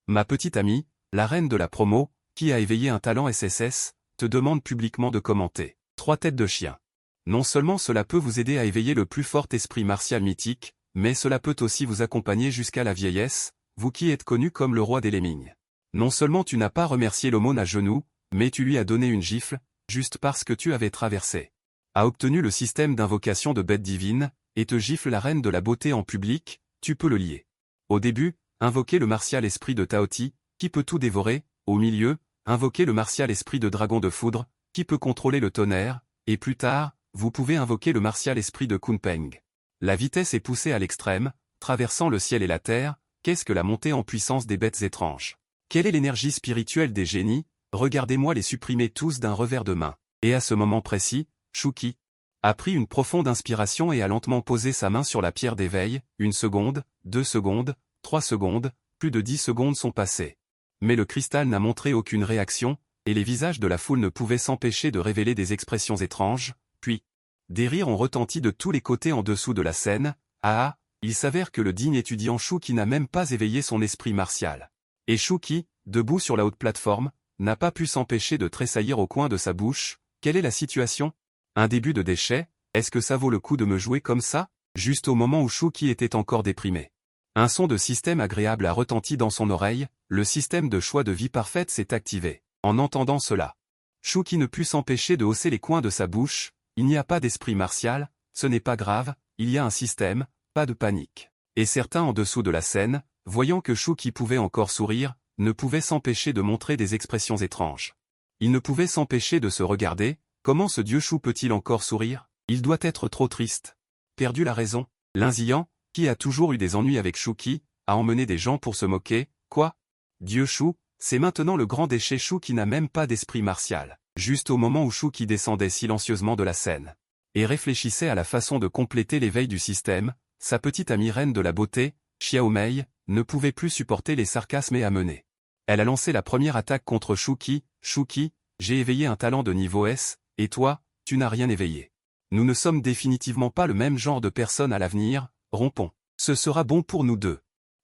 Ma petite amie, la reine de la promo, qui a éveillé un talent SSS, te demande publiquement de commenter. 3 têtes de chien. Non seulement cela peut vous aider à éveiller le plus fort esprit martial mythique, mais cela peut aussi vous accompagner jusqu'à la vieillesse, vous qui êtes connu comme le roi des lemmings. Non seulement tu n'as pas remercié l'aumône à genoux, mais tu lui as donné une gifle, juste parce que tu avais traversé. A obtenu le système d'invocation de bête divine, et te gifle la reine de la beauté en public, tu peux le lier. Au début, invoquez le martial esprit de Taoti, qui peut tout dévorer, au milieu, invoquez le martial esprit de dragon de foudre, qui peut contrôler le tonnerre, et plus tard, vous pouvez invoquer le martial esprit de Kunpeng. La vitesse est poussée à l'extrême, traversant le ciel et la terre. Qu'est-ce que la montée en puissance des bêtes étranges? Quelle est l'énergie spirituelle des génies? Regardez-moi les supprimer tous d'un revers de main. Et à ce moment précis, Shuki a pris une profonde inspiration et a lentement posé sa main sur la pierre d'éveil. 1 seconde, 2 secondes, 3 secondes, plus de 10 secondes sont passées. Mais le cristal n'a montré aucune réaction, et les visages de la foule ne pouvaient s'empêcher de révéler des expressions étranges, puis des rires ont retenti de tous les côtés en dessous de la scène. Ah, il s'avère que le digne étudiant Shuki n'a même pas éveillé son esprit martial. Et Shuki, debout sur la haute plateforme, n'a pas pu s'empêcher de tressaillir au coin de sa bouche. Quelle est la situation? Un début de déchet? Est-ce que ça vaut le coup de me jouer comme ça? Juste au moment où Shuki était encore déprimé. Un son de système agréable a retenti dans son oreille, le système de choix de vie parfaite s'est activé. En entendant cela, Shuki ne put s'empêcher de hausser les coins de sa bouche. Il n'y a pas d'esprit martial, ce n'est pas grave, il y a un système, pas de panique. Et certains en dessous de la scène, voyant que Shuki pouvait encore sourire, ne pouvaient s'empêcher de montrer des expressions étranges. Ils ne pouvaient s'empêcher de se regarder. Comment ce dieu Shu peut-il encore sourire? Il doit être trop triste. Perdu la raison. Linzian, qui a toujours eu des ennuis avec Shuki, a emmené des gens pour se moquer. Quoi? Dieu Shu, c'est maintenant le grand déchet Shu qui n'a même pas d'esprit martial. Juste au moment où Shuki descendait silencieusement de la scène et réfléchissait à la façon de compléter l'éveil du système, sa petite amie reine de la beauté, Xiaomei, ne pouvait plus supporter les sarcasmes et amener. Elle a lancé la première attaque contre Shuki. Shuki, j'ai éveillé un talent de niveau S, et toi, tu n'as rien éveillé. Nous ne sommes définitivement pas le même genre de personnes à l'avenir, rompons. Ce sera bon pour nous deux.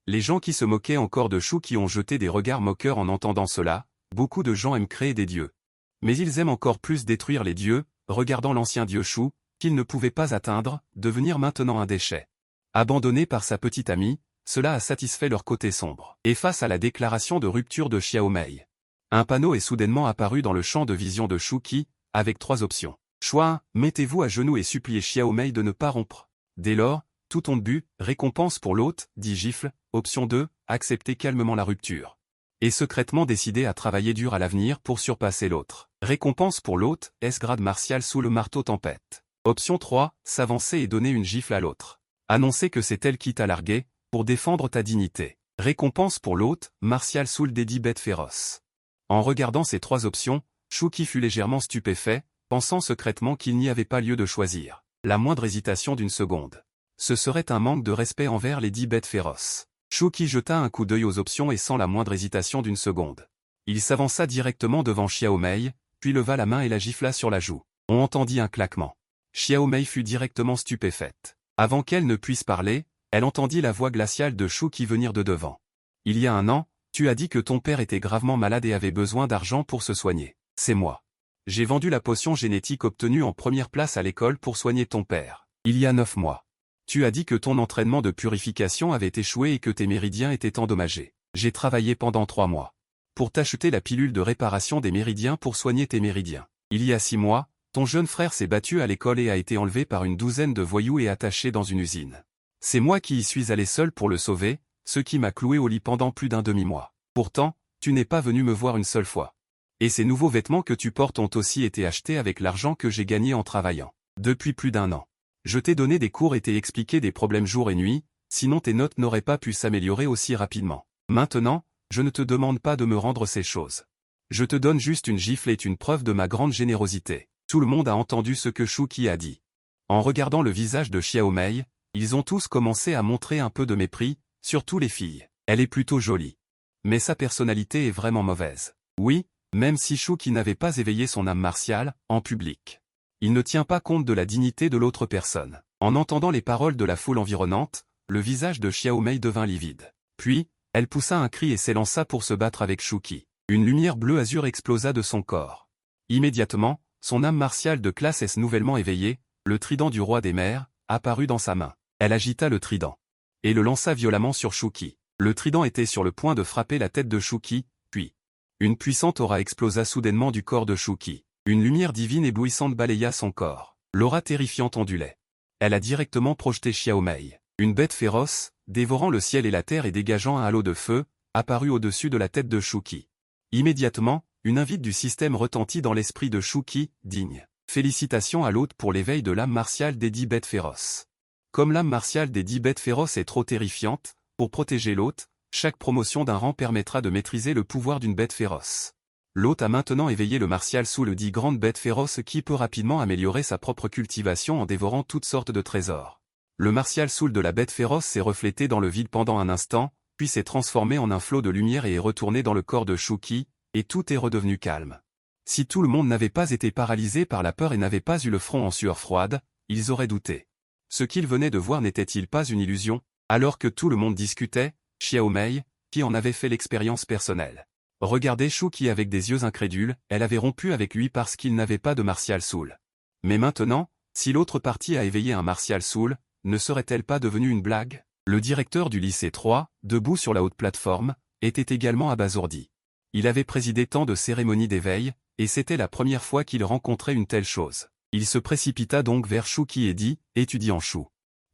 Les gens qui se moquaient encore de Shuki ont jeté des regards moqueurs en entendant cela. Beaucoup de gens aiment créer des dieux. Mais ils aiment encore plus détruire les dieux, regardant l'ancien dieu Shu, qu'ils ne pouvaient pas atteindre, devenir maintenant un déchet. Abandonné par sa petite amie, cela a satisfait leur côté sombre. Et face à la déclaration de rupture de Xiaomei, un panneau est soudainement apparu dans le champ de vision de Shuki, avec 3 options. Choix 1, mettez-vous à genoux et suppliez Xiaomei de ne pas rompre. Dès lors, tout ton but, récompense pour l'hôte, dit Gifle. Option 2, acceptez calmement la rupture. Et secrètement décider à travailler dur à l'avenir pour surpasser l'autre. Récompense pour l'hôte, S-grade martial sous le marteau tempête. Option 3, s'avancer et donner une gifle à l'autre. Annoncer que c'est elle qui t'a largué, pour défendre ta dignité. Récompense pour l'hôte, martial sous le dédit bête féroce. En regardant ces 3 options, Shuki fut légèrement stupéfait, pensant secrètement qu'il n'y avait pas lieu de choisir. La moindre hésitation d'une seconde. Ce serait un manque de respect envers les 10 bêtes féroces. Shuki jeta un coup d'œil aux options et sans la moindre hésitation d'une seconde. Il s'avança directement devant Xiaomei, puis leva la main et la gifla sur la joue. On entendit un claquement. Xiaomei fut directement stupéfaite. Avant qu'elle ne puisse parler, elle entendit la voix glaciale de Shuki venir de devant. Il y a un an, tu as dit que ton père était gravement malade et avait besoin d'argent pour se soigner. C'est moi. J'ai vendu la potion génétique obtenue en première place à l'école pour soigner ton père. Il y a 9 mois. Tu as dit que ton entraînement de purification avait échoué et que tes méridiens étaient endommagés. J'ai travaillé pendant 3 mois pour t'acheter la pilule de réparation des méridiens pour soigner tes méridiens. Il y a 6 mois, ton jeune frère s'est battu à l'école et a été enlevé par une douzaine de voyous et attaché dans une usine. C'est moi qui y suis allé seul pour le sauver, ce qui m'a cloué au lit pendant plus d'un demi-mois. Pourtant, tu n'es pas venu me voir une seule fois. Et ces nouveaux vêtements que tu portes ont aussi été achetés avec l'argent que j'ai gagné en travaillant. Depuis plus d'1 an. Je t'ai donné des cours et t'ai expliqué des problèmes jour et nuit, sinon tes notes n'auraient pas pu s'améliorer aussi rapidement. Maintenant, je ne te demande pas de me rendre ces choses. Je te donne juste une gifle et une preuve de ma grande générosité. Tout le monde a entendu ce que Shuki a dit. En regardant le visage de Xiaomei, ils ont tous commencé à montrer un peu de mépris, surtout les filles. Elle est plutôt jolie. Mais sa personnalité est vraiment mauvaise. Oui, même si Shuki n'avait pas éveillé son âme martiale, en public. Il ne tient pas compte de la dignité de l'autre personne. En entendant les paroles de la foule environnante, le visage de Xiaomei devint livide. Puis, Elle poussa un cri et s'élança pour se battre avec Shuki. Une lumière bleu-azur explosa de son corps. Immédiatement, son âme martiale de classe S nouvellement éveillée, le trident du roi des mers, apparut dans sa main. Elle agita le trident et le lança violemment sur Shuki. Le trident était sur le point de frapper la tête de Shuki, puis une puissante aura explosa soudainement du corps de Shuki. Une lumière divine éblouissante balaya son corps. L'aura terrifiante ondulait. Elle a directement projeté Xiaomei. Une bête féroce, dévorant le ciel et la terre et dégageant un halo de feu, apparut au-dessus de la tête de Shuki. Immédiatement, une invite du système retentit dans l'esprit de Shuki, digne. Félicitations à l'hôte pour l'éveil de l'âme martiale des 10 bêtes féroces. Comme l'âme martiale des 10 bêtes féroces est trop terrifiante, pour protéger l'hôte, chaque promotion d'un rang permettra de maîtriser le pouvoir d'une bête féroce. L'hôte a maintenant éveillé le martial sous le 10 grandes bêtes féroces qui peut rapidement améliorer sa propre cultivation en dévorant toutes sortes de trésors. Le martial soul de la bête féroce s'est reflété dans le vide pendant un instant, puis s'est transformé en un flot de lumière et est retourné dans le corps de Shuki, et tout est redevenu calme. Si tout le monde n'avait pas été paralysé par la peur et n'avait pas eu le front en sueur froide, ils auraient douté. Ce qu'ils venaient de voir n'était-il pas une illusion? Alors que tout le monde discutait, Xiaomei, qui en avait fait l'expérience personnelle, regardait Shuki avec des yeux incrédules, elle avait rompu avec lui parce qu'il n'avait pas de martial soul. Mais maintenant, si l'autre partie a éveillé un martial soul, ne serait-elle pas devenue une blague? Le directeur du lycée 3, debout sur la haute plateforme, était également abasourdi. Il avait présidé tant de cérémonies d'éveil, et c'était la première fois qu'il rencontrait une telle chose. Il se précipita donc vers Shuki et dit, « Étudiant Shu,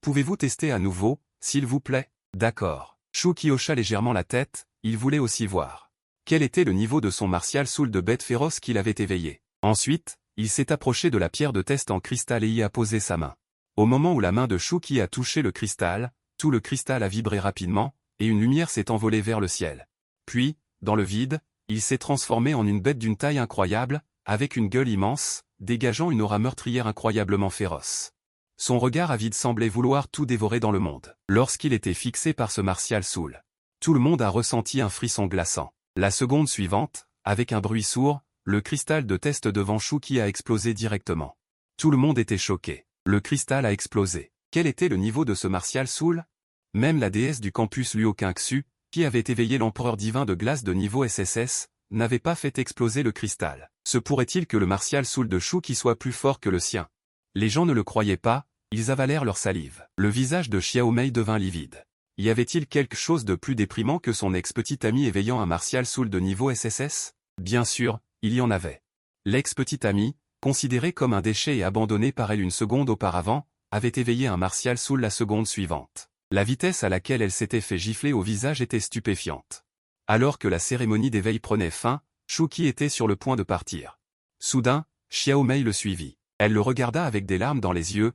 pouvez-vous tester à nouveau, s'il vous plaît ?»« D'accord. » Shuki hocha légèrement la tête, il voulait aussi voir quel était le niveau de son martial soul de bête féroce qu'il avait éveillé. Ensuite, il s'est approché de la pierre de test en cristal et y a posé sa main. Au moment où la main de Shuki a touché le cristal, tout le cristal a vibré rapidement, et une lumière s'est envolée vers le ciel. Puis, dans le vide, il s'est transformé en une bête d'une taille incroyable, avec une gueule immense, dégageant une aura meurtrière incroyablement féroce. Son regard avide semblait vouloir tout dévorer dans le monde. Lorsqu'il était fixé par ce martial soul, tout le monde a ressenti un frisson glaçant. La seconde suivante, avec un bruit sourd, le cristal de test devant Shuki a explosé directement. Tout le monde était choqué. Le cristal a explosé. Quel était le niveau de ce martial soul? Même la déesse du campus Luo Qingxu, qui avait éveillé l'empereur divin de glace de niveau SSS, n'avait pas fait exploser le cristal. Se pourrait-il que le martial soul de Shuki soit plus fort que le sien? Les gens ne le croyaient pas, ils avalèrent leur salive. Le visage de Xiaomei devint livide. Y avait-il quelque chose de plus déprimant que son ex-petit ami éveillant un martial soul de niveau SSS? Bien sûr, il y en avait. L'ex-petit ami, considéré comme un déchet et abandonné par elle une seconde auparavant, avait éveillé un martial soul la seconde suivante. La vitesse à laquelle elle s'était fait gifler au visage était stupéfiante. Alors que la cérémonie d'éveil prenait fin, Shuki était sur le point de partir. Soudain, Xiaomei le suivit. Elle le regarda avec des larmes dans les yeux,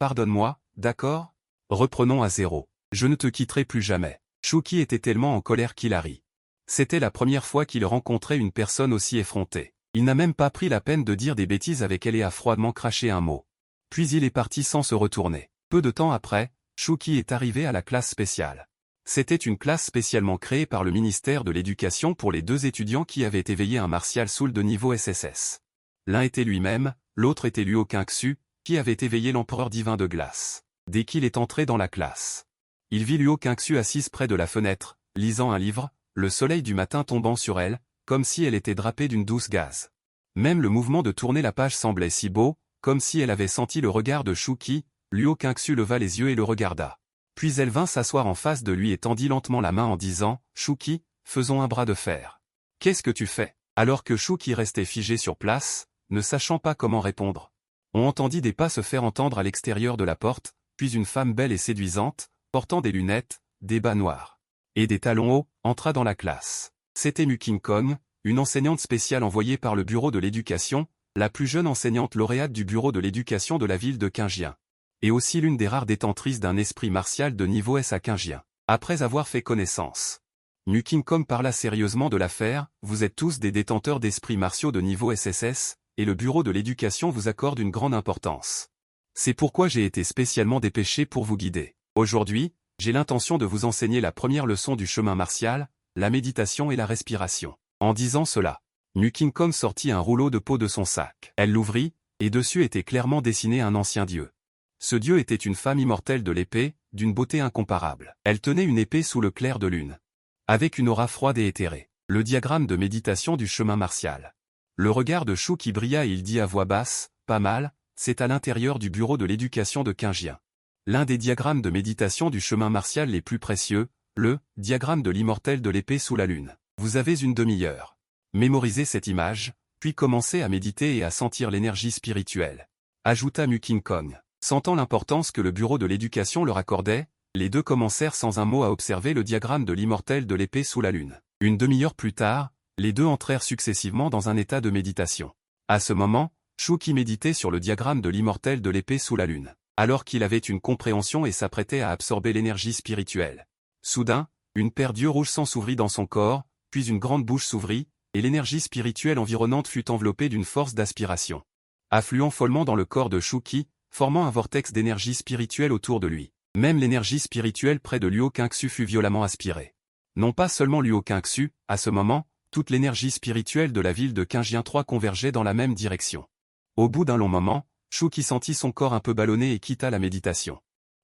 pardonne-moi, d'accord? Reprenons à zéro. Je ne te quitterai plus jamais. Shuki était tellement en colère qu'il a ri. C'était la première fois qu'il rencontrait une personne aussi effrontée. Il n'a même pas pris la peine de dire des bêtises avec elle et a froidement craché un mot. Puis il est parti sans se retourner. Peu de temps après, Shuki est arrivé à la classe spéciale. C'était une classe spécialement créée par le ministère de l'Éducation pour les deux étudiants qui avaient éveillé un martial soul de niveau SSS. L'un était lui-même, l'autre était Luo Qingxu, qui avait éveillé l'empereur divin de glace. Dès qu'il est entré dans la classe, il vit Luo Qingxu assise près de la fenêtre, lisant un livre, le soleil du matin tombant sur elle, comme si elle était drapée d'une douce gaze. Même le mouvement de tourner la page semblait si beau, comme si elle avait senti le regard de Shuki. Luo Qingxu leva les yeux et le regarda. Puis elle vint s'asseoir en face de lui et tendit lentement la main en disant, « Shuki, faisons un bras de fer. »« Qu'est-ce que tu fais ?» Alors que Shuki restait figé sur place, ne sachant pas comment répondre. On entendit des pas se faire entendre à l'extérieur de la porte, puis une femme belle et séduisante, portant des lunettes, des bas noirs et des talons hauts, entra dans la classe. C'était Mu Qingkong, une enseignante spéciale envoyée par le bureau de l'éducation, la plus jeune enseignante lauréate du bureau de l'éducation de la ville de Qinjiang. Et aussi l'une des rares détentrices d'un esprit martial de niveau S à Qinjiang. Après avoir fait connaissance, Mu Qingkong parla sérieusement de l'affaire, « Vous êtes tous des détenteurs d'esprits martiaux de niveau SSS, et le bureau de l'éducation vous accorde une grande importance. C'est pourquoi j'ai été spécialement dépêché pour vous guider. Aujourd'hui, j'ai l'intention de vous enseigner la première leçon du chemin martial, la méditation et la respiration. » En disant cela, Mu Qingkong sortit un rouleau de peau de son sac. Elle l'ouvrit, et dessus était clairement dessiné un ancien dieu. Ce dieu était une femme immortelle de l'épée, d'une beauté incomparable. Elle tenait une épée sous le clair de lune. avec une aura froide et éthérée. Le diagramme de méditation du chemin martial. Le regard de Shu qui brilla et il dit à voix basse, « Pas mal, c'est à l'intérieur du bureau de l'éducation de Qingjian. » L'un des diagrammes de méditation du chemin martial les plus précieux, le diagramme de l'immortel de l'épée sous la lune. Vous avez une demi-heure. Mémorisez cette image, puis commencez à méditer et à sentir l'énergie spirituelle. Ajouta Mu King Kong. Sentant l'importance que le bureau de l'éducation leur accordait, les deux commencèrent sans un mot à observer le diagramme de l'immortel de l'épée sous la lune. Une demi-heure plus tard, les deux entrèrent successivement dans un état de méditation. À ce moment, Shu qui méditait sur le diagramme de l'immortel de l'épée sous la lune, alors qu'il avait une compréhension et s'apprêtait à absorber l'énergie spirituelle. Soudain, une paire d'yeux rouges s'ens'ouvrit dans son corps, puis une grande bouche s'ouvrit, et l'énergie spirituelle environnante fut enveloppée d'une force d'aspiration. Affluant follement dans le corps de Shu Qi, formant un vortex d'énergie spirituelle autour de lui. Même l'énergie spirituelle près de Luo Qingxu fut violemment aspirée. Non pas seulement Luo Qingxu, à ce moment, toute l'énergie spirituelle de la ville de Qingjian III convergeait dans la même direction. Au bout d'un long moment, Shu Qi sentit son corps un peu ballonné et quitta la méditation.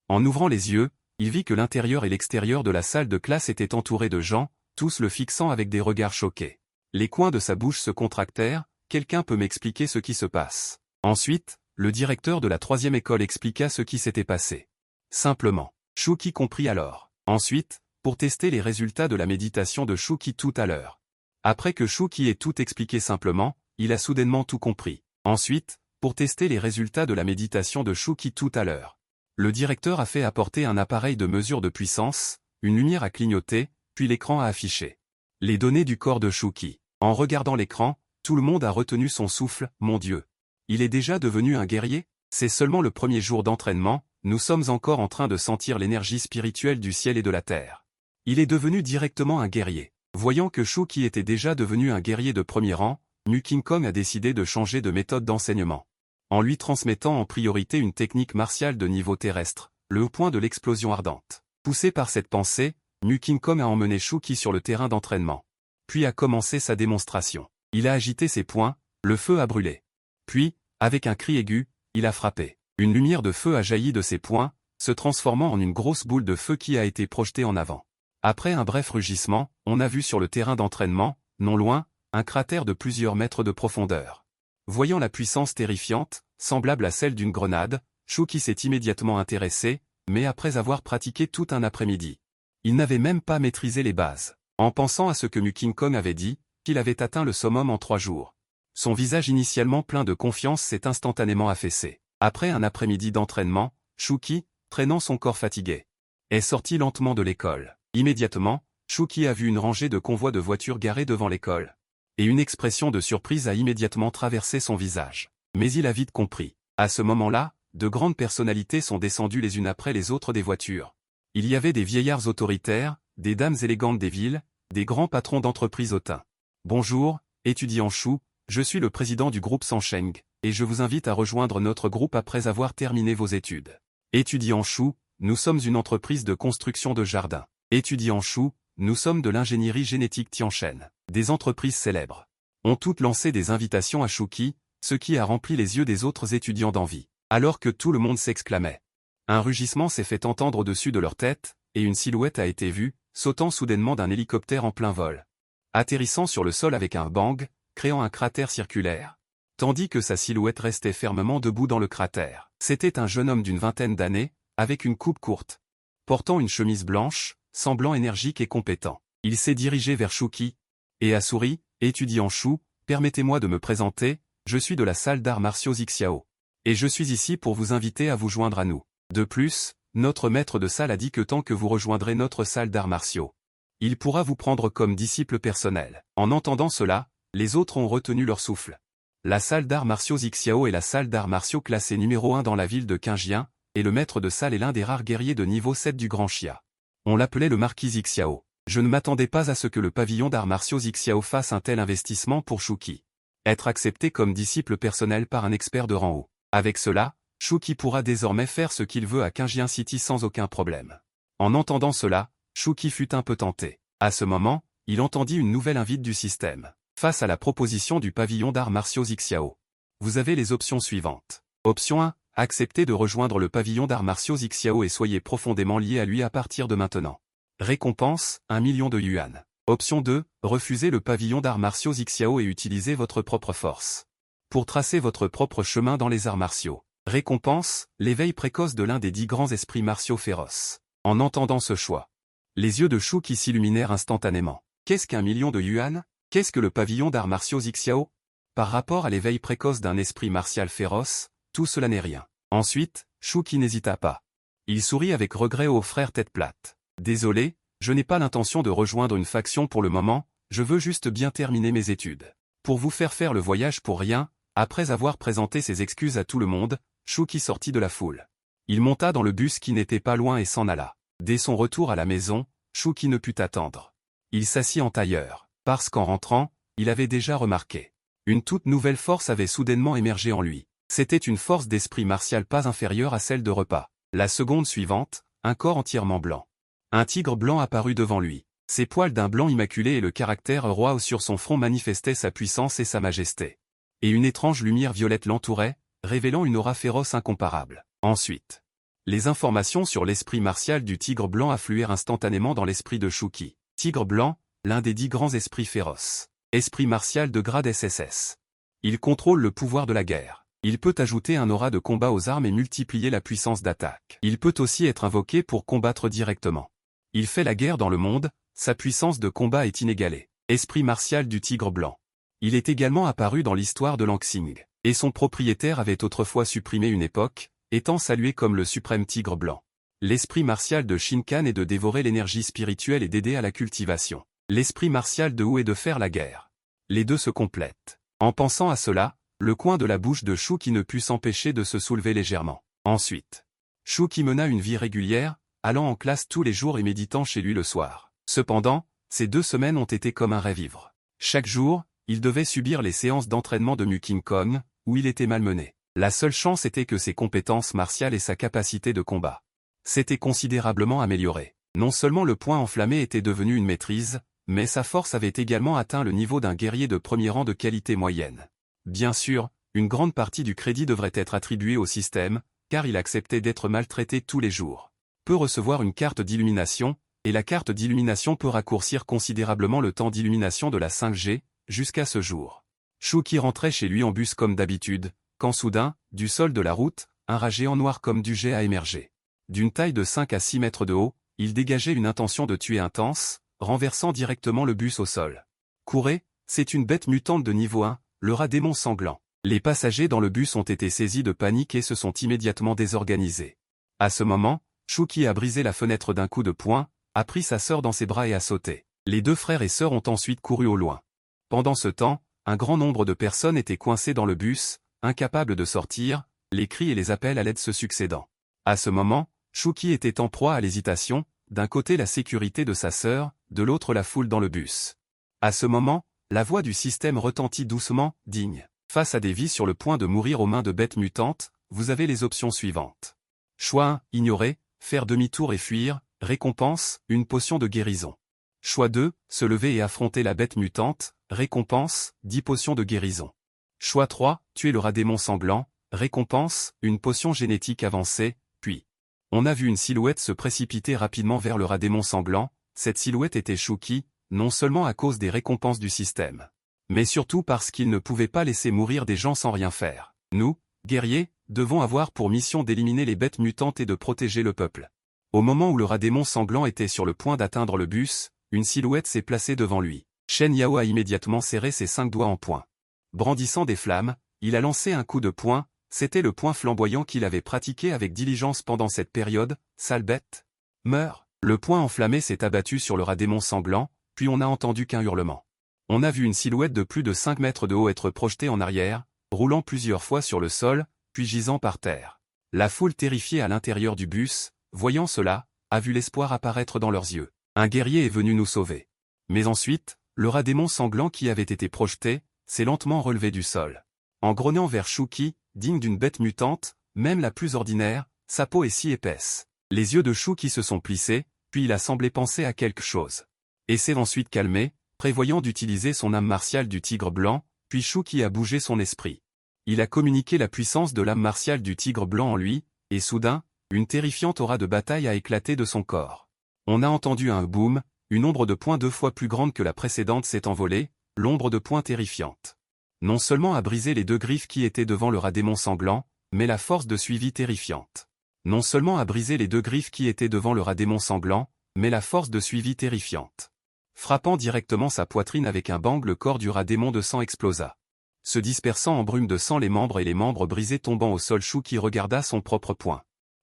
En ouvrant les yeux, il vit que l'intérieur et l'extérieur de la salle de classe étaient entourés de gens, tous le fixant avec des regards choqués. Les coins de sa bouche se contractèrent, « Quelqu'un peut m'expliquer ce qui se passe ?» Ensuite, le directeur de la 3e école expliqua ce qui s'était passé. Simplement. Shu Qi comprit alors. Ensuite, pour tester les résultats de la méditation de Shu Qi tout à l'heure. Après que Shu Qi ait tout expliqué simplement, il a soudainement tout compris. Ensuite, pour tester les résultats de la méditation de Shu Qi tout à l'heure. Le directeur a fait apporter un appareil de mesure de puissance, une lumière a clignoté, puis l'écran a affiché les données du corps de Shu Qi. En regardant l'écran, tout le monde a retenu son souffle, « Mon Dieu! Il est déjà devenu un guerrier ?» C'est seulement le premier jour d'entraînement, nous sommes encore en train de sentir l'énergie spirituelle du ciel et de la terre. Il est devenu directement un guerrier. Voyant que Shu Qi était déjà devenu un guerrier de premier rang, Mu King Kong a décidé de changer de méthode d'enseignement. En lui transmettant en priorité une technique martiale de niveau terrestre, le haut point de l'explosion ardente. Poussé par cette pensée, Mu King Kong a emmené Shu Qi sur le terrain d'entraînement. Puis a commencé sa démonstration. Il a agité ses poings, le feu a brûlé. Puis, avec un cri aigu, il a frappé. Une lumière de feu a jailli de ses poings, se transformant en une grosse boule de feu qui a été projetée en avant. Après un bref rugissement, on a vu sur le terrain d'entraînement, non loin, un cratère de plusieurs mètres de profondeur. Voyant la puissance terrifiante, semblable à celle d'une grenade, Shu Qi s'est immédiatement intéressé, mais après avoir pratiqué tout un après-midi. Il n'avait même pas maîtrisé les bases. En pensant à ce que Mu King Kong avait dit, qu'il avait atteint le summum en 3 jours. Son visage initialement plein de confiance s'est instantanément affaissé. Après un après-midi d'entraînement, Shu Qi, traînant son corps fatigué, est sorti lentement de l'école. Immédiatement, Shu Qi a vu une rangée de convois de voitures garées devant l'école. Et une expression de surprise a immédiatement traversé son visage. Mais il a vite compris. À ce moment-là, de grandes personnalités sont descendues les unes après les autres des voitures. Il y avait des vieillards autoritaires, des dames élégantes des villes, des grands patrons d'entreprises hautains. Bonjour, étudiant Shu, je suis le président du groupe Sansheng, et je vous invite à rejoindre notre groupe après avoir terminé vos études. Étudiant Shu, nous sommes une entreprise de construction de jardins. Étudiant Shu, nous sommes de l'ingénierie génétique Tianshen. Des entreprises célèbres ont toutes lancé des invitations à Shu Qi, ce qui a rempli les yeux des autres étudiants d'envie. Alors que tout le monde s'exclamait. Un rugissement s'est fait entendre au-dessus de leur tête, et une silhouette a été vue, sautant soudainement d'un hélicoptère en plein vol. Atterrissant sur le sol avec un bang, créant un cratère circulaire. Tandis que sa silhouette restait fermement debout dans le cratère. C'était un jeune homme d'une vingtaine d'années, avec une coupe courte. Portant une chemise blanche, semblant énergique et compétent. Il s'est dirigé vers Shu Qi, et a souri, étudiant Shu, permettez-moi de me présenter, je suis de la salle d'arts martiaux Xiao. Et je suis ici pour vous inviter à vous joindre à nous. De plus, notre maître de salle a dit que tant que vous rejoindrez notre salle d'arts martiaux, il pourra vous prendre comme disciple personnel. En entendant cela, les autres ont retenu leur souffle. La salle d'arts martiaux Xiao est la salle d'arts martiaux classée numéro 1 dans la ville de Qingjian, et le maître de salle est l'un des rares guerriers de niveau 7 du Grand Xia. On l'appelait le marquis Xiao. Je ne m'attendais pas à ce que le pavillon d'arts martiaux Xiao fasse un tel investissement pour Shu Qi. Être accepté comme disciple personnel par un expert de rang haut. Avec cela, Shu Qi pourra désormais faire ce qu'il veut à Qingjian City sans aucun problème. En entendant cela, Shu Qi fut un peu tenté. À ce moment, il entendit une nouvelle invite du système. Face à la proposition du pavillon d'arts martiaux Xiao, vous avez les options suivantes. Option 1, acceptez de rejoindre le pavillon d'arts martiaux Xiao et soyez profondément lié à lui à partir de maintenant. Récompense, 1 million de yuan. Option 2, refusez le pavillon d'arts martiaux Xiao et utilisez votre propre force. Pour tracer votre propre chemin dans les arts martiaux. Récompense, l'éveil précoce de l'un des 10 grands esprits martiaux féroces. En entendant ce choix, les yeux de Shu qui s'illuminèrent instantanément. Qu'est-ce qu'1 million de yuan? Qu'est-ce que le pavillon d'arts martiaux Xiao? Par rapport à l'éveil précoce d'un esprit martial féroce, tout cela n'est rien. Ensuite, Shu qui n'hésita pas. Il sourit avec regret au frère tête plate. Désolé, je n'ai pas l'intention de rejoindre une faction pour le moment, je veux juste bien terminer mes études. Pour vous faire le voyage pour rien, après avoir présenté ses excuses à tout le monde, Shu qui sortit de la foule. Il monta dans le bus qui n'était pas loin et s'en alla. Dès son retour à la maison, Shu qui ne put attendre. Il s'assit en tailleur, parce qu'en rentrant, il avait déjà remarqué. Une toute nouvelle force avait soudainement émergé en lui. C'était une force d'esprit martial pas inférieure à celle de repas. La seconde suivante, un corps entièrement blanc. Un tigre blanc apparut devant lui. Ses poils d'un blanc immaculé et le caractère roi sur son front manifestaient sa puissance et sa majesté. Et une étrange lumière violette l'entourait, révélant une aura féroce incomparable. Ensuite, les informations sur l'esprit martial du tigre blanc affluèrent instantanément dans l'esprit de Shuki. Tigre blanc, l'un des 10 grands esprits féroces. Esprit martial de grade SSS. Il contrôle le pouvoir de la guerre. Il peut ajouter un aura de combat aux armes et multiplier la puissance d'attaque. Il peut aussi être invoqué pour combattre directement. Il fait la guerre dans le monde, sa puissance de combat est inégalée. Esprit martial du tigre blanc. Il est également apparu dans l'histoire de Langsing, et son propriétaire avait autrefois supprimé une époque, étant salué comme le suprême tigre blanc. L'esprit martial de Shinkan est de dévorer l'énergie spirituelle et d'aider à la cultivation. L'esprit martial de Wu est de faire la guerre. Les deux se complètent. En pensant à cela, le coin de la bouche de Shu qui ne put s'empêcher de se soulever légèrement. Ensuite, Shu qui mena une vie régulière, allant en classe tous les jours et méditant chez lui le soir. Cependant, ces 2 semaines ont été comme un rêve ivre. Chaque jour, il devait subir les séances d'entraînement de Mu King Kong, où il était malmené. La seule chance était que ses compétences martiales et sa capacité de combat s'étaient considérablement améliorées. Non seulement le point enflammé était devenu une maîtrise, mais sa force avait également atteint le niveau d'un guerrier de premier rang de qualité moyenne. Bien sûr, une grande partie du crédit devrait être attribuée au système, car il acceptait d'être maltraité tous les jours. Peut recevoir une carte d'illumination, et la carte d'illumination peut raccourcir considérablement le temps d'illumination de la 5G, jusqu'à ce jour. Shu qui rentrait chez lui en bus comme d'habitude, quand soudain, du sol de la route, un rat géant noir comme du jet a émergé. D'une taille de 5 à 6 mètres de haut, il dégageait une intention de tuer intense, renversant directement le bus au sol. Courez, c'est une bête mutante de niveau 1, le rat démon sanglant. Les passagers dans le bus ont été saisis de panique et se sont immédiatement désorganisés. À ce moment, Shu qui a brisé la fenêtre d'un coup de poing, a pris sa sœur dans ses bras et a sauté. Les 2 frères et sœurs ont ensuite couru au loin. Pendant ce temps, un grand nombre de personnes étaient coincées dans le bus, incapables de sortir, les cris et les appels à l'aide se succédant. À ce moment, Shu qui était en proie à l'hésitation, d'un côté la sécurité de sa sœur, de l'autre la foule dans le bus. À ce moment, la voix du système retentit doucement, digne. Face à des vies sur le point de mourir aux mains de bêtes mutantes, vous avez les options suivantes. Choix 1, ignorer, faire demi-tour et fuir, récompense, une potion de guérison. Choix 2, se lever et affronter la bête mutante, récompense, 10 potions de guérison. Choix 3, tuer le rat démon sanglant, récompense, une potion génétique avancée, puis. On a vu une silhouette se précipiter rapidement vers le rat démon sanglant, cette silhouette était Shuki, non seulement à cause des récompenses du système, mais surtout parce qu'il ne pouvait pas laisser mourir des gens sans rien faire. Nous, guerriers, devons avoir pour mission d'éliminer les bêtes mutantes et de protéger le peuple. Au moment où le rat démon sanglant était sur le point d'atteindre le bus, une silhouette s'est placée devant lui. Shen Yao a immédiatement serré ses 5 doigts en poing. Brandissant des flammes, il a lancé un coup de poing, c'était le poing flamboyant qu'il avait pratiqué avec diligence pendant cette période, sale bête. Meurs. Le poing enflammé s'est abattu sur le rat démon sanglant, puis on n'a entendu qu'un hurlement. On a vu une silhouette de plus de 5 mètres de haut être projetée en arrière, roulant plusieurs fois sur le sol, puis gisant par terre. La foule terrifiée à l'intérieur du bus, voyant cela, a vu l'espoir apparaître dans leurs yeux. Un guerrier est venu nous sauver. Mais ensuite, le rat démon sanglant qui avait été projeté, s'est lentement relevé du sol. En grognant vers Shuki, digne d'une bête mutante, même la plus ordinaire, sa peau est si épaisse. Les yeux de Shuki se sont plissés, puis il a semblé penser à quelque chose. Et s'est ensuite calmé, prévoyant d'utiliser son âme martiale du tigre blanc, puis Shuki a bougé son esprit. Il a communiqué la puissance de l'âme martiale du tigre blanc en lui, et soudain, une terrifiante aura de bataille a éclaté de son corps. On a entendu un boom, une ombre de poing 2 fois plus grande que la précédente s'est envolée, l'ombre de poing terrifiante. Non seulement a brisé les 2 griffes qui étaient devant le rat démon sanglant, mais la force de suivi terrifiante. Non seulement a brisé les 2 griffes qui étaient devant le rat démon sanglant, mais la force de suivi terrifiante. Frappant directement sa poitrine avec un bang, le corps du rat démon de sang explosa. Se dispersant en brume de sang, les membres brisés tombant au sol, Shuki regarda son propre poing.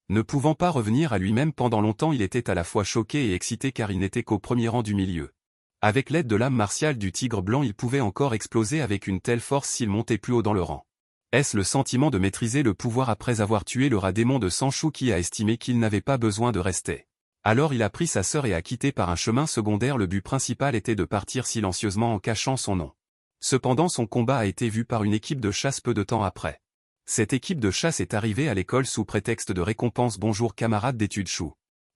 Ne pouvant pas revenir à lui-même pendant longtemps, il était à la fois choqué et excité car il n'était qu'au premier rang du milieu. Avec l'aide de l'âme martiale du tigre blanc, il pouvait encore exploser avec une telle force s'il montait plus haut dans le rang. Est-ce le sentiment de maîtriser le pouvoir après avoir tué le rat démon de sang? Shuki a estimé qu'il n'avait pas besoin de rester. Alors il a pris sa sœur et a quitté par un chemin secondaire. Le but principal était de partir silencieusement en cachant son nom. Cependant, son combat a été vu par une équipe de chasse peu de temps après. Cette équipe de chasse est arrivée à l'école sous prétexte de récompense. Bonjour camarades d'études Shu.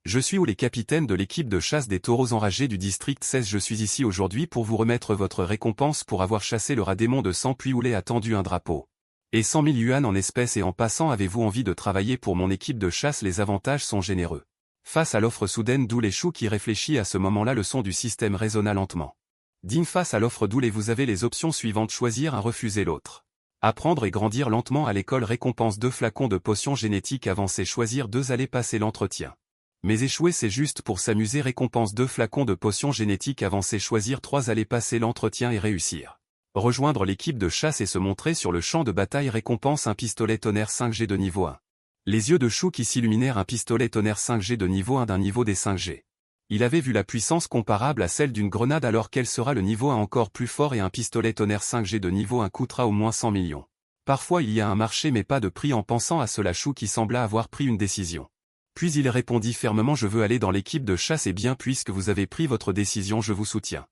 Je suis les capitaines de l'équipe de chasse des taureaux enragés du district 16. Je suis ici aujourd'hui pour vous remettre votre récompense pour avoir chassé le rat démon de sang. Puis Oulé a tendu un drapeau. Et 100 000 yuan en espèces. Et en passant, avez-vous envie de travailler pour mon équipe de chasse? Les avantages sont généreux. Face à l'offre soudaine d'Oulé, Shu qui réfléchit à ce moment-là, le son du système résonna lentement. Digne, face à l'offre d'Oulé, vous avez les options suivantes: choisir un, refuser l'autre. Apprendre et grandir lentement à l'école, récompense 2 flacons de potions génétiques avancées, choisir 2, aller passer l'entretien. Mais échouer c'est juste pour s'amuser, récompense 2 flacons de potions génétiques avancées, choisir 3, aller passer l'entretien et réussir. Rejoindre l'équipe de chasse et se montrer sur le champ de bataille, récompense un pistolet tonnerre 5G de niveau 1. Les yeux de Shu qui s'illuminèrent. Un pistolet tonnerre 5G de niveau 1 d'un niveau des 5G. Il avait vu la puissance comparable à celle d'une grenade, alors quel sera le niveau 1 encore plus fort? Et un pistolet tonnerre 5G de niveau 1 coûtera au moins 100 millions. Parfois il y a un marché mais pas de prix. En pensant à cela, Shu qui sembla avoir pris une décision. Puis il répondit fermement: je veux aller dans l'équipe de chasse. Et bien, puisque vous avez pris votre décision, je vous soutiens.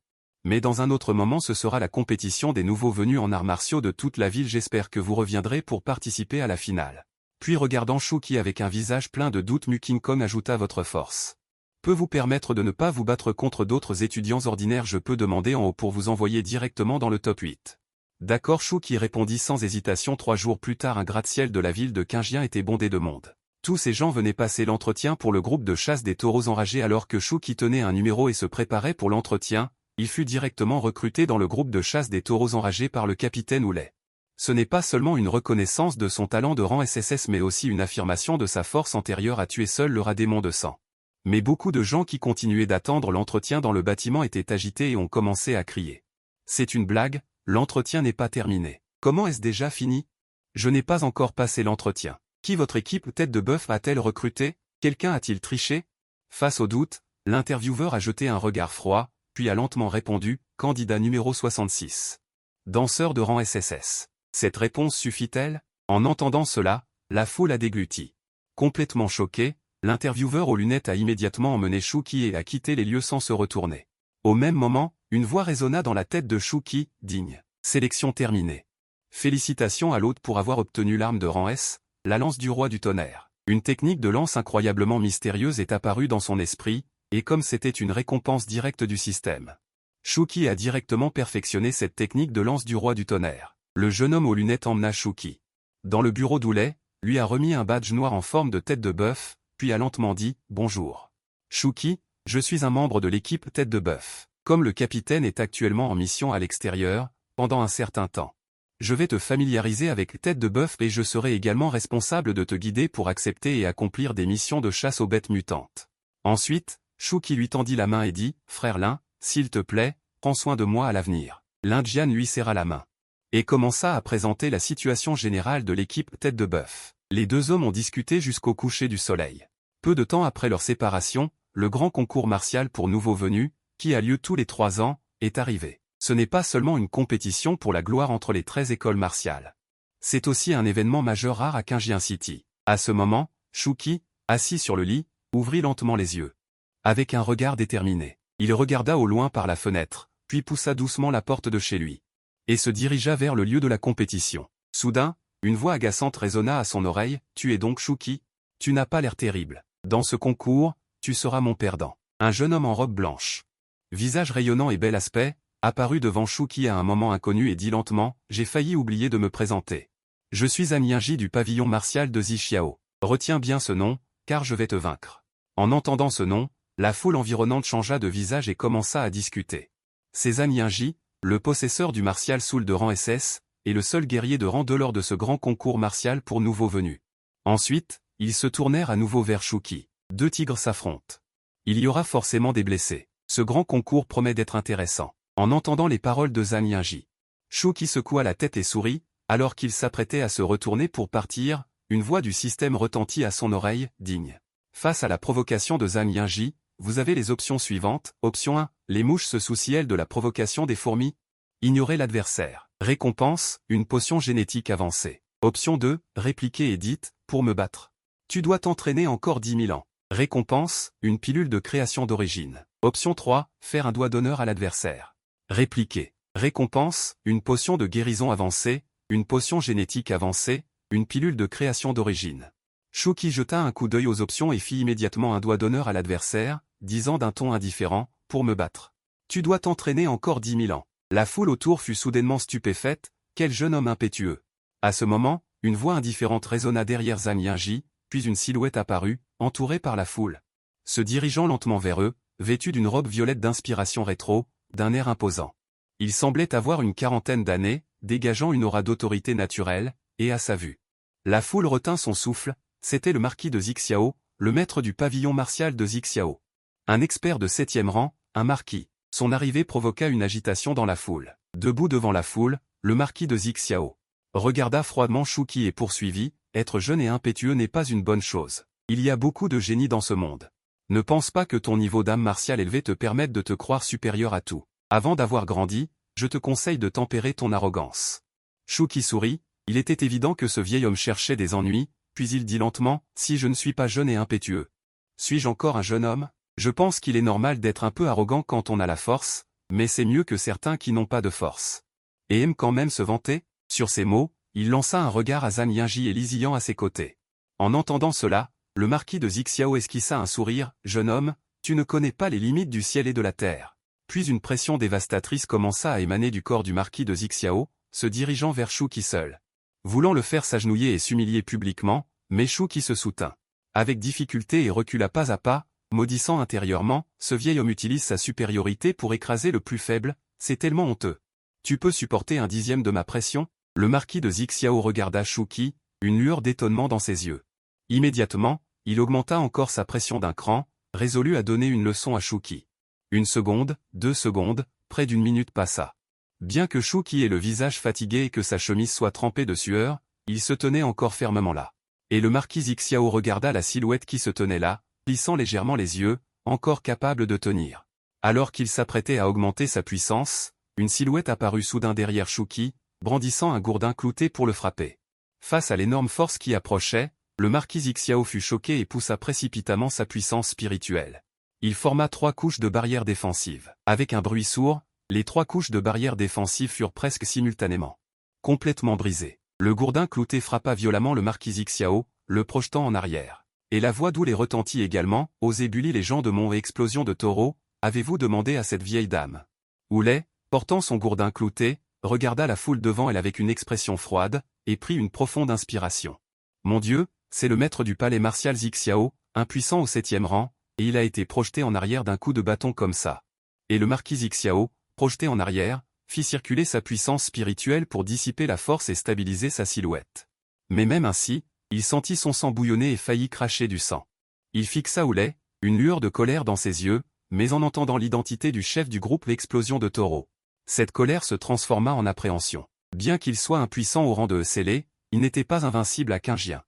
Mais dans un autre moment, ce sera la compétition des nouveaux venus en arts martiaux de toute la ville. J'espère que vous reviendrez pour participer à la finale. Puis regardant Shu qui avec un visage plein de doute, Mu King Kong ajouta: votre force peut vous permettre de ne pas vous battre contre d'autres étudiants ordinaires. Je peux demander en haut pour vous envoyer directement dans le top 8. D'accord, Shu qui répondit sans hésitation. 3 jours plus tard, un gratte-ciel de la ville de Qinjian était bondé de monde. Tous ces gens venaient passer l'entretien pour le groupe de chasse des taureaux enragés. Alors que Shu qui tenait un numéro et se préparait pour l'entretien, il fut directement recruté dans le groupe de chasse des taureaux enragés par le capitaine Oulé. Ce n'est pas seulement une reconnaissance de son talent de rang SSS mais aussi une affirmation de sa force antérieure à tuer seul le rat démon de sang. Mais beaucoup de gens qui continuaient d'attendre l'entretien dans le bâtiment étaient agités et ont commencé à crier. C'est une blague, l'entretien n'est pas terminé. Comment est-ce déjà fini? Je n'ai pas encore passé l'entretien. Qui votre équipe tête de bœuf a-t-elle recruté? Quelqu'un a-t-il triché? Face au doute, l'intervieweur a jeté un regard froid, puis a lentement répondu: candidat numéro 66. Danseur de rang SSS. Cette réponse suffit-elle? En entendant cela, la foule a dégluti. Complètement choqué, l'intervieweur aux lunettes a immédiatement emmené Shuki et a quitté les lieux sans se retourner. Au même moment, une voix résonna dans la tête de Shuki: digne. Sélection terminée. Félicitations à l'hôte pour avoir obtenu l'arme de rang S, la lance du roi du tonnerre. Une technique de lance incroyablement mystérieuse est apparue dans son esprit, et comme c'était une récompense directe du système, Shuki a directement perfectionné cette technique de lance du roi du tonnerre. Le jeune homme aux lunettes emmena Shuki dans le bureau d'Oulé, lui a remis un badge noir en forme de tête de bœuf, puis a lentement dit: bonjour. Shuki, je suis un membre de l'équipe tête de bœuf. Comme le capitaine est actuellement en mission à l'extérieur, pendant un certain temps, je vais te familiariser avec tête de bœuf et je serai également responsable de te guider pour accepter et accomplir des missions de chasse aux bêtes mutantes. Ensuite, Shuki lui tendit la main et dit: frère Lin, s'il te plaît, prends soin de moi à l'avenir. Lin Jian lui serra la main et commença à présenter la situation générale de l'équipe tête de bœuf. Les deux hommes ont discuté jusqu'au coucher du soleil. Peu de temps après leur séparation, le grand concours martial pour nouveaux venus, qui a lieu tous les 3 ans, est arrivé. Ce n'est pas seulement une compétition pour la gloire entre les 13 écoles martiales. C'est aussi un événement majeur rare à Qinjian City. À ce moment, Shuki, assis sur le lit, ouvrit lentement les yeux. Avec un regard déterminé, il regarda au loin par la fenêtre, puis poussa doucement la porte de chez lui et se dirigea vers le lieu de la compétition. Soudain, une voix agaçante résonna à son oreille: tu es donc Shuki? Tu n'as pas l'air terrible. Dans ce concours, tu seras mon perdant. Un jeune homme en robe blanche, visage rayonnant et bel aspect, apparut devant Shuki à un moment inconnu et dit lentement: j'ai failli oublier de me présenter. Je suis Anienji du pavillon martial de Zixiao. Retiens bien ce nom, car je vais te vaincre. En entendant ce nom, La foule environnante changea de visage et commença à discuter. C'est Zhang Yingji, le possesseur du martial soul de rang SS, et le seul guerrier de rang 2 lors de ce grand concours martial pour nouveaux venus. Ensuite, ils se tournèrent à nouveau vers Shuki. Deux tigres s'affrontent. Il y aura forcément des blessés. Ce grand concours promet d'être intéressant. En entendant les paroles de Zhang Yingji, Shuki secoua la tête et sourit, alors qu'il s'apprêtait à se retourner pour partir, une voix du système retentit à son oreille, digne. Face à la provocation de Zhang Yingji, vous avez les options suivantes. Option 1, les mouches se soucient-elles de la provocation des fourmis? Ignorez l'adversaire. Récompense, une potion génétique avancée. Option 2, répliquez et dites, pour me battre. Tu dois t'entraîner encore 10 000 ans. Récompense, une pilule de création d'origine. Option 3, faire un doigt d'honneur à l'adversaire. Répliquez. Récompense, une potion de guérison avancée, une potion génétique avancée, une pilule de création d'origine. Shuki jeta un coup d'œil aux options et fit immédiatement un doigt d'honneur à l'adversaire, disant d'un ton indifférent, pour me battre. Tu dois t'entraîner encore 10 000 ans. La foule autour fut soudainement stupéfaite, quel jeune homme impétueux. À ce moment, une voix indifférente résonna derrière Zhang Yingji, puis une silhouette apparut, entourée par la foule. Se dirigeant lentement vers eux, vêtu d'une robe violette d'inspiration rétro, d'un air imposant. Il semblait avoir une quarantaine d'années, dégageant une aura d'autorité naturelle, et à sa vue. La foule retint son souffle, c'était le marquis de Zixiao, le maître du pavillon martial de Zixiao. Un expert de 7e rang, un marquis. Son arrivée provoqua une agitation dans la foule. Debout devant la foule, le marquis de Zixiao regarda froidement Shuki et poursuivit, être jeune et impétueux n'est pas une bonne chose. Il y a beaucoup de génie dans ce monde. Ne pense pas que ton niveau d'âme martiale élevé te permette de te croire supérieur à tout. Avant d'avoir grandi, je te conseille de tempérer ton arrogance. Shuki sourit, il était évident que ce vieil homme cherchait des ennuis, puis il dit lentement, si je ne suis pas jeune et impétueux. Suis-je encore un jeune homme? Je pense qu'il est normal d'être un peu arrogant quand on a la force, mais c'est mieux que certains qui n'ont pas de force. Et aiment quand même se vanter? Sur ces mots, il lança un regard à Zhang Yingji et Li Ziyan à ses côtés. En entendant cela, le marquis de Zixiao esquissa un sourire, jeune homme, tu ne connais pas les limites du ciel et de la terre. Puis une pression dévastatrice commença à émaner du corps du marquis de Zixiao, se dirigeant vers Shuki seul. Voulant le faire s'agenouiller et s'humilier publiquement, mais Shuki se soutint. Avec difficulté et recula pas à pas, maudissant intérieurement, ce vieil homme utilise sa supériorité pour écraser le plus faible, c'est tellement honteux. Tu peux supporter un dixième de ma pression? Le marquis de Zixiao regarda Shuki, une lueur d'étonnement dans ses yeux. Immédiatement, il augmenta encore sa pression d'un cran, résolu à donner une leçon à Shuki. 1 seconde, 2 secondes, près d'1 minute passa. Bien que Shuki ait le visage fatigué et que sa chemise soit trempée de sueur, il se tenait encore fermement là. Et le marquis Zixiao regarda la silhouette qui se tenait là, plissant légèrement les yeux, encore capable de tenir. Alors qu'il s'apprêtait à augmenter sa puissance, une silhouette apparut soudain derrière Shuki, brandissant un gourdin clouté pour le frapper. Face à l'énorme force qui approchait, le marquis Zixiao fut choqué et poussa précipitamment sa puissance spirituelle. Il forma 3 couches de barrière défensive. Avec un bruit sourd, les 3 couches de barrière défensive furent presque simultanément complètement brisées. Le gourdin clouté frappa violemment le marquis Zixiao, le projetant en arrière. Et la voix d'où les retentit également, aux ébullis les gens de mon explosion de taureau, avez-vous demandé à cette vieille dame? Houlet, portant son gourdin clouté, regarda la foule devant elle avec une expression froide, et prit une profonde inspiration. Mon Dieu, c'est le maître du palais martial Zixiao, impuissant au 7e rang, et il a été projeté en arrière d'un coup de bâton comme ça. Et le marquis Zixiao, projeté en arrière, fit circuler sa puissance spirituelle pour dissiper la force et stabiliser sa silhouette. Mais même ainsi, il sentit son sang bouillonner et faillit cracher du sang. Il fixa Houlet, une lueur de colère dans ses yeux, mais en entendant l'identité du chef du groupe l'explosion de taureau. Cette colère se transforma en appréhension. Bien qu'il soit impuissant au rang de scellé, il n'était pas invincible à Qingjian.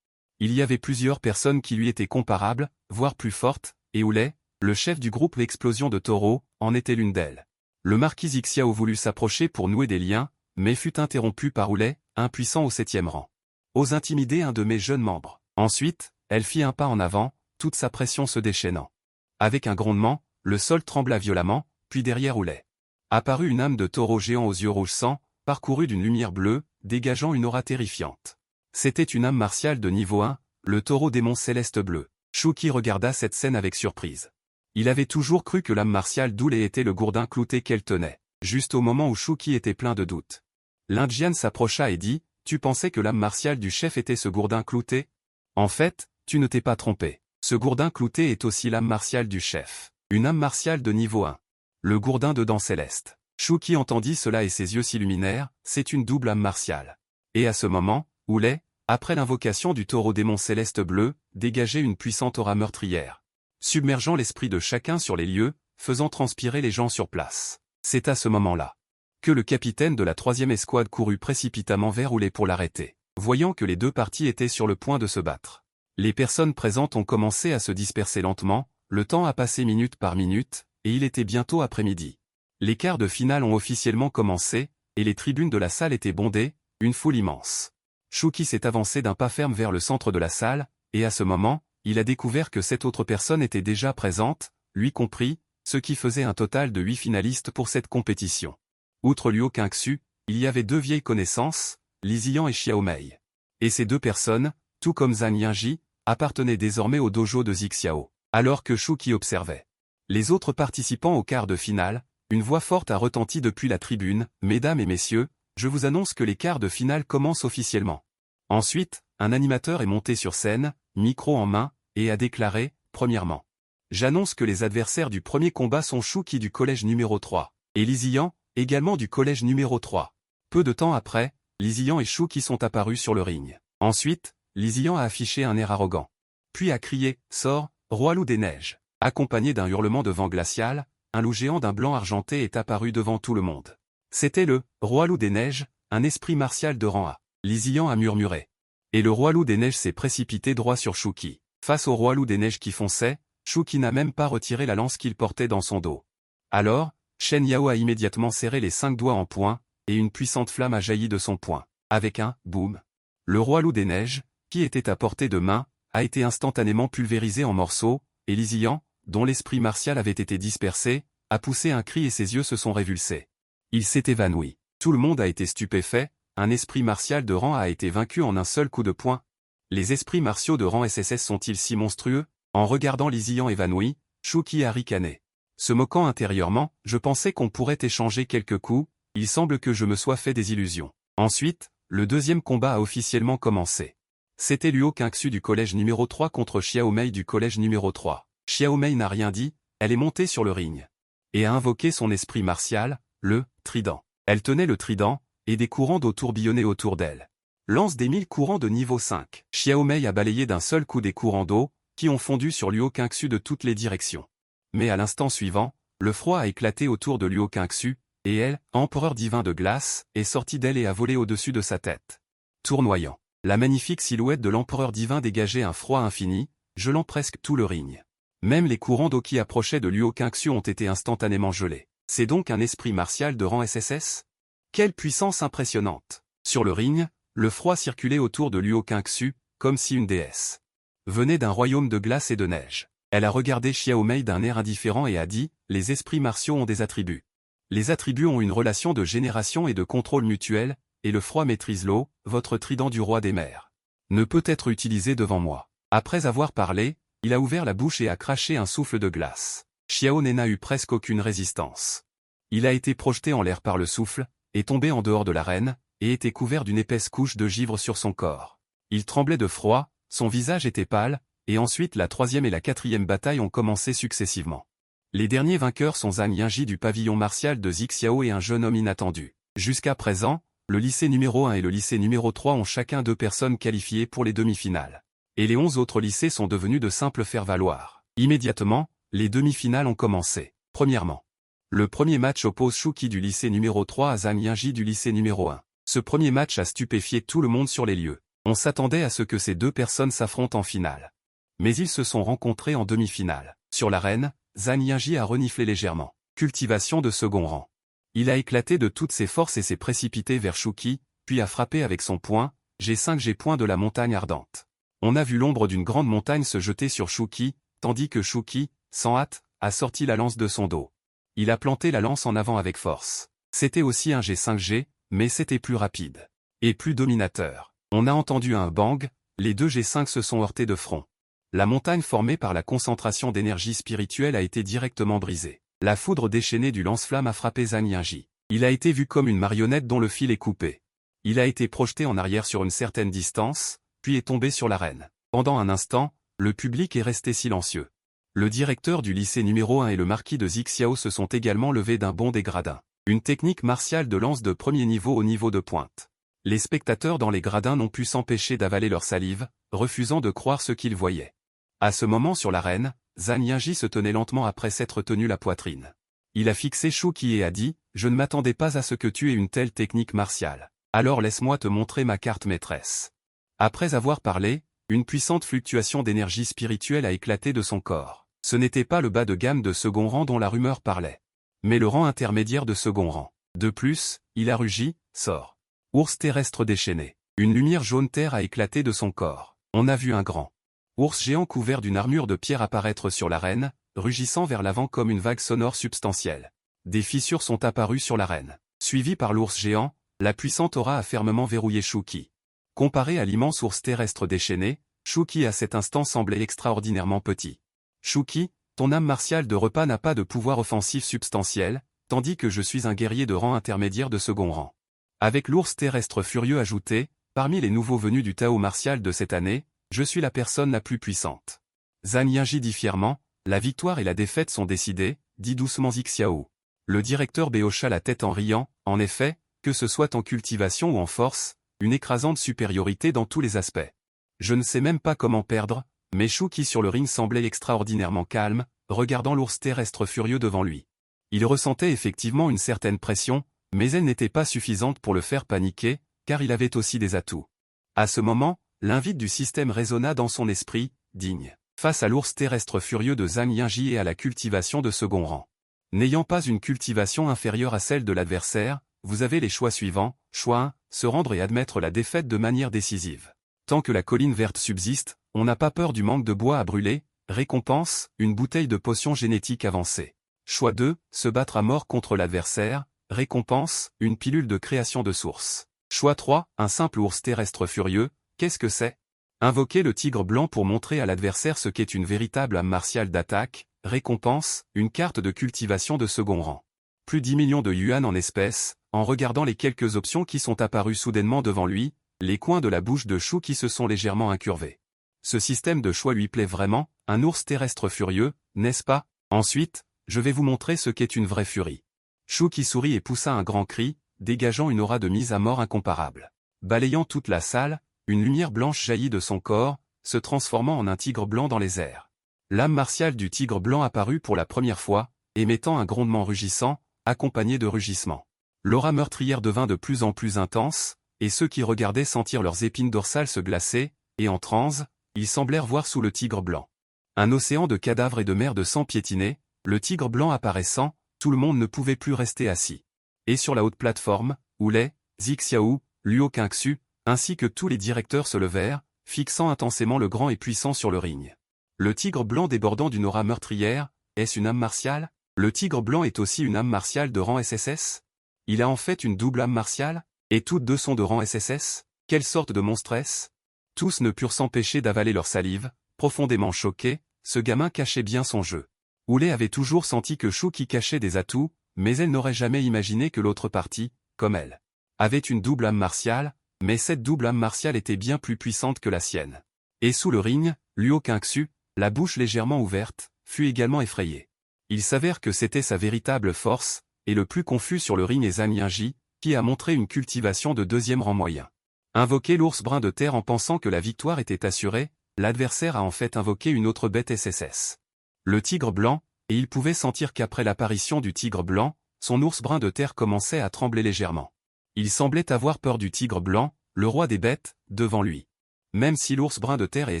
Il y avait plusieurs personnes qui lui étaient comparables, voire plus fortes, et Houlet, le chef du groupe l'explosion de taureau, en était l'une d'elles. Le marquis Zixiao voulut s'approcher pour nouer des liens, mais fut interrompu par Houlet, impuissant au 7e rang. Ose intimider un de mes jeunes membres. Ensuite, elle fit un pas en avant, toute sa pression se déchaînant. Avec un grondement, le sol trembla violemment, puis derrière Houlet apparut une âme de taureau géant aux yeux rouge sang, parcourue d'une lumière bleue, dégageant une aura terrifiante. C'était une âme martiale de niveau 1, le taureau démon céleste bleu. Shuki regarda cette scène avec surprise. Il avait toujours cru que l'âme martiale d'Houlet était le gourdin clouté qu'elle tenait, juste au moment où Shuki était plein de doutes. L'Indien s'approcha et dit, « Tu pensais que l'âme martiale du chef était ce gourdin clouté? En fait, tu ne t'es pas trompé. Ce gourdin clouté est aussi l'âme martiale du chef. » Une âme martiale de niveau 1. Le gourdin de dents céleste. Shuki entendit cela et ses yeux s'illuminèrent, c'est une double âme martiale. Et à ce moment, Oulai, après l'invocation du taureau démon céleste bleu, dégageait une puissante aura meurtrière, submergeant l'esprit de chacun sur les lieux, faisant transpirer les gens sur place. C'est à ce moment-là que le capitaine de la 3e escouade courut précipitamment vers Oulai pour l'arrêter, voyant que les deux parties étaient sur le point de se battre. Les personnes présentes ont commencé à se disperser lentement, le temps a passé minute par minute, et il était bientôt après-midi. Les quarts de finale ont officiellement commencé, et les tribunes de la salle étaient bondées, une foule immense. Shuki s'est avancé d'un pas ferme vers le centre de la salle, et à ce moment, il a découvert que 7 autres personnes étaient déjà présentes, lui compris, ce qui faisait un total de 8 finalistes pour cette compétition. Outre Luo Qingxu, il y avait 2 vieilles connaissances, Li Ziyan et Xiaomei. Et ces 2 personnes, tout comme Zhang Yingji, appartenaient désormais au dojo de Zixiao, alors que Shuki observait les autres participants au quart de finale. Une voix forte a retenti depuis la tribune, « Mesdames et messieurs, je vous annonce que les quarts de finale commencent officiellement. » Ensuite, un animateur est monté sur scène, micro en main, et a déclaré, « Premièrement, j'annonce que les adversaires du premier combat sont Shuki du collège numéro 3, et Li Ziyan, également du collège numéro 3. » Peu de temps après, Li Ziyan et Shuki sont apparus sur le ring. Ensuite, Li Ziyan a affiché un air arrogant. Puis a crié, « Sors, roi loup des neiges !» Accompagné d'un hurlement de vent glacial, un loup géant d'un blanc argenté est apparu devant tout le monde. C'était le roi loup des neiges, un esprit martial de rang A. Li Ziyan a murmuré. Et le roi loup des neiges s'est précipité droit sur Shuki. Face au roi loup des neiges qui fonçait, Shuki n'a même pas retiré la lance qu'il portait dans son dos. Alors, Shen Yao a immédiatement serré les 5 doigts en poing, et une puissante flamme a jailli de son poing. Avec un « boum », le roi loup des neiges, qui était à portée de main, a été instantanément pulvérisé en morceaux, et Li Ziyan, dont l'esprit martial avait été dispersé, a poussé un cri et ses yeux se sont révulsés. Il s'est évanoui. Tout le monde a été stupéfait, un esprit martial de rang A a été vaincu en un seul coup de poing. Les esprits martiaux de rang SSS sont-ils si monstrueux? En regardant Li Ziyan évanoui, Shuki a ricané. Se moquant intérieurement, je pensais qu'on pourrait échanger quelques coups, il semble que je me sois fait des illusions. Ensuite, le deuxième combat a officiellement commencé. C'était Luo Qingxu du collège numéro 3 contre Xiaomei du collège numéro 3. Xiaomei n'a rien dit, elle est montée sur le ring. Et a invoqué son esprit martial, le trident. Elle tenait le trident, et des courants d'eau tourbillonnaient autour d'elle. Lance des 1000 courants de niveau 5. Xiaomei a balayé d'un seul coup des courants d'eau, qui ont fondu sur Luo Qingxu de toutes les directions. Mais à l'instant suivant, le froid a éclaté autour de Luo Qingxu, et elle, empereur divin de glace, est sortie d'elle et a volé au-dessus de sa tête. Tournoyant. La magnifique silhouette de l'empereur divin dégageait un froid infini, gelant presque tout le ring. Même les courants d'eau qui approchaient de Luo Qingxu ont été instantanément gelés. C'est donc un esprit martial de rang SSS? Quelle puissance impressionnante! Sur le ring, le froid circulait autour de Luo Qingxu, comme si une déesse venait d'un royaume de glace et de neige. Elle a regardé Xiaomei d'un air indifférent et a dit, « Les esprits martiaux ont des attributs. Les attributs ont une relation de génération et de contrôle mutuel, et le froid maîtrise l'eau, votre trident du roi des mers ne peut être utilisé devant moi. » Après avoir parlé, il a ouvert la bouche et a craché un souffle de glace. Xiaomei n'a eu presque aucune résistance. Il a été projeté en l'air par le souffle, est tombé en dehors de l'arène, et était couvert d'une épaisse couche de givre sur son corps. Il tremblait de froid, son visage était pâle, et ensuite la 3e et la 4e bataille ont commencé successivement. Les derniers vainqueurs sont Zhang Yingji du pavillon martial de Zixiao et un jeune homme inattendu. Jusqu'à présent, le lycée numéro 1 et le lycée numéro 3 ont chacun 2 personnes qualifiées pour les demi-finales. Et les 11 autres lycées sont devenus de simples faire-valoir. Immédiatement, les demi-finales ont commencé. Premièrement, le premier match oppose Shuki du lycée numéro 3 à Zhang Yingji du lycée numéro 1. Ce premier match a stupéfié tout le monde sur les lieux. On s'attendait à ce que ces 2 personnes s'affrontent en finale. Mais ils se sont rencontrés en demi-finale. Sur l'arène, Zhang Yingji a reniflé légèrement. Cultivation de second rang. Il a éclaté de toutes ses forces et s'est précipité vers Shuki, puis a frappé avec son poing, G5 point de la montagne ardente. On a vu l'ombre d'une grande montagne se jeter sur Shuki, tandis que Shuki, sans hâte, a sorti la lance de son dos. Il a planté la lance en avant avec force. C'était aussi un G5G, mais c'était plus rapide. Et plus dominateur. On a entendu un bang, les 2 G5 se sont heurtés de front. La montagne formée par la concentration d'énergie spirituelle a été directement brisée. La foudre déchaînée du lance-flamme a frappé Zhang Yingji. Il a été vu comme une marionnette dont le fil est coupé. Il a été projeté en arrière sur une certaine distance, puis est tombé sur l'arène. Pendant un instant, le public est resté silencieux. Le directeur du lycée numéro 1 et le marquis de Zixiao se sont également levés d'un bond des gradins. Une technique martiale de lance de premier niveau au niveau de pointe. Les spectateurs dans les gradins n'ont pu s'empêcher d'avaler leur salive, refusant de croire ce qu'ils voyaient. À ce moment sur l'arène, Zhang Yinji se tenait lentement après s'être tenu la poitrine. Il a fixé Shuqi et a dit « Je ne m'attendais pas à ce que tu aies une telle technique martiale. Alors laisse-moi te montrer ma carte maîtresse. » Après avoir parlé, une puissante fluctuation d'énergie spirituelle a éclaté de son corps. Ce n'était pas le bas de gamme de second rang dont la rumeur parlait, mais le rang intermédiaire de second rang. De plus, il a rugi, sort. Ours terrestre déchaîné. Une lumière jaune terre a éclaté de son corps. On a vu un grand ours géant couvert d'une armure de pierre apparaître sur l'arène, rugissant vers l'avant comme une vague sonore substantielle. Des fissures sont apparues sur l'arène. Suivi par l'ours géant, la puissante aura a fermement verrouillé Shuqi. Comparé à l'immense ours terrestre déchaîné, Shuqi à cet instant semblait extraordinairement petit. Shuqi, ton âme martiale de repas n'a pas de pouvoir offensif substantiel, tandis que je suis un guerrier de rang intermédiaire de second rang. Avec l'ours terrestre furieux ajouté, parmi les nouveaux venus du Tao martial de cette année, je suis la personne la plus puissante. Zhang Yinji dit fièrement, la victoire et la défaite sont décidées, dit doucement Zixiao. Le directeur hocha la tête en riant, en effet, que ce soit en cultivation ou en force, une écrasante supériorité dans tous les aspects. Je ne sais même pas comment perdre, mais Shuqi sur le ring semblait extraordinairement calme, regardant l'ours terrestre furieux devant lui. Il ressentait effectivement une certaine pression, mais elle n'était pas suffisante pour le faire paniquer, car il avait aussi des atouts. À ce moment, l'invite du système résonna dans son esprit, digne, face à l'ours terrestre furieux de Zhang Yinji et à la cultivation de second rang. N'ayant pas une cultivation inférieure à celle de l'adversaire, vous avez les choix suivants. Choix 1, se rendre et admettre la défaite de manière décisive. Tant que la colline verte subsiste, on n'a pas peur du manque de bois à brûler. Récompense, une bouteille de potion génétique avancée. Choix 2, se battre à mort contre l'adversaire. Récompense, une pilule de création de source. Choix 3, un simple ours terrestre furieux. Qu'est-ce que c'est? Invoquer le tigre blanc pour montrer à l'adversaire ce qu'est une véritable âme martiale d'attaque. Récompense, une carte de cultivation de second rang. Plus 10 millions de yuan en espèces. En regardant les quelques options qui sont apparues soudainement devant lui, les coins de la bouche de Shuqi se sont légèrement incurvés. Ce système de choix lui plaît vraiment, un ours terrestre furieux, n'est-ce pas? Ensuite, je vais vous montrer ce qu'est une vraie furie. Shuqi sourit et poussa un grand cri, dégageant une aura de mise à mort incomparable. Balayant toute la salle, une lumière blanche jaillit de son corps, se transformant en un tigre blanc dans les airs. L'âme martiale du tigre blanc apparut pour la première fois, émettant un grondement rugissant, accompagné de rugissements. L'aura meurtrière devint de plus en plus intense, et ceux qui regardaient sentirent leurs épines dorsales se glacer, et en transe, ils semblèrent voir sous le tigre blanc un océan de cadavres et de mer de sang piétiné, le tigre blanc apparaissant, tout le monde ne pouvait plus rester assis. Et sur la haute plateforme, où les Zixiao, Luo Qingxu, ainsi que tous les directeurs se levèrent, fixant intensément le grand et puissant sur le ring. Le tigre blanc débordant d'une aura meurtrière, est-ce une âme martiale? Le tigre blanc est aussi une âme martiale de rang SSS? Il a en fait une double âme martiale? Et toutes deux sont de rang SSS? Quelle sorte de monstre est-ce? Tous ne purent s'empêcher d'avaler leur salive, profondément choqués, ce gamin cachait bien son jeu. Oulé avait toujours senti que Shuqi cachait des atouts, mais elle n'aurait jamais imaginé que l'autre partie, comme elle, avait une double âme martiale, mais cette double âme martiale était bien plus puissante que la sienne. Et sous le ring, Luo Qingxu, la bouche légèrement ouverte, fut également effrayé. Il s'avère que c'était sa véritable force, et le plus confus sur le ring est Zhang Yinji, qui a montré une cultivation de deuxième rang moyen. Invoquer l'ours brun de terre en pensant que la victoire était assurée, l'adversaire a en fait invoqué une autre bête SSS. Le tigre blanc, et il pouvait sentir qu'après l'apparition du tigre blanc, son ours brun de terre commençait à trembler légèrement. Il semblait avoir peur du tigre blanc, le roi des bêtes, devant lui. Même si l'ours brun de terre est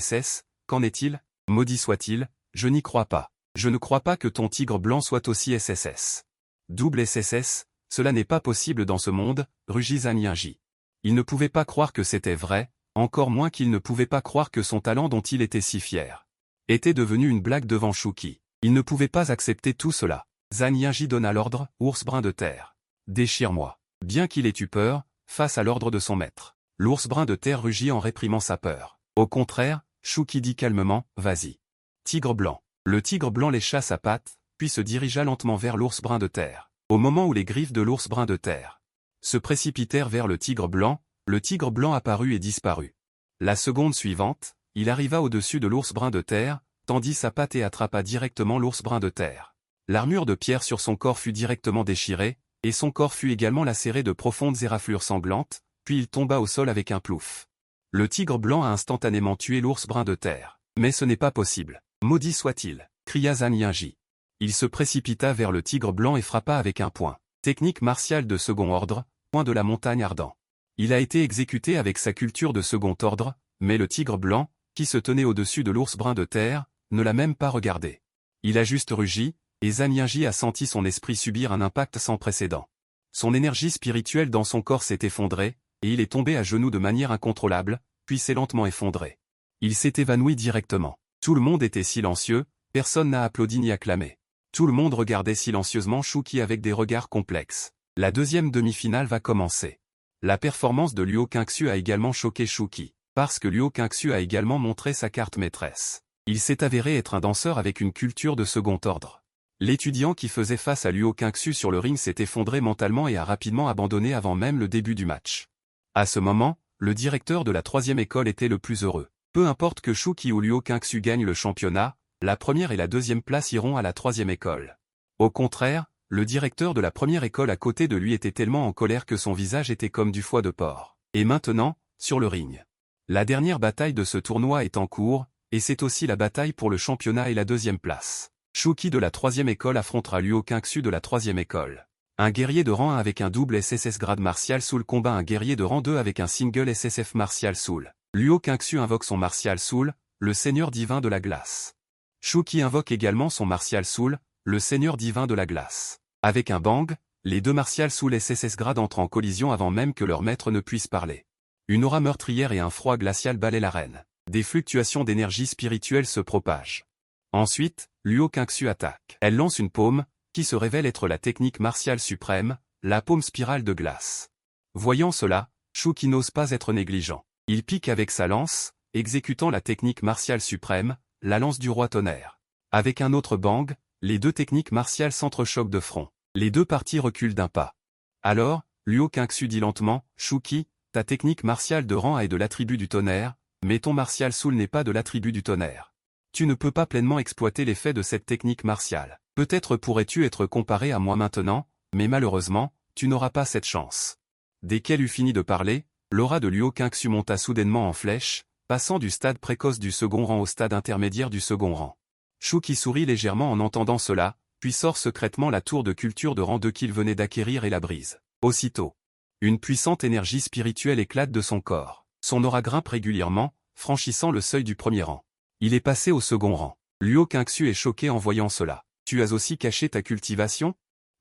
SS, qu'en est-il? Maudit soit-il, je n'y crois pas. Je ne crois pas que ton tigre blanc soit aussi SSS. Double SSS, cela n'est pas possible dans ce monde, rugit Zhang Yinji. Il ne pouvait pas croire que c'était vrai, encore moins qu'il ne pouvait pas croire que son talent dont il était si fier était devenu une blague devant Shuqi. Il ne pouvait pas accepter tout cela. Zhang Yinji donna l'ordre, ours brun de terre. Déchire-moi. Bien qu'il ait eu peur, face à l'ordre de son maître, l'ours brun de terre rugit en réprimant sa peur. Au contraire, Shuqi dit calmement, vas-y. Tigre blanc. Le tigre blanc lécha sa patte, puis se dirigea lentement vers l'ours brun de terre. Au moment où les griffes de l'ours brun de terre se précipitèrent vers le tigre blanc apparut et disparut. La seconde suivante, il arriva au-dessus de l'ours brun de terre, tendit sa patte et attrapa directement l'ours brun de terre. L'armure de pierre sur son corps fut directement déchirée, et son corps fut également lacéré de profondes éraflures sanglantes, puis il tomba au sol avec un plouf. Le tigre blanc a instantanément tué l'ours brun de terre. Mais ce n'est pas possible. Maudit soit-il, cria Zhang Yinji. Il se précipita vers le tigre blanc et frappa avec un poing. Technique martiale de second ordre, point de la montagne ardent. Il a été exécuté avec sa culture de second ordre, mais le tigre blanc, qui se tenait au-dessus de l'ours brun de terre, ne l'a même pas regardé. Il a juste rugi, et Zhang Yinji a senti son esprit subir un impact sans précédent. Son énergie spirituelle dans son corps s'est effondrée, et il est tombé à genoux de manière incontrôlable, puis s'est lentement effondré. Il s'est évanoui directement. Tout le monde était silencieux, personne n'a applaudi ni acclamé. Tout le monde regardait silencieusement Shuki avec des regards complexes. La deuxième demi-finale va commencer. La performance de Luo Qingxu a également choqué Shuki, parce que Luo Qingxu a également montré sa carte maîtresse. Il s'est avéré être un danseur avec une culture de second ordre. L'étudiant qui faisait face à Luo Qingxu sur le ring s'est effondré mentalement et a rapidement abandonné avant même le début du match. À ce moment, le directeur de la troisième école était le plus heureux. Peu importe que Shuki ou Luo Qingxu gagnent le championnat, la première et la deuxième place iront à la troisième école. Au contraire, le directeur de la première école à côté de lui était tellement en colère que son visage était comme du foie de porc. Et maintenant, sur le ring. La dernière bataille de ce tournoi est en cours, et c'est aussi la bataille pour le championnat et la deuxième place. Shuki de la troisième école affrontera Luo Qingxu de la troisième école. Un guerrier de rang 1 avec un double SSS grade martial soul combat un guerrier de rang 2 avec un single SSF martial soul. Luo Qingxu invoque son martial soul, le seigneur divin de la glace. Shuki invoque également son martial soul, le seigneur divin de la glace. Avec un bang, les deux martial soul SSS grade entrent en collision avant même que leur maître ne puisse parler. Une aura meurtrière et un froid glacial balaient l'arène. Des fluctuations d'énergie spirituelle se propagent. Ensuite, Luo Qingxu attaque. Elle lance une paume, qui se révèle être la technique martiale suprême, la paume spirale de glace. Voyant cela, Shuki n'ose pas être négligent. Il pique avec sa lance, exécutant la technique martiale suprême, la lance du roi tonnerre. Avec un autre bang, les deux techniques martiales s'entrechoquent de front. Les deux parties reculent d'un pas. Alors, Luo Qingxu dit lentement, « Shuki, ta technique martiale de rang A est de l'attribut du tonnerre, mais ton martial soul n'est pas de l'attribut du tonnerre. Tu ne peux pas pleinement exploiter l'effet de cette technique martiale. Peut-être pourrais-tu être comparé à moi maintenant, mais malheureusement, tu n'auras pas cette chance. » Dès qu'elle eut fini de parler, l'aura de Luo Qingxu monta soudainement en flèche, passant du stade précoce du second rang au stade intermédiaire du second rang. Shuki sourit légèrement en entendant cela, puis sort secrètement la tour de culture de rang 2 qu'il venait d'acquérir et la brise. Aussitôt, une puissante énergie spirituelle éclate de son corps. Son aura grimpe régulièrement, franchissant le seuil du premier rang. Il est passé au second rang. Luo Qingxu est choqué en voyant cela. Tu as aussi caché ta cultivation?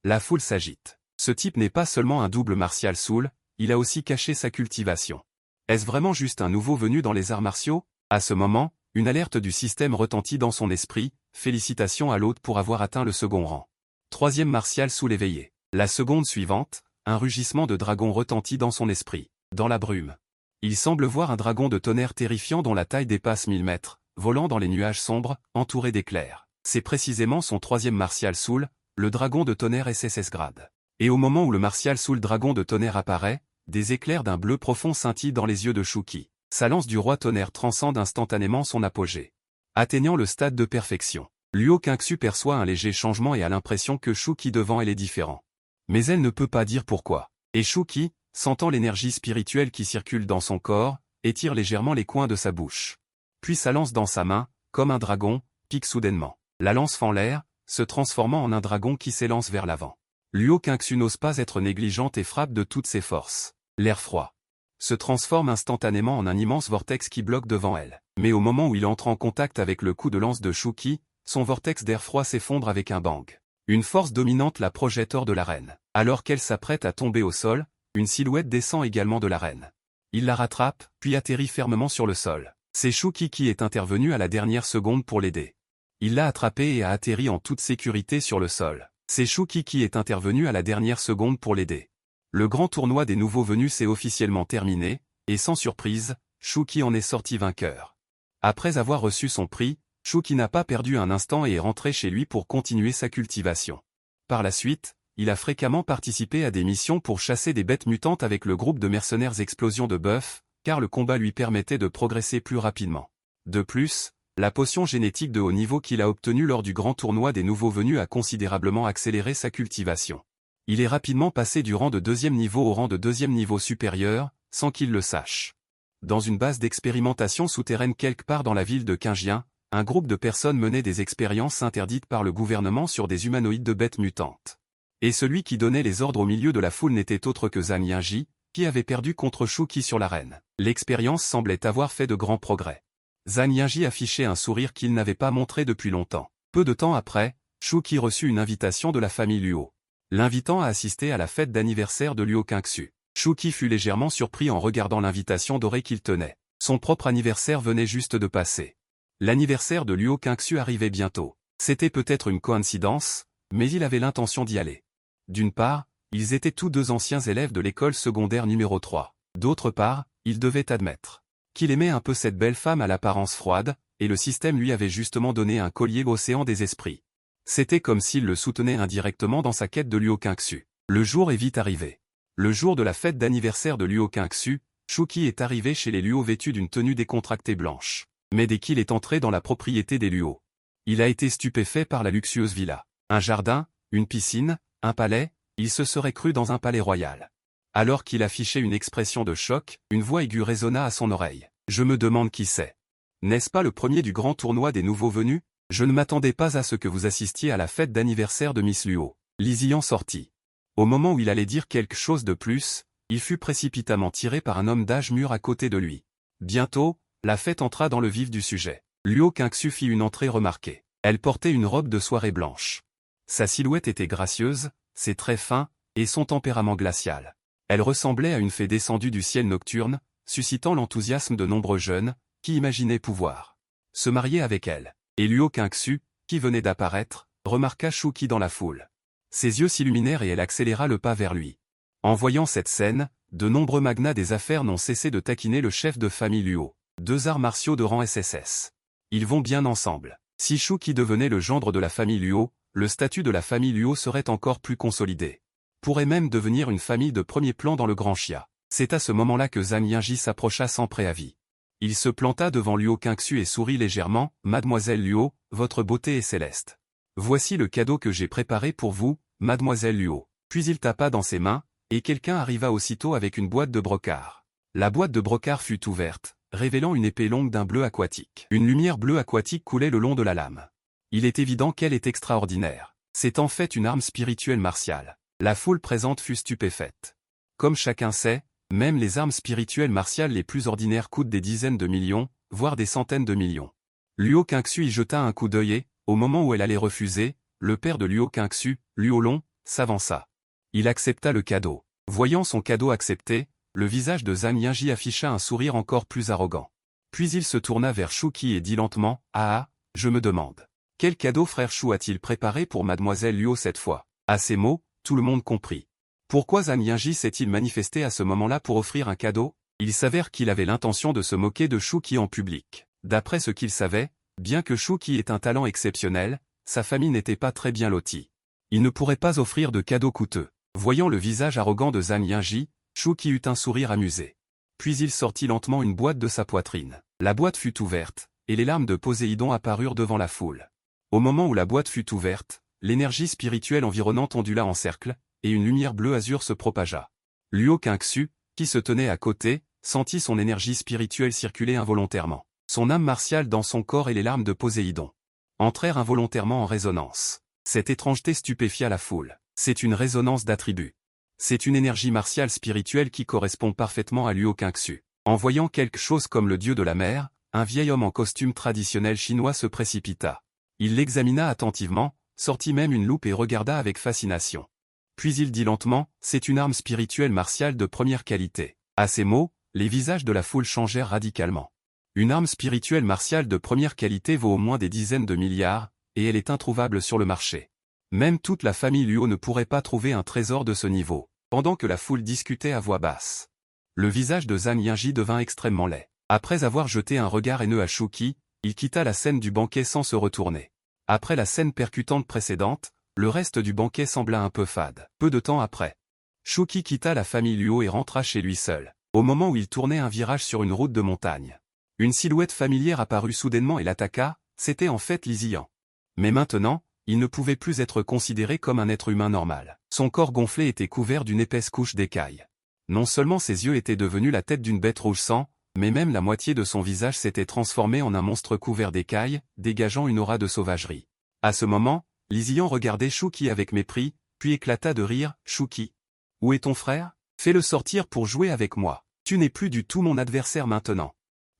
La foule s'agite. Ce type n'est pas seulement un double martial soul, il a aussi caché sa cultivation. Est-ce vraiment juste un nouveau venu dans les arts martiaux? À ce moment, une alerte du système retentit dans son esprit, félicitations à l'hôte pour avoir atteint le second rang. Troisième martial soul éveillé. La seconde suivante, un rugissement de dragon retentit dans son esprit. Dans la brume. Il semble voir un dragon de tonnerre terrifiant dont la taille dépasse 1000 mètres, volant dans les nuages sombres, entouré d'éclairs. C'est précisément son troisième martial soul, le dragon de tonnerre SSS grade. Et au moment où le martial soul dragon de tonnerre apparaît, des éclairs d'un bleu profond scintillent dans les yeux de Shuki. Sa lance du roi tonnerre transcende instantanément son apogée. Atteignant le stade de perfection, Luo Qingxu perçoit un léger changement et a l'impression que Shuki devant elle est différent. Mais elle ne peut pas dire pourquoi. Et Shuki, sentant l'énergie spirituelle qui circule dans son corps, étire légèrement les coins de sa bouche. Puis sa lance dans sa main, comme un dragon, pique soudainement. La lance fend l'air, se transformant en un dragon qui s'élance vers l'avant. Luo Qingxu n'ose pas être négligente et frappe de toutes ses forces. L'air froid se transforme instantanément en un immense vortex qui bloque devant elle. Mais au moment où il entre en contact avec le coup de lance de Shuki, son vortex d'air froid s'effondre avec un bang. Une force dominante la projette hors de l'arène. Alors qu'elle s'apprête à tomber au sol, une silhouette descend également de l'arène. Il la rattrape, puis atterrit fermement sur le sol. C'est Shuki qui est intervenu à la dernière seconde pour l'aider. Il l'a attrapé et a atterri en toute sécurité sur le sol. C'est Shuki qui est intervenu à la dernière seconde pour l'aider. Le grand tournoi des nouveaux venus s'est officiellement terminé, et sans surprise, Shuki en est sorti vainqueur. Après avoir reçu son prix, Shuki n'a pas perdu un instant et est rentré chez lui pour continuer sa cultivation. Par la suite, il a fréquemment participé à des missions pour chasser des bêtes mutantes avec le groupe de mercenaires Explosion de Bœuf, car le combat lui permettait de progresser plus rapidement. De plus, La potion génétique de haut niveau qu'il a obtenue lors du grand tournoi des nouveaux venus a considérablement accéléré sa cultivation. Il est rapidement passé du rang de deuxième niveau au rang de deuxième niveau supérieur, sans qu'il le sache. Dans une base d'expérimentation souterraine quelque part dans la ville de Qingjian, un groupe de personnes menait des expériences interdites par le gouvernement sur des humanoïdes de bêtes mutantes. Et celui qui donnait les ordres au milieu de la foule n'était autre que Zhang Yingji, qui avait perdu contre Shu Qi sur l'arène. L'expérience semblait avoir fait de grands progrès. Zhang Yingji affichait un sourire qu'il n'avait pas montré depuis longtemps. Peu de temps après, Shu Qi reçut une invitation de la famille Luo, l'invitant à assister à la fête d'anniversaire de Luo Qingxu. Shu Qi fut légèrement surpris en regardant l'invitation dorée qu'il tenait. Son propre anniversaire venait juste de passer. L'anniversaire de Luo Qingxu arrivait bientôt. C'était peut-être une coïncidence, mais il avait l'intention d'y aller. D'une part, ils étaient tous deux anciens élèves de l'école secondaire numéro 3. D'autre part, il devait admettre qu'il aimait un peu cette belle femme à l'apparence froide, et le système lui avait justement donné un collier océan des esprits. C'était comme s'il le soutenait indirectement dans sa quête de Luo Qingxu. Le jour est vite arrivé. Le jour de la fête d'anniversaire de Luo Qingxu, Shu Qi est arrivé chez les Luo vêtu d'une tenue décontractée blanche. Mais dès qu'il est entré dans la propriété des Luo, il a été stupéfait par la luxueuse villa. Un jardin, une piscine, un palais, il se serait cru dans un palais royal. Alors qu'il affichait une expression de choc, une voix aiguë résonna à son oreille. « Je me demande qui c'est. N'est-ce pas le premier du grand tournoi des nouveaux venus? Je ne m'attendais pas à ce que vous assistiez à la fête d'anniversaire de Miss Luo. » Lizian sortit. Au moment où il allait dire quelque chose de plus, il fut précipitamment tiré par un homme d'âge mûr à côté de lui. Bientôt, la fête entra dans le vif du sujet. Luo Qingxu fit une entrée remarquée. Elle portait une robe de soirée blanche. Sa silhouette était gracieuse, ses traits fins, et son tempérament glacial. Elle ressemblait à une fée descendue du ciel nocturne, suscitant l'enthousiasme de nombreux jeunes, qui imaginaient pouvoir se marier avec elle. Et Luo Qingxu, qui venait d'apparaître, remarqua Shu Qi dans la foule. Ses yeux s'illuminèrent et elle accéléra le pas vers lui. En voyant cette scène, de nombreux magnats des affaires n'ont cessé de taquiner le chef de famille Luo. Deux arts martiaux de rang SSS. Ils vont bien ensemble. Si Shu Qi devenait le gendre de la famille Luo, le statut de la famille Luo serait encore plus consolidé. Pourrait même devenir une famille de premier plan dans le Grand Xia. C'est à ce moment-là que Zhang Yingji s'approcha sans préavis. Il se planta devant Luo Qingxu et sourit légèrement. « Mademoiselle Luo, votre beauté est céleste. Voici le cadeau que j'ai préparé pour vous, Mademoiselle Luo. » Puis il tapa dans ses mains, et quelqu'un arriva aussitôt avec une boîte de brocart. La boîte de brocart fut ouverte, révélant une épée longue d'un bleu aquatique. Une lumière bleue aquatique coulait le long de la lame. Il est évident qu'elle est extraordinaire. C'est en fait une arme spirituelle martiale. La foule présente fut stupéfaite. Comme chacun sait, même les armes spirituelles martiales les plus ordinaires coûtent des dizaines de millions, voire des centaines de millions. Luo Qingxu y jeta un coup d'œil et, au moment où elle allait refuser, le père de Luo Qingxu, Luo Long, s'avança. Il accepta le cadeau. Voyant son cadeau accepté, le visage de Zhang Yingji afficha un sourire encore plus arrogant. Puis il se tourna vers Shu Qi et dit lentement, « Ah, je me demande. Quel cadeau frère Shu a-t-il préparé pour mademoiselle Luo cette fois ?» À ces mots, tout le monde comprit. Pourquoi Zhang Yingji s'est-il manifesté à ce moment-là pour offrir un cadeau? Il s'avère qu'il avait l'intention de se moquer de Shu Qi en public. D'après ce qu'il savait, bien que Shu Qi ait un talent exceptionnel, sa famille n'était pas très bien lotie. Il ne pourrait pas offrir de cadeaux coûteux. Voyant le visage arrogant de Zhang Yingji, Shu Qi eut un sourire amusé. Puis il sortit lentement une boîte de sa poitrine. La boîte fut ouverte, et les larmes de Poséidon apparurent devant la foule. Au moment où la boîte fut ouverte, l'énergie spirituelle environnante ondula en cercle, et une lumière bleu-azur se propagea. Luo Qingxu, qui se tenait à côté, sentit son énergie spirituelle circuler involontairement. Son âme martiale dans son corps et les larmes de Poséidon entrèrent involontairement en résonance. Cette étrangeté stupéfia la foule. C'est une résonance d'attributs. C'est une énergie martiale spirituelle qui correspond parfaitement à Luo Qingxu. En voyant quelque chose comme le dieu de la mer, un vieil homme en costume traditionnel chinois se précipita. Il l'examina attentivement, sortit même une loupe et regarda avec fascination. Puis il dit lentement, « C'est une arme spirituelle martiale de première qualité. » À ces mots, les visages de la foule changèrent radicalement. Une arme spirituelle martiale de première qualité vaut au moins des dizaines de milliards, et elle est introuvable sur le marché. Même toute la famille Luo ne pourrait pas trouver un trésor de ce niveau. Pendant que la foule discutait à voix basse, le visage de Zhang Yingji devint extrêmement laid. Après avoir jeté un regard haineux à Shu Qi, il quitta la scène du banquet sans se retourner. Après la scène percutante précédente, le reste du banquet sembla un peu fade. Peu de temps après, Shu Qi quitta la famille Luo et rentra chez lui seul. Au moment où il tournait un virage sur une route de montagne, Une silhouette familière apparut soudainement et l'attaqua, c'était en fait Lizian. Mais maintenant, il ne pouvait plus être considéré comme un être humain normal. Son corps gonflé était couvert d'une épaisse couche d'écailles. Non seulement ses yeux étaient devenus la tête d'une bête rouge sang, mais même la moitié de son visage s'était transformé en un monstre couvert d'écailles, dégageant une aura de sauvagerie. À ce moment, Lizian regardait Shuki avec mépris, puis éclata de rire. « Shuki, où est ton frère? Fais-le sortir pour jouer avec moi. Tu n'es plus du tout mon adversaire maintenant. »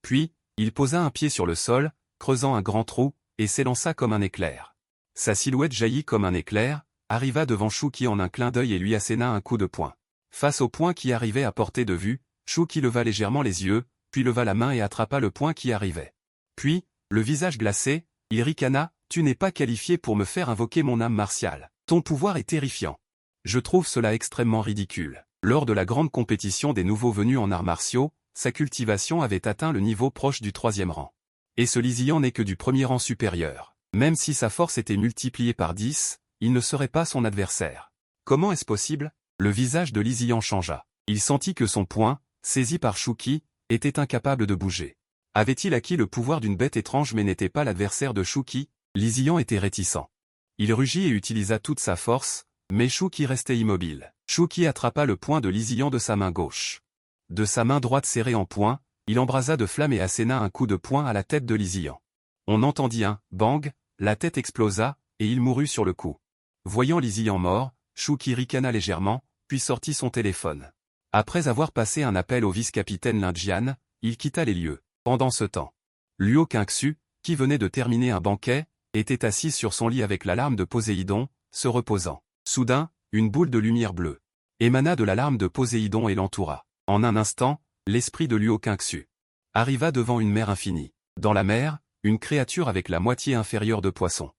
Puis, il posa un pied sur le sol, creusant un grand trou, et s'élança comme un éclair. Sa silhouette jaillit comme un éclair, arriva devant Shuki en un clin d'œil et lui asséna un coup de poing. Face au poing qui arrivait à portée de vue, Shuki leva légèrement les yeux, puis leva la main et attrapa le poing qui arrivait. Puis, le visage glacé, il ricana. « Tu n'es pas qualifié pour me faire invoquer mon âme martiale. Ton pouvoir est terrifiant. Je trouve cela extrêmement ridicule. » Lors de la grande compétition des nouveaux venus en arts martiaux, sa cultivation avait atteint le niveau proche du 3e rang. Et ce Lizian n'est que du 1er rang supérieur. Même si sa force était multipliée par 10, il ne serait pas son adversaire. Comment est-ce possible? Le visage de Lizian changea. Il sentit que son poing, saisi par Shuki, était incapable de bouger. Avait-il acquis le pouvoir d'une bête étrange mais n'était pas l'adversaire de Shuki? Lizian était réticent. Il rugit et utilisa toute sa force, mais Shuki restait immobile. Shuki attrapa le poing de Lizian de sa main gauche. De sa main droite serrée en poing, il embrasa de flamme et asséna un coup de poing à la tête de Lizian. On entendit un « bang », la tête explosa, et il mourut sur le coup. Voyant Lizian mort, Shuki ricana légèrement, puis sortit son téléphone. Après avoir passé un appel au vice-capitaine Linjian, il quitta les lieux. Pendant ce temps, Luo Qingxu, qui venait de terminer un banquet, était assise sur son lit avec la larme de Poséidon, se reposant. Soudain, une boule de lumière bleue émana de la larme de Poséidon et l'entoura. En un instant, l'esprit de Luo Qingxu arriva devant une mer infinie. Dans la mer, une créature avec la moitié inférieure de poisson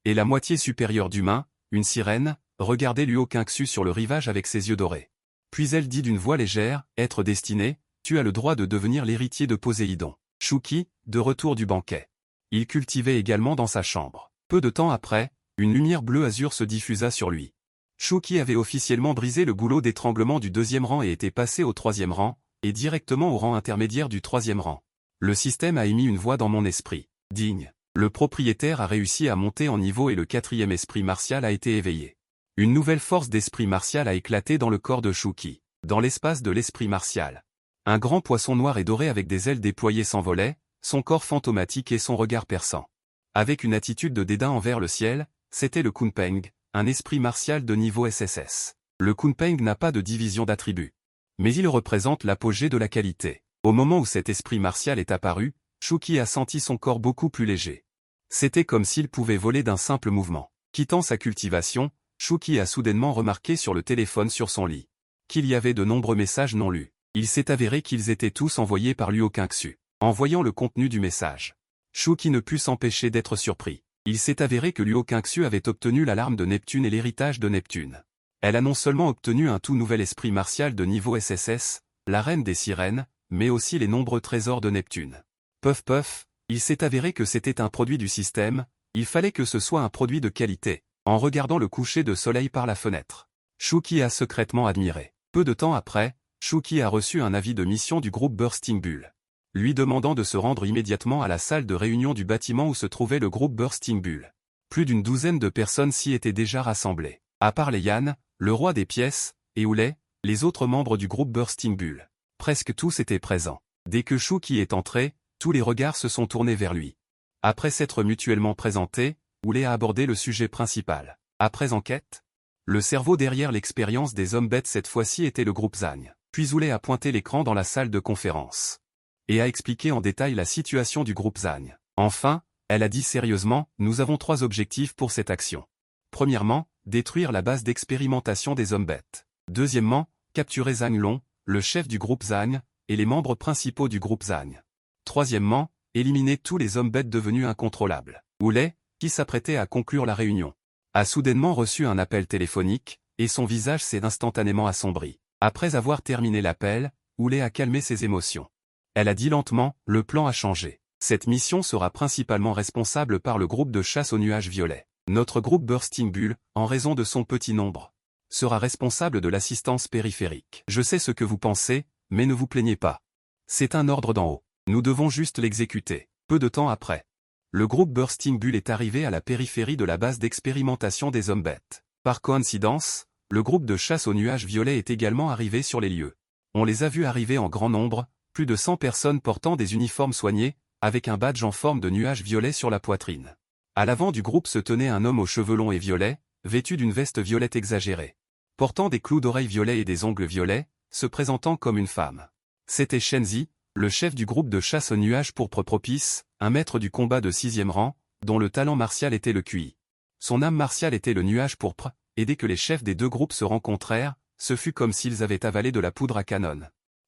et la moitié supérieure d'humain, une sirène, regardait Luo Qingxu sur le rivage avec ses yeux dorés. Puis elle dit d'une voix légère, « Être destiné, tu as le droit de devenir l'héritier de Poséidon. » Shuki, de retour du banquet. Il cultivait également dans sa chambre. Peu de temps après, une lumière bleu-azur se diffusa sur lui. Shuki avait officiellement brisé le goulot d'étranglement du 2e rang et était passé au 3e rang, et directement au rang intermédiaire du 3e rang. Le système a émis une voix dans mon esprit. Digne. Le propriétaire a réussi à monter en niveau et le 4e esprit martial a été éveillé. Une nouvelle force d'esprit martial a éclaté dans le corps de Shuki. Dans l'espace de l'esprit martial, un grand poisson noir et doré avec des ailes déployées s'envolait, son corps fantomatique et son regard perçant. Avec une attitude de dédain envers le ciel, c'était le Kunpeng, un esprit martial de niveau SSS. Le Kunpeng n'a pas de division d'attributs. Mais il représente l'apogée de la qualité. Au moment où cet esprit martial est apparu, Shuki a senti son corps beaucoup plus léger. C'était comme s'il pouvait voler d'un simple mouvement. Quittant sa cultivation, Shuki a soudainement remarqué sur le téléphone sur son lit qu'il y avait de nombreux messages non lus. Il s'est avéré qu'ils étaient tous envoyés par Luo Qingxu. En voyant le contenu du message, Shuki ne put s'empêcher d'être surpris. Il s'est avéré que Luo Qingxu avait obtenu la larme de Neptune et l'héritage de Neptune. Elle a non seulement obtenu un tout nouvel esprit martial de niveau SSS, la reine des sirènes, mais aussi les nombreux trésors de Neptune. Puff puff, il s'est avéré que c'était un produit du système, il fallait que ce soit un produit de qualité. En regardant le coucher de soleil par la fenêtre, Shuki a secrètement admiré. Peu de temps après, Shuki a reçu un avis de mission du groupe Bursting Bull, lui demandant de se rendre immédiatement à la salle de réunion du bâtiment où se trouvait le groupe Bursting Bull. Plus d'une douzaine de personnes s'y étaient déjà rassemblées. À part les Yan, le roi des pièces, et Oulay, les autres membres du groupe Bursting Bull. Presque tous étaient présents. Dès que Shuki est entré, tous les regards se sont tournés vers lui. Après s'être mutuellement présentés, Oulay a abordé le sujet principal. Après enquête, le cerveau derrière l'expérience des hommes bêtes cette fois-ci était le groupe Zagne. Puis Oulay a pointé l'écran dans la salle de conférence et a expliqué en détail la situation du groupe Zagne. Enfin, elle a dit sérieusement, nous avons 3 objectifs pour cette action. Premièrement, détruire la base d'expérimentation des hommes bêtes. Deuxièmement, capturer Zagne Long, le chef du groupe Zagne, et les membres principaux du groupe Zagne. Troisièmement, éliminer tous les hommes bêtes devenus incontrôlables. Oulay, qui s'apprêtait à conclure la réunion, a soudainement reçu un appel téléphonique, et son visage s'est instantanément assombri. Après avoir terminé l'appel, Oulay a calmé ses émotions. Elle a dit lentement, le plan a changé. Cette mission sera principalement responsable par le groupe de chasse aux nuages violets. Notre groupe Bursting Bull, en raison de son petit nombre, sera responsable de l'assistance périphérique. Je sais ce que vous pensez, mais ne vous plaignez pas. C'est un ordre d'en haut. Nous devons juste l'exécuter. Peu de temps après, le groupe Bursting Bull est arrivé à la périphérie de la base d'expérimentation des hommes-bêtes. Par coïncidence, le groupe de chasse aux nuages violets est également arrivé sur les lieux. On les a vus arriver en grand nombre, plus de 100 personnes portant des uniformes soignés, avec un badge en forme de nuage violet sur la poitrine. À l'avant du groupe se tenait un homme aux cheveux longs et violets, vêtu d'une veste violette exagérée, portant des clous d'oreilles violets et des ongles violets, se présentant comme une femme. C'était Shenzi, le chef du groupe de chasse aux nuages pourpre propice, un maître du combat de 6e rang, dont le talent martial était le QI. Son âme martiale était le nuage pourpre, et dès que les chefs des deux groupes se rencontrèrent, ce fut comme s'ils avaient avalé de la poudre à canon.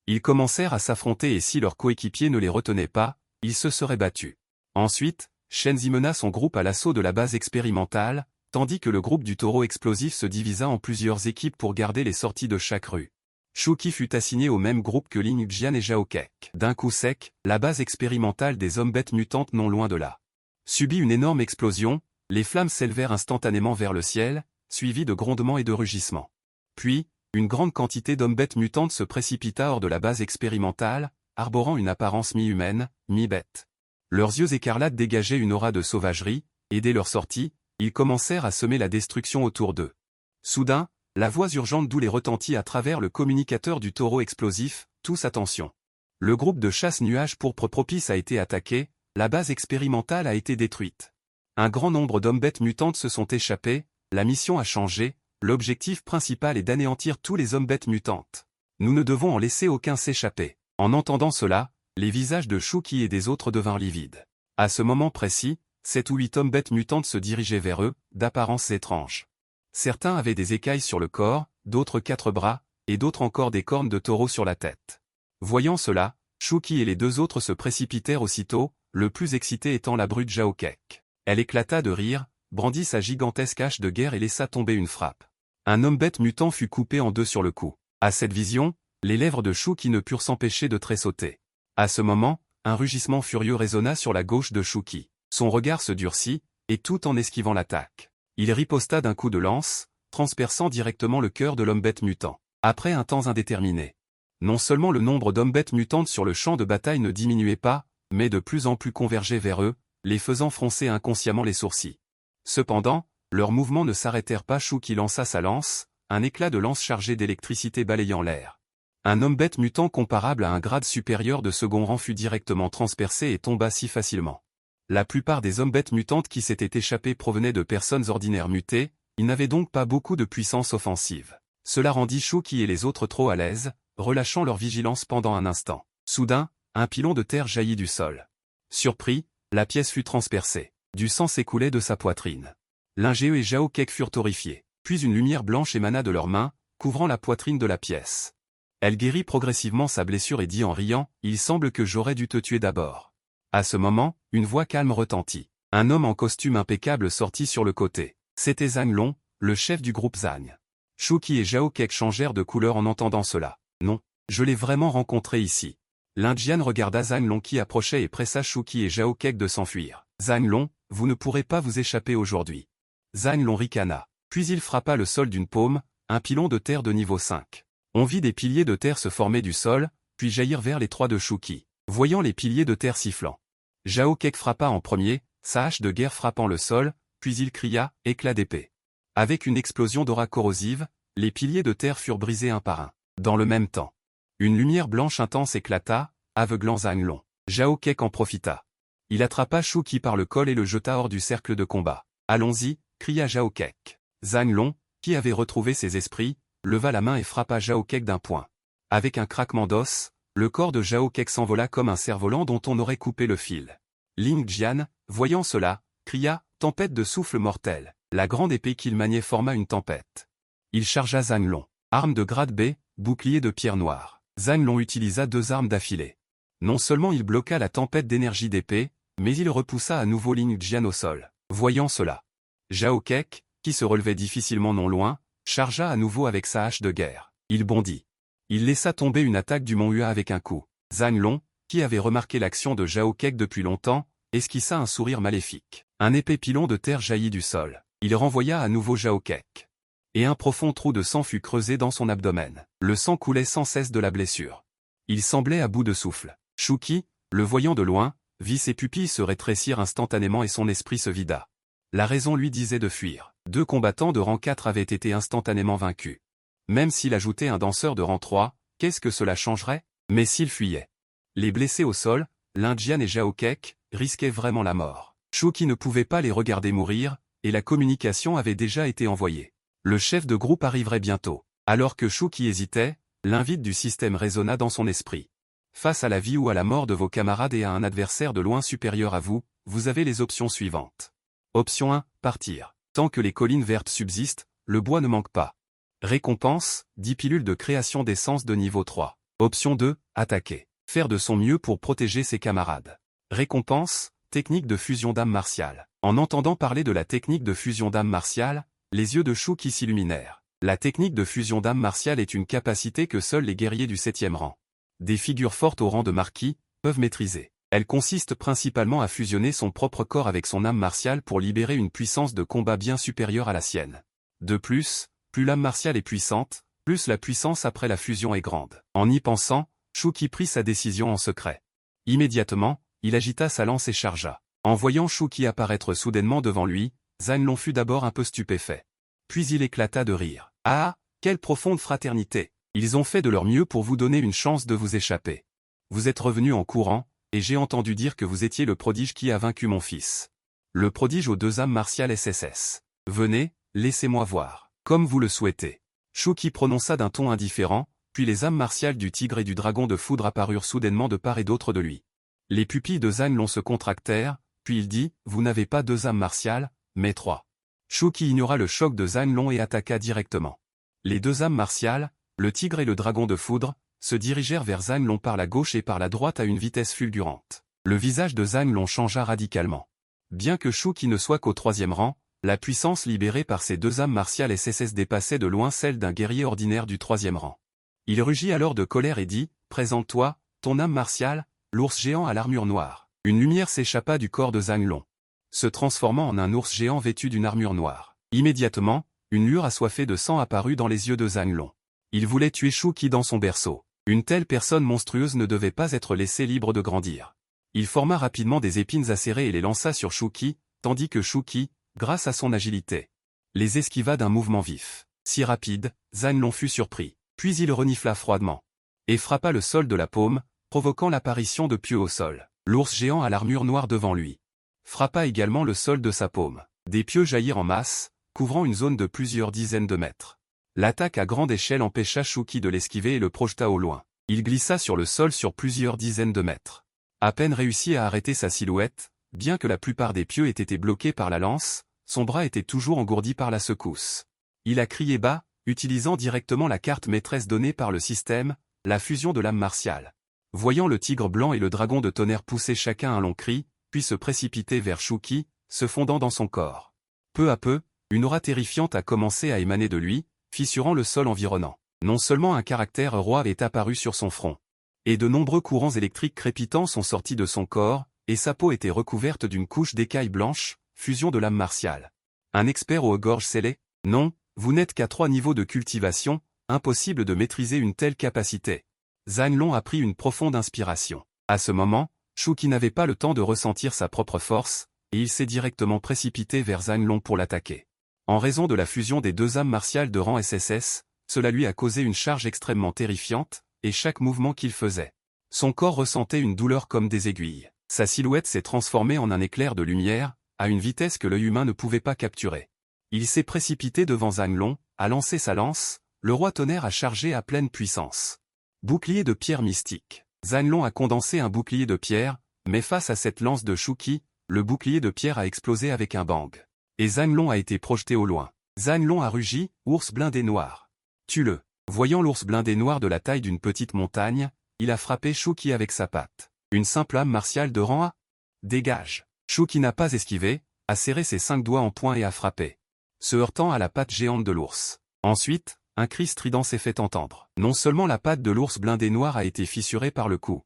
Ils commencèrent à s'affronter et si leurs coéquipiers ne les retenaient pas, ils se seraient battus. Ensuite, Shenzi mena son groupe à l'assaut de la base expérimentale, tandis que le groupe du taureau explosif se divisa en plusieurs équipes pour garder les sorties de chaque rue. Shuki fut assigné au même groupe que Ling Jian et Zhao Kek. D'un coup sec, la base expérimentale des hommes-bêtes mutantes non loin de là subit une énorme explosion, les flammes s'élevèrent instantanément vers le ciel, suivies de grondements et de rugissements. Puis, une grande quantité d'hommes-bêtes mutantes se précipita hors de la base expérimentale, arborant une apparence mi-humaine, mi-bête. Leurs yeux écarlates dégageaient une aura de sauvagerie, et dès leur sortie, ils commencèrent à semer la destruction autour d'eux. Soudain, la voix urgente d'où les retentit à travers le communicateur du taureau explosif, « Tous attention. Le groupe de chasse nuage pourpre propice a été attaqué, la base expérimentale a été détruite. Un grand nombre d'hommes-bêtes mutantes se sont échappés, la mission a changé, l'objectif principal est d'anéantir tous les hommes-bêtes mutantes. Nous ne devons en laisser aucun s'échapper. » En entendant cela, les visages de Shuki et des autres devinrent livides. À ce moment précis, 7 ou 8 hommes-bêtes mutantes se dirigeaient vers eux, d'apparence étrange. Certains avaient des écailles sur le corps, d'autres 4 bras, et d'autres encore des cornes de taureau sur la tête. Voyant cela, Shuki et les 2 autres se précipitèrent aussitôt, le plus excité étant la brute Zhao Kek. Elle éclata de rire, brandit sa gigantesque hache de guerre et laissa tomber une frappe. Un homme-bête mutant fut coupé en 2 sur le coup. À cette vision, les lèvres de Shuki ne purent s'empêcher de tressauter. À ce moment, un rugissement furieux résonna sur la gauche de Shuki. Son regard se durcit, et tout en esquivant l'attaque, il riposta d'un coup de lance, transperçant directement le cœur de l'homme-bête mutant. Après un temps indéterminé, non seulement le nombre d'hommes-bêtes mutantes sur le champ de bataille ne diminuait pas, mais de plus en plus convergeait vers eux, les faisant froncer inconsciemment les sourcils. Cependant, leurs mouvements ne s'arrêtèrent pas. Shuki lança sa lance, un éclat de lance chargé d'électricité balayant l'air. Un homme-bête mutant comparable à un grade supérieur de second rang fut directement transpercé et tomba si facilement. La plupart des hommes-bêtes mutantes qui s'étaient échappés provenaient de personnes ordinaires mutées, ils n'avaient donc pas beaucoup de puissance offensive. Cela rendit Shuki et les autres trop à l'aise, relâchant leur vigilance pendant un instant. Soudain, un pilon de terre jaillit du sol. Surpris, la pièce fut transpercée. Du sang s'écoulait de sa poitrine. Lingeo et Zhao Kek furent horrifiés. Puis une lumière blanche émana de leurs mains, couvrant la poitrine de la pièce. Elle guérit progressivement sa blessure et dit en riant, « Il semble que j'aurais dû te tuer d'abord. » À ce moment, une voix calme retentit. Un homme en costume impeccable sortit sur le côté. C'était Zhang Long, le chef du groupe Zhang. Shuki et Zhao Kek changèrent de couleur en entendant cela. « Non, je l'ai vraiment rencontré ici. » L'Indienne regarda Zhang Long qui approchait et pressa Shuki et Zhao Kek de s'enfuir. « Zhang Long, vous ne pourrez pas vous échapper aujourd'hui. » Zhang Long ricana. Puis il frappa le sol d'une paume, un pilon de terre de niveau 5. On vit des piliers de terre se former du sol, puis jaillir vers les 3 de Shuki. Voyant les piliers de terre sifflant, Zhao Kek frappa en premier, sa hache de guerre frappant le sol, puis il cria « Éclat d'épée ». Avec une explosion d'aura corrosive, les piliers de terre furent brisés un par un. Dans le même temps, une lumière blanche intense éclata, aveuglant Zhang Long. Zhao Kek en profita. Il attrapa Shuki par le col et le jeta hors du cercle de combat. « Allons-y » cria Zhao Kek. Zhang Long, qui avait retrouvé ses esprits, leva la main et frappa Zhao Kek d'un poing. Avec un craquement d'os, le corps de Zhao Kek s'envola comme un cerf-volant dont on aurait coupé le fil. Ling Jian, voyant cela, cria « Tempête de souffle mortel ». La grande épée qu'il maniait forma une tempête. Il chargea Zhang Long. Arme de grade B, bouclier de pierre noire. Zhang Long utilisa 2 armes d'affilée. Non seulement il bloqua la tempête d'énergie d'épée, mais il repoussa à nouveau Ling Jian au sol. Voyant cela, Zhao Kek, qui se relevait difficilement non loin, chargea à nouveau avec sa hache de guerre. Il bondit. Il laissa tomber une attaque du Mont Hua avec un coup. Zhang Long, qui avait remarqué l'action de Zhao Kek depuis longtemps, esquissa un sourire maléfique. Un épais pilon de terre jaillit du sol. Il renvoya à nouveau Zhao Kek. Et un profond trou de sang fut creusé dans son abdomen. Le sang coulait sans cesse de la blessure. Il semblait à bout de souffle. Shuki, Le voyant de loin, vit ses pupilles se rétrécir instantanément et son esprit se vida. La raison lui disait de fuir. 2 combattants de rang 4 avaient été instantanément vaincus. Même s'il ajoutait un danseur de rang 3, qu'est-ce que cela changerait? Mais s'il fuyait. Les blessés au sol, l'Indian et Zhao Kek, risquaient vraiment la mort. Shuki ne pouvait pas les regarder mourir, et la communication avait déjà été envoyée. Le chef de groupe arriverait bientôt. Alors que Shuki hésitait, l'invite du système résonna dans son esprit. Face à la vie ou à la mort de vos camarades et à un adversaire de loin supérieur à vous, vous avez les options suivantes. Option 1, partir. Tant que les collines vertes subsistent, le bois ne manque pas. Récompense, 10 pilules de création d'essence de niveau 3. Option 2, attaquer. Faire de son mieux pour protéger ses camarades. Récompense, technique de fusion d'âme martiale. En entendant parler de la technique de fusion d'âme martiale, les yeux de Shuki s'illuminèrent. La technique de fusion d'âme martiale est une capacité que seuls les guerriers du 7e rang, des figures fortes au rang de marquis, peuvent maîtriser. Elle consiste principalement à fusionner son propre corps avec son âme martiale pour libérer une puissance de combat bien supérieure à la sienne. De plus l'âme martiale est puissante, plus la puissance après la fusion est grande. En y pensant, Shuki prit sa décision en secret. Immédiatement, il agita sa lance et chargea. En voyant Shuki apparaître soudainement devant lui, Zhang Long fut d'abord un peu stupéfait. Puis il éclata de rire. « Ah, quelle profonde fraternité! Ils ont fait de leur mieux pour vous donner une chance de vous échapper. Vous êtes revenu en courant, et j'ai entendu dire que vous étiez le prodige qui a vaincu mon fils. Le prodige aux 2 âmes martiales SSS. Venez, laissez-moi voir. Comme vous le souhaitez. » Shuki prononça d'un ton indifférent, puis les âmes martiales du tigre et du dragon de foudre apparurent soudainement de part et d'autre de lui. Les pupilles de Zhang Long se contractèrent, puis il dit « Vous n'avez pas 2 âmes martiales, mais 3. » Shuki ignora le choc de Zhang Long et attaqua directement. Les 2 âmes martiales, le tigre et le dragon de foudre, se dirigèrent vers Zhang Long par la gauche et par la droite à une vitesse fulgurante. Le visage de Zhang Long changea radicalement. Bien que Shuki ne soit qu'au 3e rang, la puissance libérée par ces 2 âmes martiales SSS dépassait de loin celle d'un guerrier ordinaire du 3e rang. Il rugit alors de colère et dit « Présente-toi, ton âme martiale, l'ours géant à l'armure noire. » Une lumière s'échappa du corps de Zhang Long, se transformant en un ours géant vêtu d'une armure noire. Immédiatement, une lueur assoiffée de sang apparut dans les yeux de Zhang Long. Il voulait tuer Shuki dans son berceau. Une telle personne monstrueuse ne devait pas être laissée libre de grandir. Il forma rapidement des épines acérées et les lança sur Shuki, tandis que Shuki, grâce à son agilité, les esquiva d'un mouvement vif. Si rapide, Zhang Long fut surpris. Puis il renifla froidement et frappa le sol de la paume, provoquant l'apparition de pieux au sol. L'ours géant à l'armure noire devant lui frappa également le sol de sa paume. Des pieux jaillirent en masse, couvrant une zone de plusieurs dizaines de mètres. L'attaque à grande échelle empêcha Shuki de l'esquiver et le projeta au loin. Il glissa sur le sol sur plusieurs dizaines de mètres. À peine réussi à arrêter sa silhouette, bien que la plupart des pieux aient été bloqués par la lance, son bras était toujours engourdi par la secousse. Il a crié bas, utilisant directement la carte maîtresse donnée par le système, la fusion de l'âme martiale. Voyant le tigre blanc et le dragon de tonnerre pousser chacun un long cri, puis se précipiter vers Shuki, se fondant dans son corps. Peu à peu, une aura terrifiante a commencé à émaner de lui, fissurant le sol environnant. Non seulement un caractère roi est apparu sur son front, et de nombreux courants électriques crépitants sont sortis de son corps, et sa peau était recouverte d'une couche d'écailles blanches, fusion de l'âme martiale. Un expert aux gorges scellées? Non, vous n'êtes qu'à 3 niveaux de cultivation, impossible de maîtriser une telle capacité. Zhang Long a pris une profonde inspiration. À ce moment, Shuki n'avait pas le temps de ressentir sa propre force, et il s'est directement précipité vers Zhang Long pour l'attaquer. En raison de la fusion des 2 âmes martiales de rang SSS, cela lui a causé une charge extrêmement terrifiante, et chaque mouvement qu'il faisait, son corps ressentait une douleur comme des aiguilles. Sa silhouette s'est transformée en un éclair de lumière, à une vitesse que l'œil humain ne pouvait pas capturer. Il s'est précipité devant Zhang Long, a lancé sa lance, le roi tonnerre a chargé à pleine puissance. Bouclier de pierre mystique. Zhang Long a condensé un bouclier de pierre, mais face à cette lance de Shuki, le bouclier de pierre a explosé avec un bang. Et Zhang Long a été projeté au loin. Zhang Long a rugi, ours blindé noir. Tue-le. Voyant l'ours blindé noir de la taille d'une petite montagne, il a frappé Shuki avec sa patte. Une simple âme martiale de rang A. Dégage. Shuki n'a pas esquivé, a serré ses 5 doigts en poing et a frappé, se heurtant à la patte géante de l'ours. Ensuite, un cri strident s'est fait entendre. Non seulement la patte de l'ours blindé noir a été fissurée par le coup,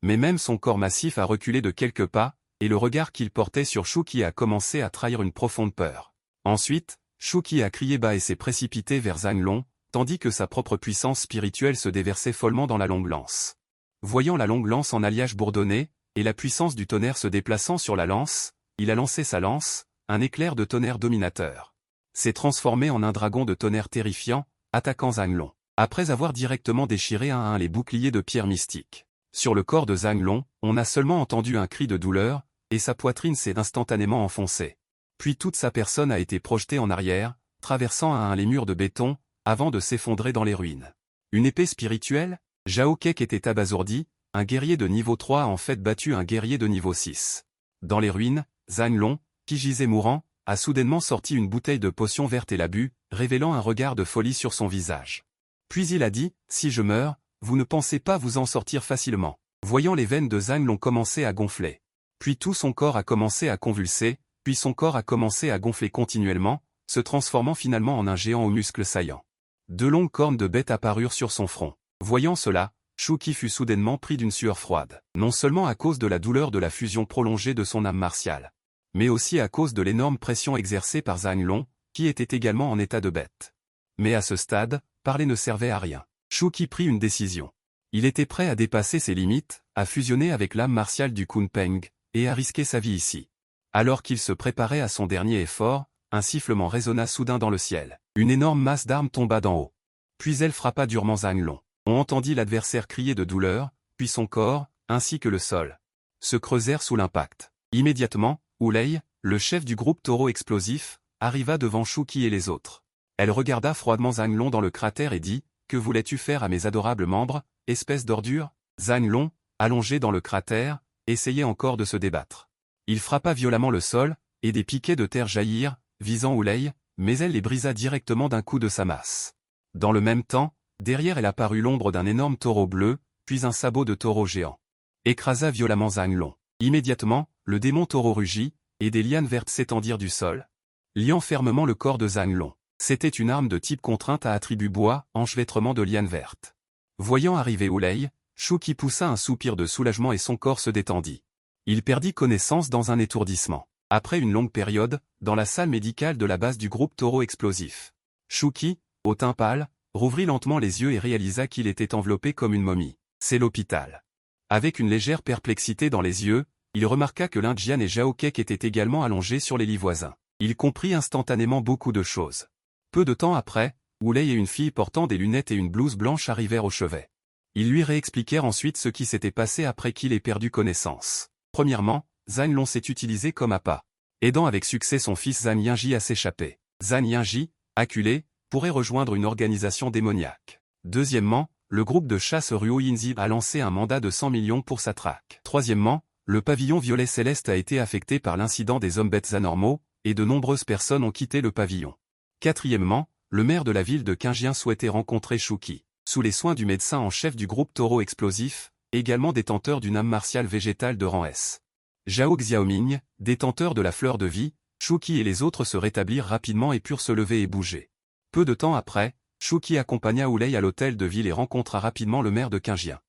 mais même son corps massif a reculé de quelques pas, et le regard qu'il portait sur Shuki a commencé à trahir une profonde peur. Ensuite, Shuki a crié bas et s'est précipité vers Zhang Long, tandis que sa propre puissance spirituelle se déversait follement dans la longue lance. Voyant la longue lance en alliage bourdonner, et la puissance du tonnerre se déplaçant sur la lance, il a lancé sa lance, un éclair de tonnerre dominateur. S'est transformé en un dragon de tonnerre terrifiant, attaquant Zhang Long. Après avoir directement déchiré un à un les boucliers de pierre mystique. Sur le corps de Zhang Long, on a seulement entendu un cri de douleur, et sa poitrine s'est instantanément enfoncée. Puis toute sa personne a été projetée en arrière, traversant un à un les murs de béton, avant de s'effondrer dans les ruines. Une épée spirituelle? Zhao Kek était abasourdi, un guerrier de niveau 3 a en fait battu un guerrier de niveau 6. Dans les ruines, Zhang Long, qui gisait mourant, a soudainement sorti une bouteille de potion verte et l'a bu, révélant un regard de folie sur son visage. Puis il a dit, « Si je meurs, vous ne pensez pas vous en sortir facilement. » Voyant les veines de Zhang Long commencer à gonfler. Puis tout son corps a commencé à convulser, puis son corps a commencé à gonfler continuellement, se transformant finalement en un géant aux muscles saillants. Deux longues cornes de bête apparurent sur son front. Voyant cela, Shu Qi fut soudainement pris d'une sueur froide, non seulement à cause de la douleur de la fusion prolongée de son âme martiale, mais aussi à cause de l'énorme pression exercée par Zhang Long, qui était également en état de bête. Mais à ce stade, parler ne servait à rien. Shu Qi prit une décision. Il était prêt à dépasser ses limites, à fusionner avec l'âme martiale du Kunpeng, et à risquer sa vie ici. Alors qu'il se préparait à son dernier effort, un sifflement résonna soudain dans le ciel. Une énorme masse d'armes tomba d'en haut. Puis elle frappa durement Zhang Long. On entendit l'adversaire crier de douleur, puis son corps, ainsi que le sol, se creusèrent sous l'impact. Immédiatement, Wu Lei, le chef du groupe Taureau Explosif, arriva devant Shu Qi et les autres. Elle regarda froidement Zhang Long dans le cratère et dit, « Que voulais-tu faire à mes adorables membres, espèce d'ordure ?» Zhang Long, allongé dans le cratère, essayait encore de se débattre. Il frappa violemment le sol, et des piquets de terre jaillirent, visant Wu Lei, mais elle les brisa directement d'un coup de sa masse. Dans le même temps, derrière elle apparut l'ombre d'un énorme taureau bleu, puis un sabot de taureau géant. Écrasa violemment Zhang Long. Immédiatement, le démon taureau rugit, et des lianes vertes s'étendirent du sol, liant fermement le corps de Zhang Long. C'était une arme de type contrainte à attribut bois, enchevêtrement de lianes vertes. Voyant arriver Wu Lei, Shu Qi poussa un soupir de soulagement et son corps se détendit. Il perdit connaissance dans un étourdissement. Après une longue période, dans la salle médicale de la base du groupe Taureau Explosif, Shu Qi, au teint pâle, rouvrit lentement les yeux et réalisa qu'il était enveloppé comme une momie. C'est l'hôpital. Avec une légère perplexité dans les yeux, il remarqua que l'Indian et Zhao Kek étaient également allongés sur les lits voisins. Il comprit instantanément beaucoup de choses. Peu de temps après, Wu Lei et une fille portant des lunettes et une blouse blanche arrivèrent au chevet. Ils lui réexpliquèrent ensuite ce qui s'était passé après qu'il ait perdu connaissance. Premièrement, Zhang Long s'est utilisé comme appât, aidant avec succès son fils Zhang Yingji à s'échapper. Zhang Yingji, acculé, pourrait rejoindre une organisation démoniaque. Deuxièmement, le groupe de chasse Ruo Yinzi a lancé un mandat de 100 millions pour sa traque. Troisièmement, le pavillon violet céleste a été affecté par l'incident des hommes bêtes anormaux, et de nombreuses personnes ont quitté le pavillon. Quatrièmement, le maire de la ville de Qinjiang souhaitait rencontrer Shu Qi, sous les soins du médecin en chef du groupe Taureau Explosif, également détenteur d'une âme martiale végétale de rang S. Zhao Xiaoming, détenteur de la fleur de vie, Shu Qi et les autres se rétablirent rapidement et purent se lever et bouger. Peu de temps après, Shu Qi accompagna Wu Lei à l'hôtel de ville et rencontra rapidement le maire de Qinjiang.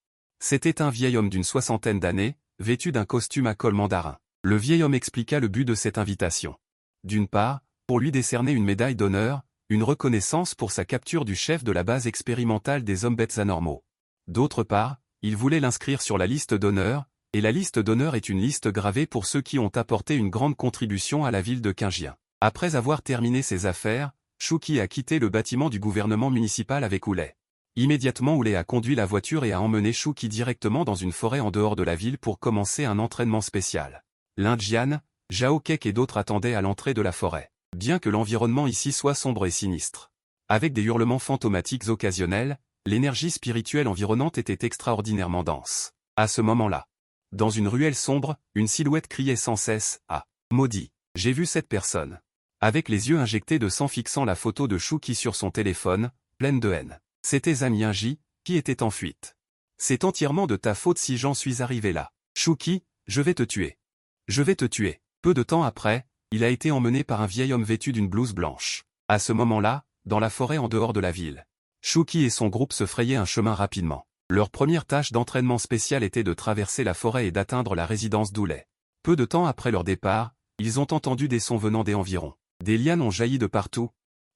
C'était un vieil homme d'une 60aine d'années, vêtu d'un costume à col mandarin. Le vieil homme expliqua le but de cette invitation. D'une part, pour lui décerner une médaille d'honneur, une reconnaissance pour sa capture du chef de la base expérimentale des hommes bêtes anormaux. D'autre part, il voulait l'inscrire sur la liste d'honneur, et la liste d'honneur est une liste gravée pour ceux qui ont apporté une grande contribution à la ville de Qinjiang. Après avoir terminé ses affaires, Shu Qi a quitté le bâtiment du gouvernement municipal avec Wu Lei. Immédiatement Wu Lei a conduit la voiture et a emmené Shu Qi directement dans une forêt en dehors de la ville pour commencer un entraînement spécial. L'Indian, Zhao Kek et d'autres attendaient à l'entrée de la forêt. Bien que l'environnement ici soit sombre et sinistre, avec des hurlements fantomatiques occasionnels, l'énergie spirituelle environnante était extraordinairement dense. À ce moment-là, dans une ruelle sombre, une silhouette criait sans cesse « Ah, maudit, j'ai vu cette personne !» Avec les yeux injectés de sang fixant la photo de Shu Qi sur son téléphone, pleine de haine. C'était Zhang Yingji, qui était en fuite. C'est entièrement de ta faute si j'en suis arrivé là. Shu Qi, je vais te tuer. Je vais te tuer. Peu de temps après, il a été emmené par un vieil homme vêtu d'une blouse blanche. À ce moment-là, dans la forêt en dehors de la ville, Shu Qi et son groupe se frayaient un chemin rapidement. Leur première tâche d'entraînement spécial était de traverser la forêt et d'atteindre la résidence d'Wu Lei. Peu de temps après leur départ, ils ont entendu des sons venant des environs. Des lianes ont jailli de partout,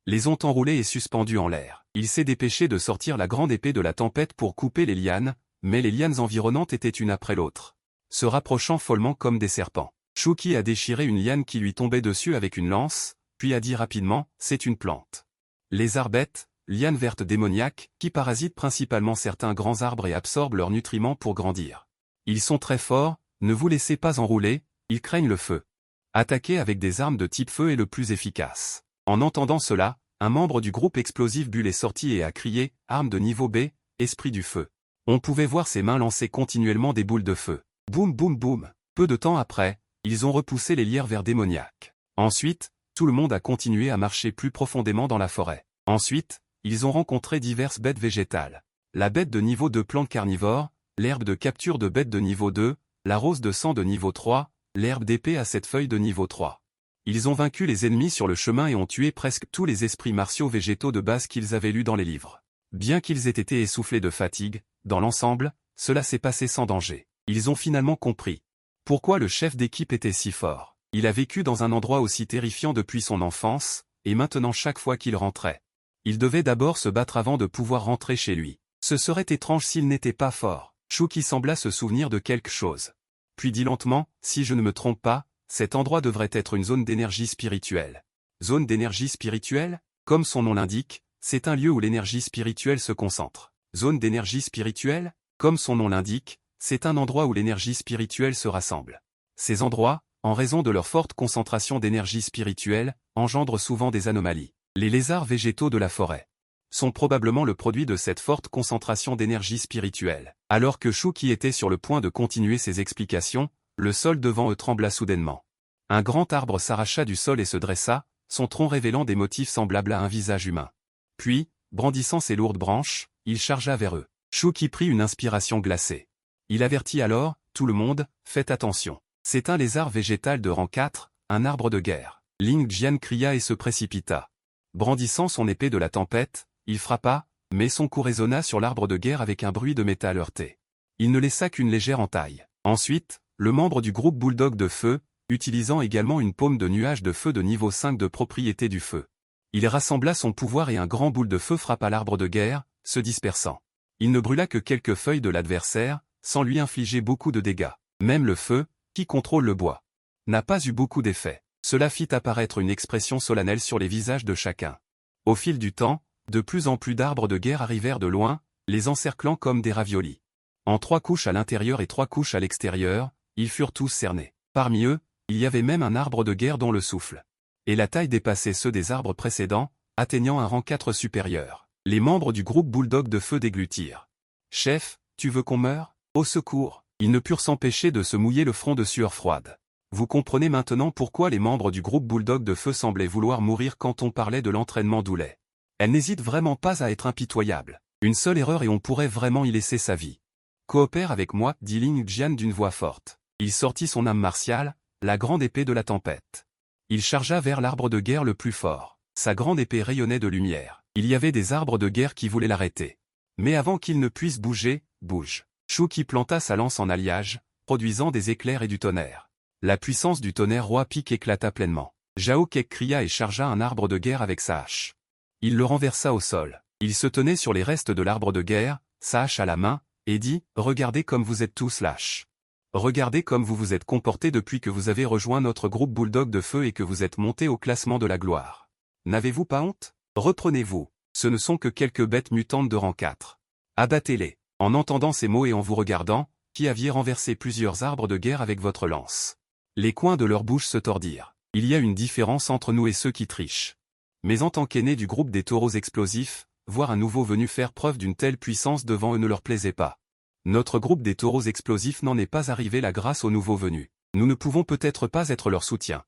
les ont enroulés et suspendus en l'air. Il s'est dépêché de sortir la grande épée de la tempête pour couper les lianes, mais les lianes environnantes étaient une après l'autre. se rapprochant follement comme des serpents. Shuki a déchiré une liane qui lui tombait dessus avec une lance, puis a dit rapidement, c'est une plante. Lézard bête, liane verte démoniaque, qui parasite principalement certains grands arbres et absorbe leurs nutriments pour grandir. Ils sont très forts, ne vous laissez pas enrouler, ils craignent le feu. Attaquer avec des armes de type feu est le plus efficace. En entendant cela, un membre du groupe explosif Bull est sorti et a crié, arme de niveau B, esprit du feu. On pouvait voir ses mains lancer continuellement des boules de feu. Boum boum boum. Peu de temps après, ils ont repoussé les lières vers démoniaques. Ensuite, tout le monde a continué à marcher plus profondément dans la forêt. Ensuite, ils ont rencontré diverses bêtes végétales. La bête de niveau 2 plante carnivore, l'herbe de capture de bête de niveau 2, la rose de sang de niveau 3, l'herbe d'épée à 7 feuilles de niveau 3. Ils ont vaincu les ennemis sur le chemin et ont tué presque tous les esprits martiaux végétaux de base qu'ils avaient lus dans les livres. Bien qu'ils aient été essoufflés de fatigue, dans l'ensemble, cela s'est passé sans danger. Ils ont finalement compris pourquoi le chef d'équipe était si fort. Il a vécu dans un endroit aussi terrifiant depuis son enfance, et maintenant chaque fois qu'il rentrait, il devait d'abord se battre avant de pouvoir rentrer chez lui. Ce serait étrange s'il n'était pas fort. Shuki sembla se souvenir de quelque chose. Puis dit lentement, si je ne me trompe pas, cet endroit devrait être une zone d'énergie spirituelle. Zone d'énergie spirituelle? Comme son nom l'indique, c'est un lieu où l'énergie spirituelle se concentre. Zone d'énergie spirituelle? Comme son nom l'indique, c'est un endroit où l'énergie spirituelle se rassemble. Ces endroits, en raison de leur forte concentration d'énergie spirituelle, engendrent souvent des anomalies. Les lézards végétaux de la forêt sont probablement le produit de cette forte concentration d'énergie spirituelle. Alors que Shuki était sur le point de continuer ses explications, le sol devant eux trembla soudainement. Un grand arbre s'arracha du sol et se dressa, son tronc révélant des motifs semblables à un visage humain. Puis, brandissant ses lourdes branches, il chargea vers eux. Shuki prit une inspiration glacée. Il avertit alors, tout le monde, faites attention. C'est un lézard végétal de rang 4, un arbre de guerre. Ling Jian cria et se précipita. Brandissant son épée de la tempête, il frappa, mais son coup résonna sur l'arbre de guerre avec un bruit de métal heurté. Il ne laissa qu'une légère entaille. Ensuite, le membre du groupe Bulldog de feu, utilisant également une paume de nuage de feu de niveau 5 de propriété du feu. Il rassembla son pouvoir et un grand boule de feu frappa l'arbre de guerre, se dispersant. Il ne brûla que quelques feuilles de l'adversaire, sans lui infliger beaucoup de dégâts. Même le feu, qui contrôle le bois, n'a pas eu beaucoup d'effet. Cela fit apparaître une expression solennelle sur les visages de chacun. Au fil du temps, de plus en plus d'arbres de guerre arrivèrent de loin, les encerclant comme des raviolis. En 3 couches à l'intérieur et 3 couches à l'extérieur, ils furent tous cernés. Parmi eux, il y avait même un arbre de guerre dont le souffle et la taille dépassait ceux des arbres précédents, atteignant un rang 4 supérieur. Les membres du groupe Bulldog de feu déglutirent. « Chef, tu veux qu'on meure? Au secours !» Ils ne purent s'empêcher de se mouiller le front de sueur froide. Vous comprenez maintenant pourquoi les membres du groupe Bulldog de feu semblaient vouloir mourir quand on parlait de l'entraînement d'Oulet. Elle n'hésite vraiment pas à être impitoyable. Une seule erreur et on pourrait vraiment y laisser sa vie. Coopère avec moi, dit Ling Jian d'une voix forte. Il sortit son âme martiale, la grande épée de la tempête. Il chargea vers l'arbre de guerre le plus fort. Sa grande épée rayonnait de lumière. Il y avait des arbres de guerre qui voulaient l'arrêter. Mais avant qu'il ne puisse bouger, bouge. Shuki planta sa lance en alliage, produisant des éclairs et du tonnerre. La puissance du tonnerre roi pique éclata pleinement. Zhao Kek cria et chargea un arbre de guerre avec sa hache. Il le renversa au sol. Il se tenait sur les restes de l'arbre de guerre, sa hache à la main, et dit « Regardez comme vous êtes tous lâches. Regardez comme vous vous êtes comportés depuis que vous avez rejoint notre groupe Bulldog de feu et que vous êtes montés au classement de la gloire. N'avez-vous pas honte? Reprenez-vous. Ce ne sont que quelques bêtes mutantes de rang 4. Abattez-les. » En entendant ces mots et en vous regardant, qui aviez renversé plusieurs arbres de guerre avec votre lance. Les coins de leur bouche se tordirent. Il y a une différence entre nous et ceux qui trichent. Mais en tant qu'aînés du groupe des taureaux explosifs, voir un nouveau venu faire preuve d'une telle puissance devant eux ne leur plaisait pas. Notre groupe des taureaux explosifs n'en est pas arrivé là grâce aux nouveaux venus. Nous ne pouvons peut-être pas être leur soutien.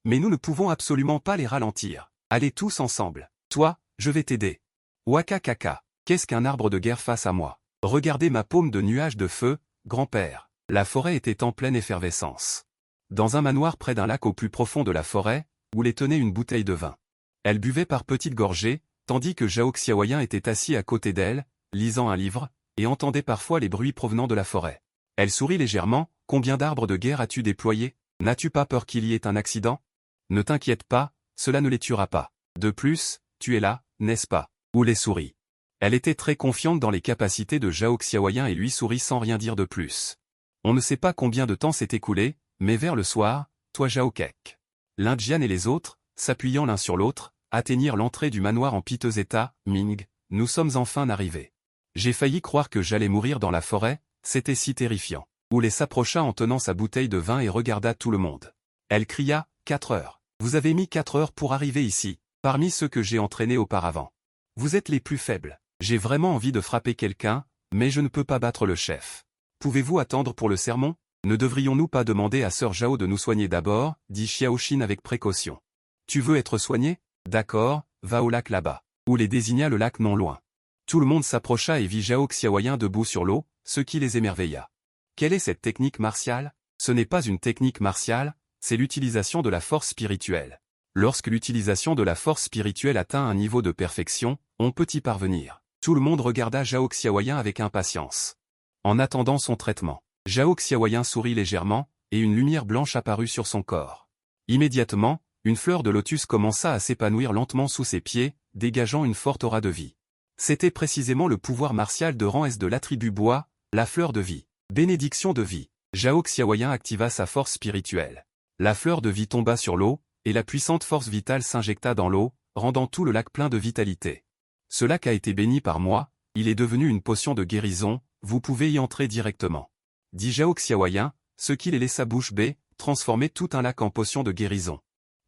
Mais nous ne pouvons absolument pas les ralentir. Allez tous ensemble. Toi, je vais t'aider. Waka kaka. Qu'est-ce qu'un arbre de guerre face à moi? Regardez ma paume de nuage de feu, grand-père. La forêt était en pleine effervescence. Dans un manoir près d'un lac au plus profond de la forêt, Oulé tenait une bouteille de vin. Elle buvait par petites gorgées, tandis que Zhao Xiaoyan était assis à côté d'elle, lisant un livre, et entendait parfois les bruits provenant de la forêt. Elle sourit légèrement. Combien d'arbres de guerre as-tu déployés? N'as-tu pas peur qu'il y ait un accident? Ne t'inquiète pas, cela ne les tuera pas. De plus, tu es là, n'est-ce pas? Oulé sourit. Elle était très confiante dans les capacités de Zhao Xiaoyan et lui sourit sans rien dire de plus. On ne sait pas combien de temps s'est écoulé, mais vers le soir, toi Zhao Kek, l'Indian et les autres, s'appuyant l'un sur l'autre, atteignirent l'entrée du manoir en piteux état. Ming, nous sommes enfin arrivés. J'ai failli croire que j'allais mourir dans la forêt, c'était si terrifiant. Oulé s'approcha en tenant sa bouteille de vin et regarda tout le monde. Elle cria, 4 heures. Vous avez mis 4 heures pour arriver ici, parmi ceux que j'ai entraînés auparavant. Vous êtes les plus faibles. J'ai vraiment envie de frapper quelqu'un, mais je ne peux pas battre le chef. Pouvez-vous attendre pour le sermon? Ne devrions-nous pas demander à Sœur Zhao de nous soigner d'abord, dit Xiaoxin avec précaution. Tu veux être soigné? D'accord, va au lac là-bas. Oulé désigna le lac non loin. Tout le monde s'approcha et vit Zhao Xiaoyan debout sur l'eau, ce qui les émerveilla. Quelle est cette technique martiale? Ce n'est pas une technique martiale, c'est l'utilisation de la force spirituelle. Lorsque l'utilisation de la force spirituelle atteint un niveau de perfection, on peut y parvenir. Tout le monde regarda Zhao Xiaoyan avec impatience. En attendant son traitement, Zhao Xiaoyan sourit légèrement, et une lumière blanche apparut sur son corps. Immédiatement, une fleur de lotus commença à s'épanouir lentement sous ses pieds, dégageant une forte aura de vie. C'était précisément le pouvoir martial de rang S de l'attribut bois, la fleur de vie. Bénédiction de vie. Zhao Xiaoyan activa sa force spirituelle. La fleur de vie tomba sur l'eau, et la puissante force vitale s'injecta dans l'eau, rendant tout le lac plein de vitalité. Ce lac a été béni par moi, il est devenu une potion de guérison, vous pouvez y entrer directement. Dit Zhao Xiaoyan, ce qui les laissa bouche bée, transformer tout un lac en potion de guérison.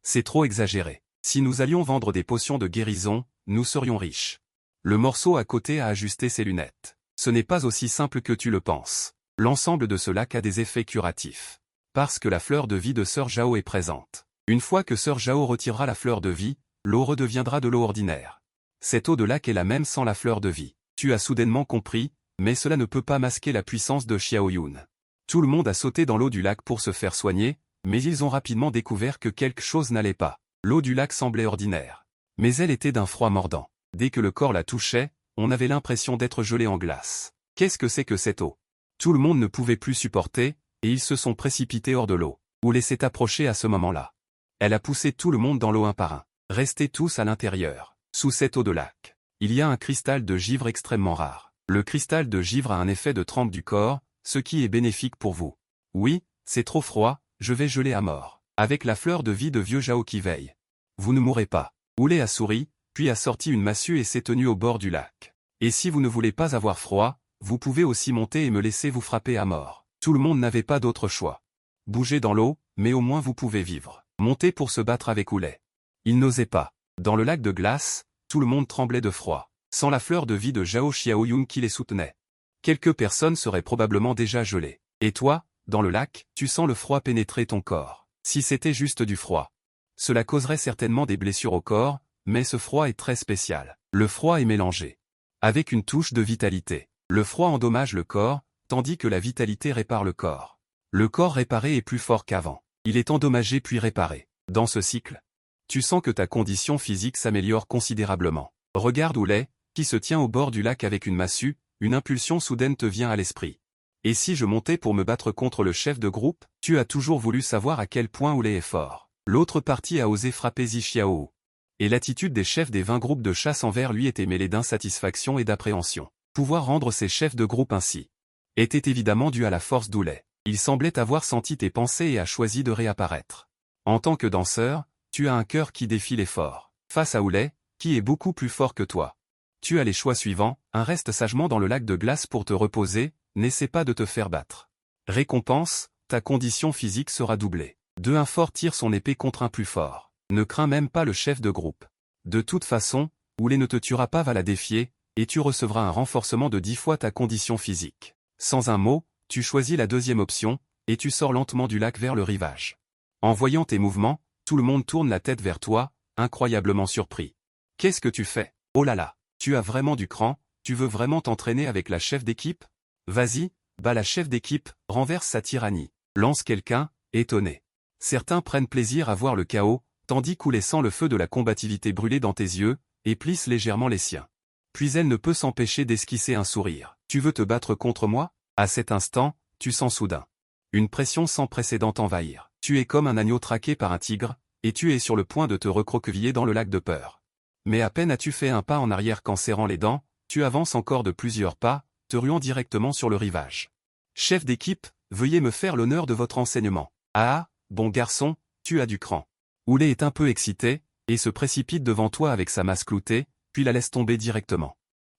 C'est trop exagéré. Si nous allions vendre des potions de guérison, nous serions riches. Le morceau à côté a ajusté ses lunettes. Ce n'est pas aussi simple que tu le penses. L'ensemble de ce lac a des effets curatifs. Parce que la fleur de vie de Sœur Zhao est présente. Une fois que Sœur Zhao retirera la fleur de vie, l'eau redeviendra de l'eau ordinaire. Cette eau de lac est la même sans la fleur de vie. Tu as soudainement compris, mais cela ne peut pas masquer la puissance de Xiaoyun. Tout le monde a sauté dans l'eau du lac pour se faire soigner, mais ils ont rapidement découvert que quelque chose n'allait pas. L'eau du lac semblait ordinaire. Mais elle était d'un froid mordant. Dès que le corps la touchait, on avait l'impression d'être gelé en glace. Qu'est-ce que c'est que cette eau? Tout le monde ne pouvait plus supporter, et ils se sont précipités hors de l'eau. Oulé s'est approché à ce moment-là. Elle a poussé tout le monde dans l'eau un par un. Restez tous à l'intérieur. Sous cette eau de lac, il y a un cristal de givre extrêmement rare. Le cristal de givre a un effet de trempe du corps, ce qui est bénéfique pour vous. Oui, c'est trop froid, je vais geler à mort. Avec la fleur de vie de vieux Zhao qui veille. Vous ne mourrez pas. Oulé a souri, puis a sorti une massue et s'est tenu au bord du lac. Et si vous ne voulez pas avoir froid, vous pouvez aussi monter et me laisser vous frapper à mort. Tout le monde n'avait pas d'autre choix. Bougez dans l'eau, mais au moins vous pouvez vivre. Montez pour se battre avec Oulé. Il n'osait pas. Dans le lac de glace, tout le monde tremblait de froid, sans la fleur de vie de Zhao Xiaoyun qui les soutenait. Quelques personnes seraient probablement déjà gelées. Et toi, dans le lac, tu sens le froid pénétrer ton corps. Si c'était juste du froid, cela causerait certainement des blessures au corps, mais ce froid est très spécial. Le froid est mélangé avec une touche de vitalité. Le froid endommage le corps, tandis que la vitalité répare le corps. Le corps réparé est plus fort qu'avant. Il est endommagé puis réparé. Dans ce cycle, tu sens que ta condition physique s'améliore considérablement. Regarde Oulé, qui se tient au bord du lac avec une massue, une impulsion soudaine te vient à l'esprit. Et si je montais pour me battre contre le chef de groupe? Tu as toujours voulu savoir à quel point Oulé est fort. L'autre partie a osé frapper Zixiao. Et l'attitude des chefs des 20 groupes de chasse envers lui était mêlée d'insatisfaction et d'appréhension. Pouvoir rendre ses chefs de groupe ainsi était évidemment dû à la force d'Oulé. Il semblait avoir senti tes pensées et a choisi de réapparaître. En tant que danseur, tu as un cœur qui défie l'effort. Face à Oulé, qui est beaucoup plus fort que toi. Tu as les choix suivants, un reste sagement dans le lac de glace pour te reposer, n'essaie pas de te faire battre. Récompense, ta condition physique sera doublée. 2. Un fort tire son épée contre un plus fort. Ne crains même pas le chef de groupe. De toute façon, Oulé ne te tuera pas, va la défier, et tu recevras un renforcement de 10 fois ta condition physique. Sans un mot, tu choisis la deuxième option, et tu sors lentement du lac vers le rivage. En voyant tes mouvements, tout le monde tourne la tête vers toi, incroyablement surpris. Qu'est-ce que tu fais? Oh là là, tu as vraiment du cran, tu veux vraiment t'entraîner avec la chef d'équipe? Vas-y, bats la chef d'équipe, renverse sa tyrannie. Lance quelqu'un, étonné. Certains prennent plaisir à voir le chaos, tandis qu'Oulé sent le feu de la combativité brûler dans tes yeux, et plisse légèrement les siens. Puis elle ne peut s'empêcher d'esquisser un sourire. Tu veux te battre contre moi? À cet instant, tu sens soudain une pression sans précédent t'envahir. Tu es comme un agneau traqué par un tigre, et tu es sur le point de te recroqueviller dans le lac de peur. Mais à peine as-tu fait un pas en arrière qu'en serrant les dents, tu avances encore de plusieurs pas, te ruant directement sur le rivage. Chef d'équipe, Veuillez me faire l'honneur de votre enseignement. Ah, bon garçon, tu as du cran. Oulé est un peu excité, et se précipite devant toi avec sa masse cloutée, puis la laisse tomber directement.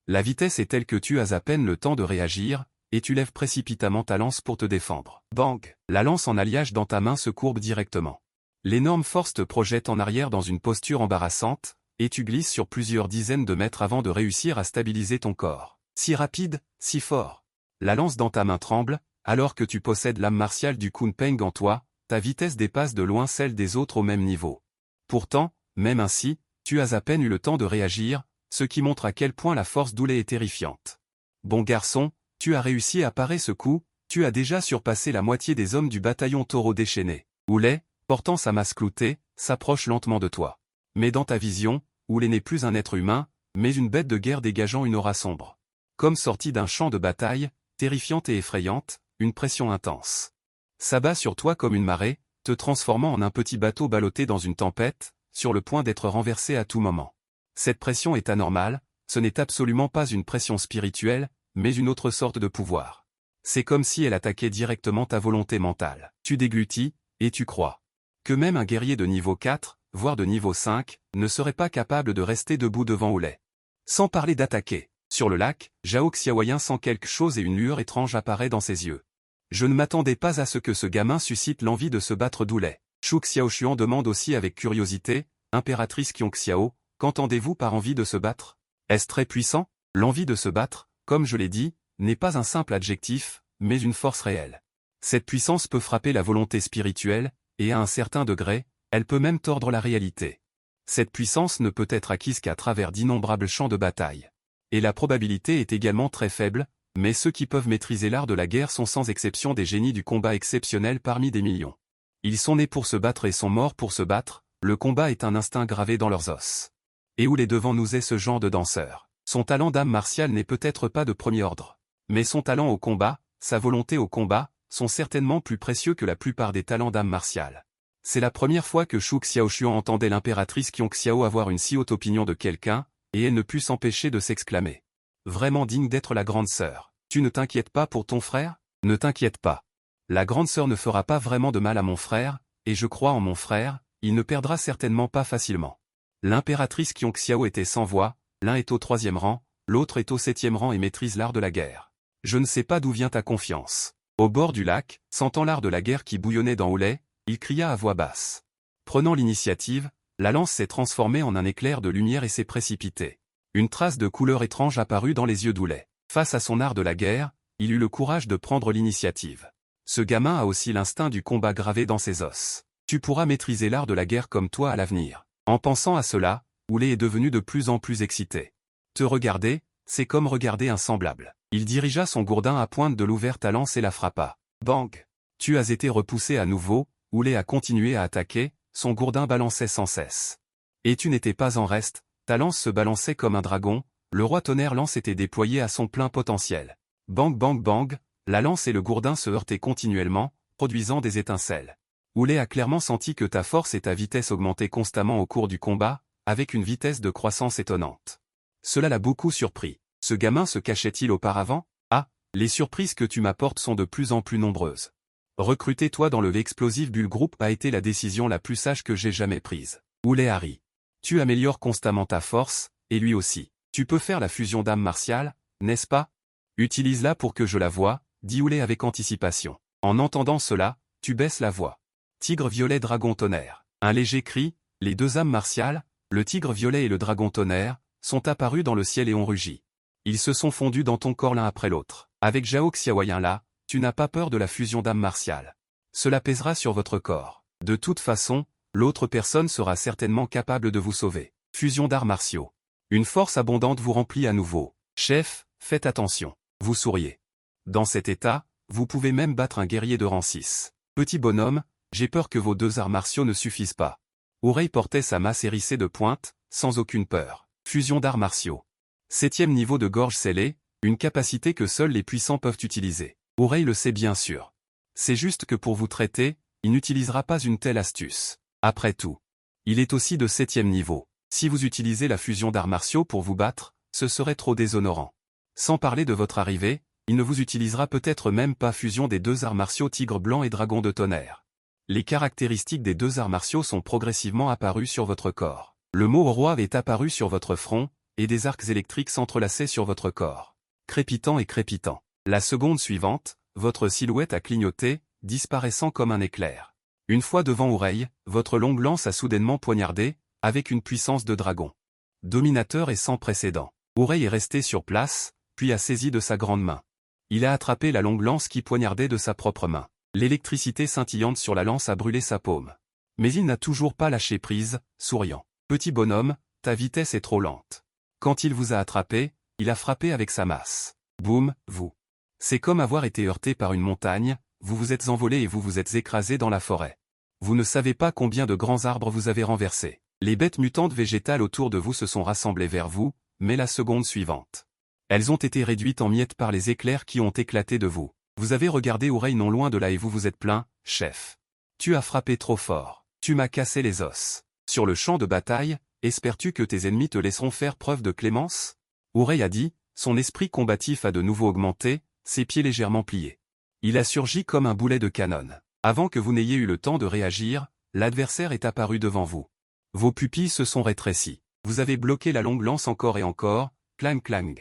La vitesse est telle que tu as à peine le temps de réagir, et tu lèves précipitamment ta lance pour te défendre. Bang! La lance en alliage dans ta main se courbe directement. L'énorme force te projette en arrière dans une posture embarrassante, et tu glisses sur plusieurs dizaines de mètres avant de réussir à stabiliser ton corps. Si rapide, si fort. La lance dans ta main tremble, alors que tu possèdes l'âme martiale du Kunpeng en toi, ta vitesse dépasse de loin celle des autres au même niveau. Pourtant, même ainsi, tu as à peine eu le temps de réagir, ce qui montre à quel point la force d'Oulé est terrifiante. Bon garçon, tu as réussi à parer ce coup, tu as déjà surpassé la moitié des hommes du bataillon taureau déchaîné. Oulé, portant sa masse cloutée, s'approche lentement de toi. Mais dans ta vision, Oulé n'est plus un être humain, mais une bête de guerre dégageant une aura sombre. Comme sortie d'un champ de bataille, terrifiante et effrayante, une pression intense s'abat sur toi comme une marée, te transformant en un petit bateau ballotté dans une tempête, sur le point d'être renversé à tout moment. Cette pression est anormale, ce n'est absolument pas une pression spirituelle, mais une autre sorte de pouvoir. C'est comme si elle attaquait directement ta volonté mentale. Tu déglutis, et tu crois que même un guerrier de niveau 4, voire de niveau 5, ne serait pas capable de rester debout devant Oulé. Sans parler d'attaquer. Sur le lac, Zhao Xiaoyan sent quelque chose et une lueur étrange apparaît dans ses yeux. Je ne m'attendais pas à ce que ce gamin suscite l'envie de se battre d'Oulé. Shu Xiaoshuan demande aussi avec curiosité, impératrice Qiongxiao, qu'entendez-vous par envie de se battre? Est-ce très puissant? L'envie de se battre, comme je l'ai dit, n'est pas un simple adjectif, mais une force réelle. Cette puissance peut frapper la volonté spirituelle, et à un certain degré, elle peut même tordre la réalité. Cette puissance ne peut être acquise qu'à travers d'innombrables champs de bataille. Et la probabilité est également très faible, mais ceux qui peuvent maîtriser l'art de la guerre sont sans exception des génies du combat exceptionnels parmi des millions. Ils sont nés pour se battre et sont morts pour se battre, le combat est un instinct gravé dans leurs os. Et où les devant nous est ce genre de danseur. Son talent d'âme martiale n'est peut-être pas de premier ordre. Mais son talent au combat, sa volonté au combat, sont certainement plus précieux que la plupart des talents d'âme martiale. C'est la première fois que Shu Xiaoshuan entendait l'impératrice Qiongxiao avoir une si haute opinion de quelqu'un, et elle ne put s'empêcher de s'exclamer. Vraiment digne d'être la grande sœur. Tu ne t'inquiètes pas pour ton frère? Ne t'inquiète pas. La grande sœur ne fera pas vraiment de mal à mon frère, et je crois en mon frère, il ne perdra certainement pas facilement. L'impératrice Qiongxiao était sans voix, l'un est au 3e rang, l'autre est au 7e rang et maîtrise l'art de la guerre. Je ne sais pas d'où vient ta confiance. Au bord du lac, sentant l'art de la guerre qui bouillonnait dans Oulé, il cria à voix basse. Prenant l'initiative, la lance s'est transformée en un éclair de lumière et s'est précipitée. Une trace de couleur étrange apparut dans les yeux d'Oulé. Face à son art de la guerre, il eut le courage de prendre l'initiative. Ce gamin a aussi l'instinct du combat gravé dans ses os. Tu pourras maîtriser l'art de la guerre comme toi à l'avenir. En pensant à cela, Oulé est devenu de plus en plus excité. Te regarder, c'est comme regarder un semblable. Il dirigea son gourdin à pointe de l'ouverte à lance et la frappa. Bang! Tu as été repoussé à nouveau, Oulé a continué à attaquer, son gourdin balançait sans cesse. Et tu n'étais pas en reste, ta lance se balançait comme un dragon, le roi tonnerre lance était déployé à son plein potentiel. Bang bang bang, la lance et le gourdin se heurtaient continuellement, produisant des étincelles. Oulé a clairement senti que ta force et ta vitesse augmentaient constamment au cours du combat, avec une vitesse de croissance étonnante. Cela l'a beaucoup surpris. Ce gamin se cachait-il auparavant? Ah, les surprises que tu m'apportes sont de plus en plus nombreuses. Recruter toi dans le Explosive Bull Group a été la décision la plus sage que j'ai jamais prise. Oulé a ri. Tu améliores constamment ta force, et lui aussi. Tu peux faire la fusion d'âme martiale, n'est-ce pas? Utilise-la pour que je la voie, dit Oulé avec anticipation. En entendant cela, tu baisses la voix. Tigre violet dragon tonnerre. Un léger cri, les deux âmes martiales, le tigre violet et le dragon tonnerre, sont apparus dans le ciel et ont rugi. Ils se sont fondus dans ton corps l'un après l'autre. Avec Zhao Xiaoyan là, tu n'as pas peur de la fusion d'âme martiale. Cela pèsera sur votre corps. De toute façon, l'autre personne sera certainement capable de vous sauver. Fusion d'arts martiaux. Une force abondante vous remplit à nouveau. Chef, faites attention. Vous souriez. Dans cet état, vous pouvez même battre un guerrier de rang 6. Petit bonhomme, j'ai peur que vos deux arts martiaux ne suffisent pas. Oreille portait sa masse hérissée de pointe, sans aucune peur. Fusion d'arts martiaux. 7e niveau de gorge scellée, une capacité que seuls les puissants peuvent utiliser. Oreille le sait bien sûr. C'est juste que pour vous traiter, il n'utilisera pas une telle astuce. Après tout, il est aussi de 7e niveau. Si vous utilisez la fusion d'arts martiaux pour vous battre, ce serait trop déshonorant. Sans parler de votre arrivée, Il ne vous utilisera peut-être même pas fusion des deux arts martiaux tigre blanc et dragon de tonnerre. Les caractéristiques des deux arts martiaux sont progressivement apparues sur votre corps. Le mot roi est apparu sur votre front, et des arcs électriques s'entrelaçaient sur votre corps. Crépitant et crépitant. La seconde suivante, votre silhouette a clignoté, disparaissant comme un éclair. Une fois devant Oreille, votre longue lance a soudainement poignardé, avec une puissance de dragon. Dominateur et sans précédent. Oreille est resté sur place, puis a saisi de sa grande main. Il a attrapé la longue lance qui poignardait de sa propre main. L'électricité scintillante sur la lance a brûlé sa paume. Mais il n'a toujours pas lâché prise, souriant. Petit bonhomme, ta vitesse est trop lente. Quand il vous a attrapé, il a frappé avec sa masse. Boum, vous. C'est comme avoir été heurté par une montagne, vous vous êtes envolé et vous vous êtes écrasé dans la forêt. Vous ne savez pas combien de grands arbres vous avez renversés. Les bêtes mutantes végétales autour de vous se sont rassemblées vers vous, mais la seconde suivante. Elles ont été réduites en miettes par les éclairs qui ont éclaté de vous. Vous avez regardé Oreille non loin de là et vous vous êtes plaint, chef. Tu as frappé trop fort. Tu m'as cassé les os. Sur le champ de bataille, espères-tu que tes ennemis te laisseront faire preuve de clémence? Oreille a dit, son esprit combatif a de nouveau augmenté, ses pieds légèrement pliés. Il a surgi comme un boulet de canon. Avant que vous n'ayez eu le temps de réagir, l'adversaire est apparu devant vous. Vos pupilles se sont rétrécies. Vous avez bloqué la longue lance encore et encore, clang clang.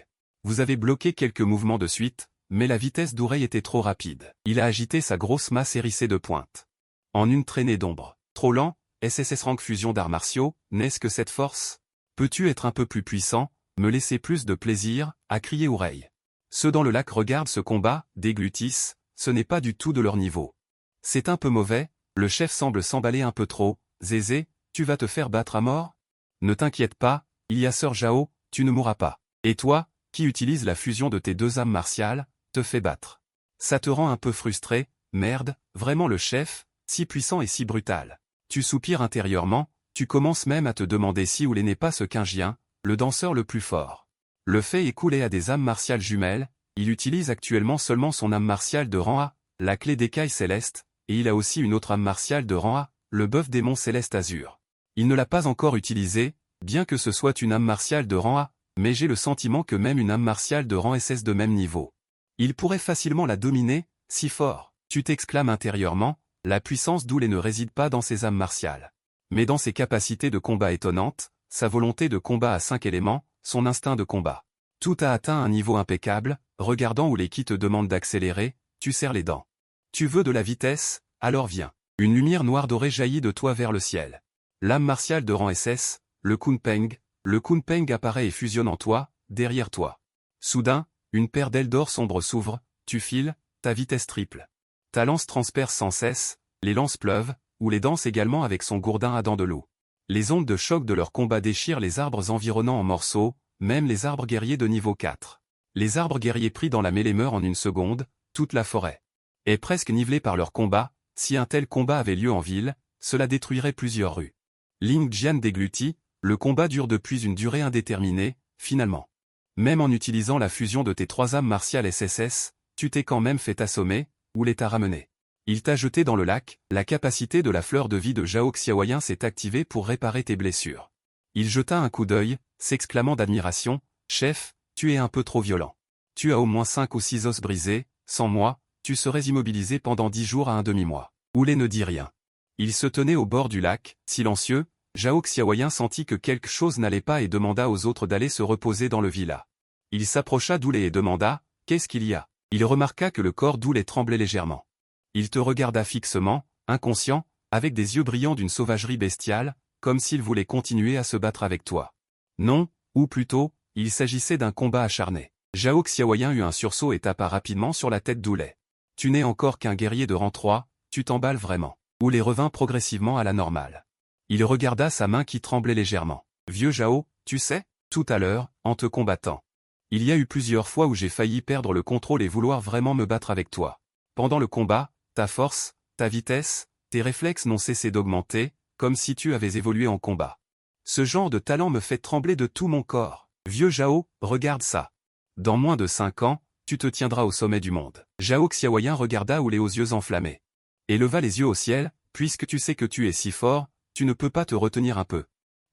Vous avez bloqué quelques mouvements de suite, mais la vitesse d'Oreille était trop rapide. Il a agité sa grosse masse hérissée de pointe. En une traînée d'ombre. Trop lent, SSS Rank fusion d'arts martiaux, n'est-ce que cette force? Peux-tu être un peu plus puissant, me laisser plus de plaisir, a crié Oreille. Ceux dans le lac regardent ce combat, déglutissent, ce n'est pas du tout de leur niveau. C'est un peu mauvais, le chef semble s'emballer un peu trop, Zézé, tu vas te faire battre à mort? Ne t'inquiète pas, il y a Sœur Jao, tu ne mourras pas. Et toi, qui utilise la fusion de tes deux âmes martiales, te fait battre. Ça te rend un peu frustré, merde, vraiment le chef, si puissant et si brutal. Tu soupires intérieurement, tu commences même à te demander si Oulé n'est pas ce Quingien, le danseur le plus fort. Le fait écoulé à des âmes martiales jumelles, il utilise actuellement seulement son âme martiale de rang A, la clé d'écaille céleste, et il a aussi une autre âme martiale de rang A, le bœuf démon céleste azur. Il ne l'a pas encore utilisé, bien que ce soit une âme martiale de rang A, mais j'ai le sentiment que même une âme martiale de rang SS de même niveau. Il pourrait facilement la dominer, si fort. Tu t'exclames intérieurement, la puissance d'Oulé ne réside pas dans ses âmes martiales. Mais dans ses capacités de combat étonnantes, sa volonté de combat à 5 éléments, son instinct de combat. Tout a atteint un niveau impeccable, regardant Oulé qui te demande d'accélérer, tu serres les dents. Tu veux de la vitesse, alors viens. Une lumière noire dorée jaillit de toi vers le ciel. L'âme martiale de rang SS, le Kunpeng apparaît et fusionne en toi, derrière toi. Soudain, une paire d'ailes d'or sombre s'ouvre, tu files, ta vitesse triple. Ta lance transperce sans cesse, les lances pleuvent, ou les danse également avec son gourdin à dents de loup. Les ondes de choc de leur combat déchirent les arbres environnants en morceaux, même les arbres guerriers de niveau 4. Les arbres guerriers pris dans la mêlée meurent en une seconde, toute la forêt est presque nivelée par leur combat. Si un tel combat avait lieu en ville, cela détruirait plusieurs rues. Ling Jian déglutit, le combat dure depuis une durée indéterminée, finalement. Même en utilisant la fusion de tes trois âmes martiales SSS, tu t'es quand même fait assommer, ou les t'a ramené. Il t'a jeté dans le lac, la capacité de la fleur de vie de Zhao Xiaoyan s'est activée pour réparer tes blessures. Il jeta un coup d'œil, s'exclamant d'admiration, « Chef, tu es un peu trop violent. Tu as au moins 5 ou 6 os brisés, sans moi, tu serais immobilisé pendant 10 jours à un demi-mois. » Oulé ne dit rien. Il se tenait au bord du lac, silencieux. Zhao Xiaoyan sentit que quelque chose n'allait pas et demanda aux autres d'aller se reposer dans le villa. Il s'approcha d'Oulé et demanda, « Qu'est-ce qu'il y a ?» Il remarqua que le corps d'Oulé tremblait légèrement. Il te regarda fixement, inconscient, avec des yeux brillants d'une sauvagerie bestiale, comme s'il voulait continuer à se battre avec toi. Non, ou plutôt, il s'agissait d'un combat acharné. Zhao Xiaoyan eut un sursaut et tapa rapidement sur la tête d'Oulé. « Tu n'es encore qu'un guerrier de rang 3, tu t'emballes vraiment. » Oulé revint progressivement à la normale. Il regarda sa main qui tremblait légèrement. « Vieux Zhao, tu sais, tout à l'heure, en te combattant. Il y a eu plusieurs fois où j'ai failli perdre le contrôle et vouloir vraiment me battre avec toi. Pendant le combat, ta force, ta vitesse, tes réflexes n'ont cessé d'augmenter, comme si tu avais évolué en combat. Ce genre de talent me fait trembler de tout mon corps. Vieux Zhao, regarde ça. Dans moins de 5 ans, tu te tiendras au sommet du monde. » Zhao Xiaoyan regarda Oulé aux yeux enflammés. Et leva les yeux au ciel, « Puisque tu sais que tu es si fort, tu ne peux pas te retenir un peu.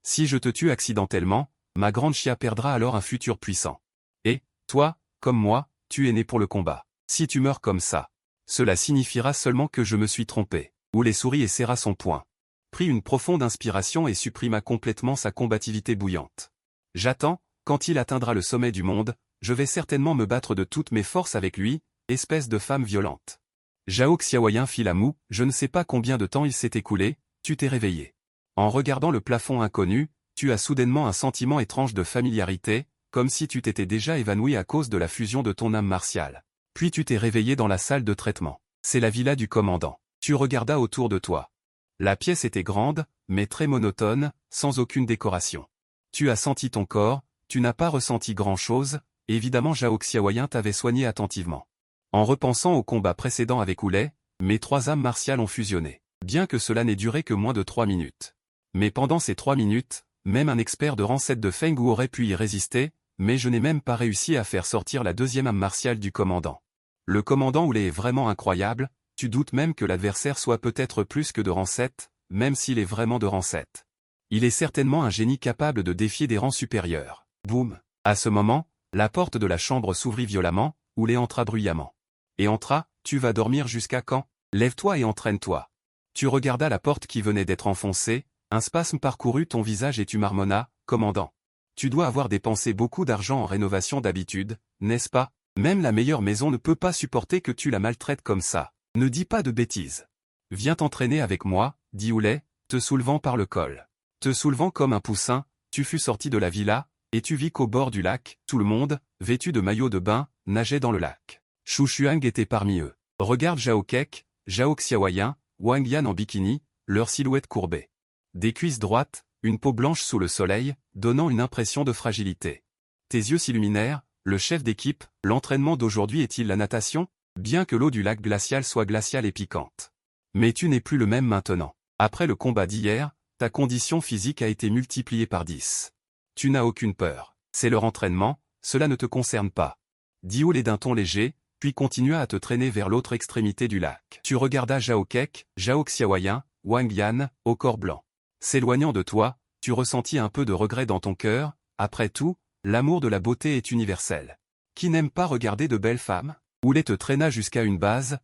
Si je te tue accidentellement, ma grande chia perdra alors un futur puissant. Et, toi, comme moi, tu es né pour le combat. Si tu meurs comme ça, cela signifiera seulement que je me suis trompé. Oulé sourit et serra son poing. Prit une profonde inspiration et supprima complètement sa combativité bouillante. J'attends, quand il atteindra le sommet du monde, je vais certainement me battre de toutes mes forces avec lui, espèce de femme violente. Zhao Xiaoyan fit la moue, je ne sais pas combien de temps il s'est écoulé, tu t'es réveillé. En regardant le plafond inconnu, tu as soudainement un sentiment étrange de familiarité, comme si tu t'étais déjà évanoui à cause de la fusion de ton âme martiale. Puis tu t'es réveillé dans la salle de traitement. C'est la villa du commandant. Tu regardas autour de toi. La pièce était grande, mais très monotone, sans aucune décoration. Tu as senti ton corps, tu n'as pas ressenti grand-chose, évidemment Zhao Xiaoyan t'avait soigné attentivement. En repensant au combat précédent avec Oulé, mes 3 âmes martiales ont fusionné. Bien que cela n'ait duré que moins de 3 minutes. Mais pendant ces 3 minutes, même un expert de rang 7 de Feng Wu aurait pu y résister, mais je n'ai même pas réussi à faire sortir la 2e âme martiale du commandant. Le commandant Oulé est vraiment incroyable, tu doutes même que l'adversaire soit peut-être plus que de rang 7, même s'il est vraiment de rang 7. Il est certainement un génie capable de défier des rangs supérieurs. Boum. À ce moment, la porte de la chambre s'ouvrit violemment, Oulé entra bruyamment. Et entra, tu vas dormir jusqu'à quand? Lève-toi et entraîne-toi. Tu regardas la porte qui venait d'être enfoncée, un spasme parcourut ton visage et tu marmonnas, commandant. Tu dois avoir dépensé beaucoup d'argent en rénovation d'habitude, n'est-ce pas? Même la meilleure maison ne peut pas supporter que tu la maltraites comme ça. Ne dis pas de bêtises. Viens t'entraîner avec moi, dit Oulé, te soulevant par le col. Te soulevant comme un poussin, tu fus sorti de la villa, et tu vis qu'au bord du lac, tout le monde, vêtu de maillots de bain, nageait dans le lac. Shu Shuang était parmi eux. Regarde Zhao Kek, Zhao Xiaoyan, Wang Yan en bikini, leurs silhouettes courbées. Des cuisses droites, une peau blanche sous le soleil, donnant une impression de fragilité. Tes yeux s'illuminèrent, le chef d'équipe, l'entraînement d'aujourd'hui est-il la natation? Bien que l'eau du lac glacial soit glaciale et piquante. Mais tu n'es plus le même maintenant. Après le combat d'hier, ta condition physique a été multipliée par 10. Tu n'as aucune peur. C'est leur entraînement, cela ne te concerne pas. Dit Oulé d'un ton léger, puis continua à te traîner vers l'autre extrémité du lac. Tu regardas Zhao Kek, Zhao Xiaoyan, Wang Yan, au corps blanc. S'éloignant de toi, tu ressentis un peu de regret dans ton cœur, après tout, l'amour de la beauté est universel. Qui n'aime pas regarder de belles femmes? Oulé te traîna jusqu'à une base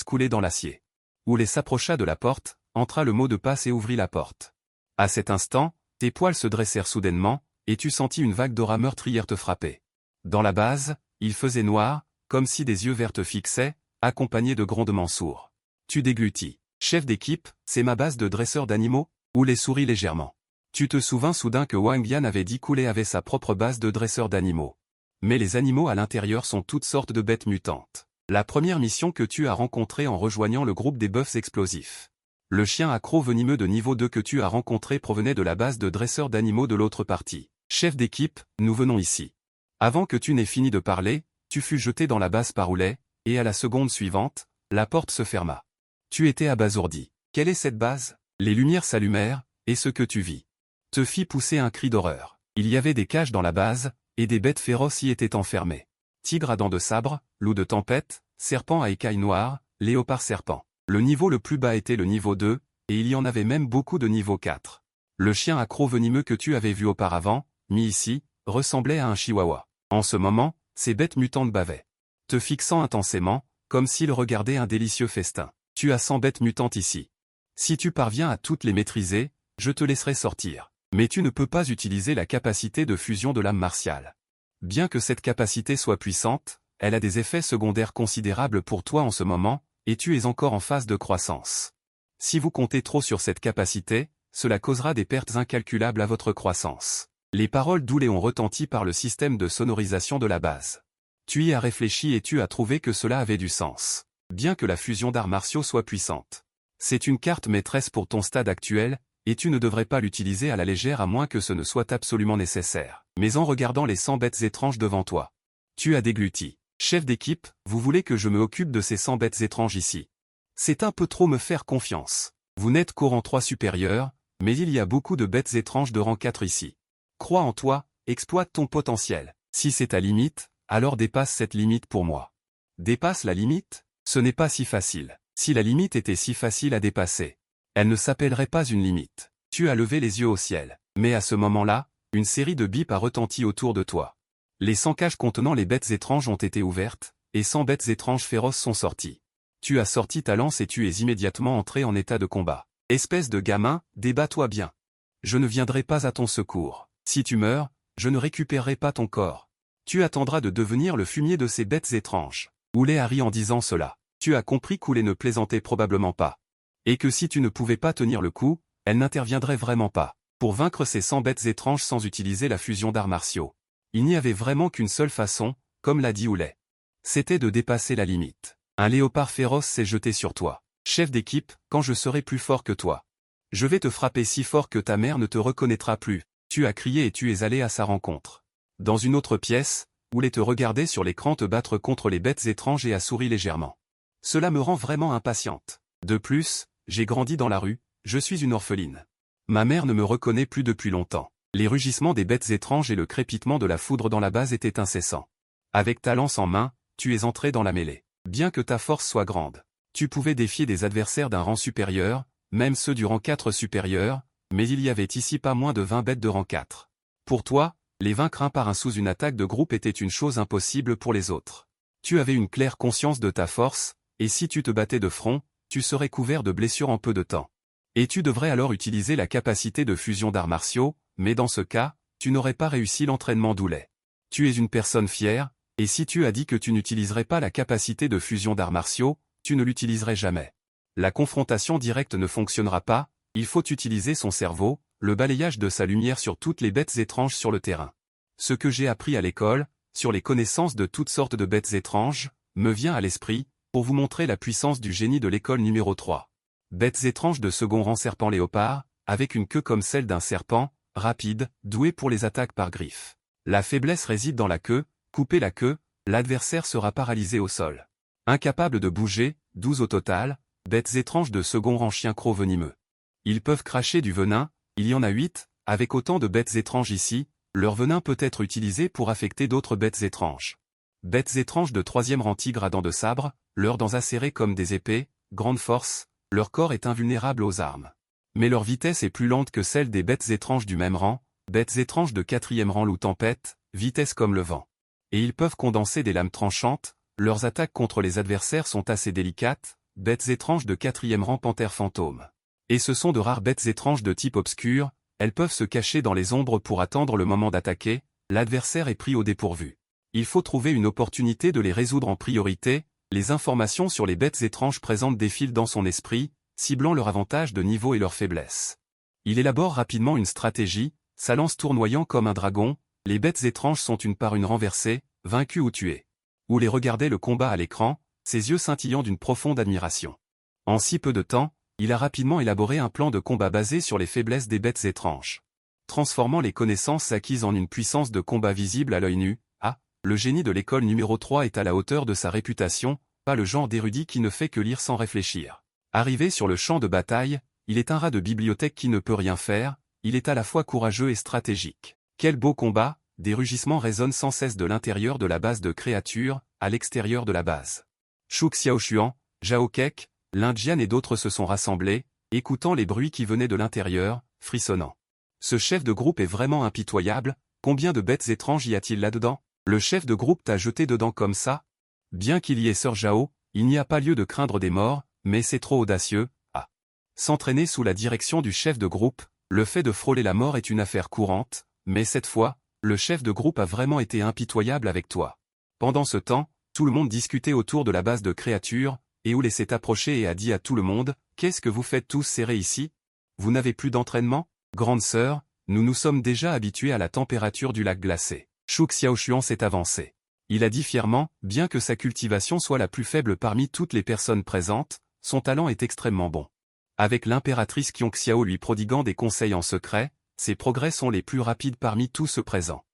coulée dans l'acier. Oulé s'approcha de la porte, entra le mot de passe et ouvrit la porte. À cet instant, tes poils se dressèrent soudainement, et tu sentis une vague d'aura meurtrière te frapper. Dans la base, il faisait noir, comme si des yeux verts te fixaient, accompagnés de grondements sourds. Tu déglutis. Chef d'équipe, c'est ma base de dresseur d'animaux? Oulé sourit légèrement. Tu te souvins soudain que Wang Yan avait dit qu'Oulé avait sa propre base de dresseur d'animaux. Mais les animaux à l'intérieur sont toutes sortes de bêtes mutantes. La première mission que tu as rencontrée en rejoignant le groupe des bœufs explosifs. Le chien accro venimeux de niveau 2 que tu as rencontré provenait de la base de dresseur d'animaux de l'autre partie. Chef d'équipe, nous venons ici. Avant que tu n'aies fini de parler, tu fus jeté dans la base par Oulé, et à la seconde suivante, la porte se ferma. Tu étais abasourdi. Quelle est cette base? Les lumières s'allumèrent, et ce que tu vis te fit pousser un cri d'horreur. Il y avait des cages dans la base, et des bêtes féroces y étaient enfermées. Tigres à dents de sabre, loups de tempête, serpents à écailles noires, léopards serpents. Le niveau le plus bas était le niveau 2, et il y en avait même beaucoup de niveau 4. Le chien accro venimeux que tu avais vu auparavant, mis ici, ressemblait à un chihuahua. En ce moment, ces bêtes mutantes bavaient, te fixant intensément, comme s'ils regardaient un délicieux festin. Tu as 100 bêtes mutantes ici. Si tu parviens à toutes les maîtriser, je te laisserai sortir. Mais tu ne peux pas utiliser la capacité de fusion de l'âme martiale. Bien que cette capacité soit puissante, elle a des effets secondaires considérables pour toi en ce moment, et tu es encore en phase de croissance. Si vous comptez trop sur cette capacité, cela causera des pertes incalculables à votre croissance. Les paroles d'Oulé ont retenti par le système de sonorisation de la base. Tu y as réfléchi et tu as trouvé que cela avait du sens. Bien que la fusion d'arts martiaux soit puissante. C'est une carte maîtresse pour ton stade actuel, et tu ne devrais pas l'utiliser à la légère à moins que ce ne soit absolument nécessaire. Mais en regardant les 100 bêtes étranges devant toi, tu as dégluti. Chef d'équipe, vous voulez que je me occupe de ces 100 bêtes étranges ici? C'est un peu trop me faire confiance. Vous n'êtes qu'au rang 3 supérieur, mais il y a beaucoup de bêtes étranges de rang 4 ici. Crois en toi, exploite ton potentiel. Si c'est ta limite, alors dépasse cette limite pour moi. Dépasse la limite? Ce n'est pas si facile. Si la limite était si facile à dépasser, elle ne s'appellerait pas une limite. Tu as levé les yeux au ciel. Mais à ce moment-là, une série de bips a retenti autour de toi. Les 100 cages contenant les bêtes étranges ont été ouvertes, et 100 bêtes étranges féroces sont sorties. Tu as sorti ta lance et tu es immédiatement entré en état de combat. Espèce de gamin, débat-toi bien. Je ne viendrai pas à ton secours. Si tu meurs, je ne récupérerai pas ton corps. Tu attendras de devenir le fumier de ces bêtes étranges. Oulé a ri en disant cela. Tu as compris qu'Oulé ne plaisantait probablement pas. Et que si tu ne pouvais pas tenir le coup, elle n'interviendrait vraiment pas. Pour vaincre ces 100 bêtes étranges sans utiliser la fusion d'arts martiaux. Il n'y avait vraiment qu'une seule façon, comme l'a dit Oulé. C'était de dépasser la limite. Un léopard féroce s'est jeté sur toi. Chef d'équipe, quand je serai plus fort que toi. Je vais te frapper si fort que ta mère ne te reconnaîtra plus. Tu as crié et tu es allé à sa rencontre. Dans une autre pièce, Oulé te regardait sur l'écran te battre contre les bêtes étranges et a souri légèrement. Cela me rend vraiment impatiente. De plus, j'ai grandi dans la rue, je suis une orpheline. Ma mère ne me reconnaît plus depuis longtemps. Les rugissements des bêtes étranges et le crépitement de la foudre dans la base étaient incessants. Avec ta lance en main, tu es entré dans la mêlée. Bien que ta force soit grande, tu pouvais défier des adversaires d'un rang supérieur, même ceux du rang 4 supérieur, mais il y avait ici pas moins de 20 bêtes de rang 4. Pour toi, les vaincre un par un sous une attaque de groupe était une chose impossible pour les autres. Tu avais une claire conscience de ta force, et si tu te battais de front, tu serais couvert de blessures en peu de temps. Et tu devrais alors utiliser la capacité de fusion d'arts martiaux, mais dans ce cas, tu n'aurais pas réussi l'entraînement d'Oulé. Tu es une personne fière, et si tu as dit que tu n'utiliserais pas la capacité de fusion d'arts martiaux, tu ne l'utiliserais jamais. La confrontation directe ne fonctionnera pas, il faut utiliser son cerveau, le balayage de sa lumière sur toutes les bêtes étranges sur le terrain. Ce que j'ai appris à l'école, sur les connaissances de toutes sortes de bêtes étranges, me vient à l'esprit, pour vous montrer la puissance du génie de l'école numéro 3. Bêtes étranges de second rang serpent léopard, avec une queue comme celle d'un serpent, rapide, doué pour les attaques par griffe. La faiblesse réside dans la queue, coupez la queue, l'adversaire sera paralysé au sol. Incapable de bouger, 12 au total, bêtes étranges de second rang chien croc venimeux. Ils peuvent cracher du venin, il y en a 8, avec autant de bêtes étranges ici, leur venin peut être utilisé pour affecter d'autres bêtes étranges. Bêtes étranges de 3e rang tigre à dents de sabre, leurs dents acérées comme des épées, grande force, leur corps est invulnérable aux armes. Mais leur vitesse est plus lente que celle des bêtes étranges du même rang, bêtes étranges de 4e rang loup tempête, vitesse comme le vent. Et ils peuvent condenser des lames tranchantes, leurs attaques contre les adversaires sont assez délicates, bêtes étranges de 4e rang panthère fantôme. Et ce sont de rares bêtes étranges de type obscur, elles peuvent se cacher dans les ombres pour attendre le moment d'attaquer, l'adversaire est pris au dépourvu. Il faut trouver une opportunité de les résoudre en priorité, les informations sur les bêtes étranges présentes défilent dans son esprit, ciblant leur avantage de niveau et leur faiblesse. Il élabore rapidement une stratégie, sa lance tournoyant comme un dragon, les bêtes étranges sont une par une renversées, vaincues ou tuées. Ou les regardait le combat à l'écran, ses yeux scintillant d'une profonde admiration. En si peu de temps, il a rapidement élaboré un plan de combat basé sur les faiblesses des bêtes étranges. Transformant les connaissances acquises en une puissance de combat visible à l'œil nu, le génie de l'école numéro 3 est à la hauteur de sa réputation, pas le genre d'érudit qui ne fait que lire sans réfléchir. Arrivé sur le champ de bataille, il est un rat de bibliothèque qui ne peut rien faire, il est à la fois courageux et stratégique. Quel beau combat, des rugissements résonnent sans cesse de l'intérieur de la base de créatures, à l'extérieur de la base. Shu Xiaoshuan, Zhao Kek, l'Indian et d'autres se sont rassemblés, écoutant les bruits qui venaient de l'intérieur, frissonnant. Ce chef de groupe est vraiment impitoyable, combien de bêtes étranges y a-t-il là-dedans? Le chef de groupe t'a jeté dedans comme ça? Bien qu'il y ait Sir Zhao, il n'y a pas lieu de craindre des morts, mais c'est trop audacieux, S'entraîner sous la direction du chef de groupe, le fait de frôler la mort est une affaire courante, mais cette fois, le chef de groupe a vraiment été impitoyable avec toi. Pendant ce temps, tout le monde discutait autour de la base de créatures, et Oulé s'est approché et a dit à tout le monde, « Qu'est-ce que vous faites tous serrés ici? Vous n'avez plus d'entraînement? Grande sœur, nous nous sommes déjà habitués à la température du lac glacé. » Shu Xiaoshuan s'est avancé. Il a dit fièrement, bien que sa cultivation soit la plus faible parmi toutes les personnes présentes, son talent est extrêmement bon. Avec l'impératrice Qiongxiao lui prodiguant des conseils en secret, ses progrès sont les plus rapides parmi tous ceux présents.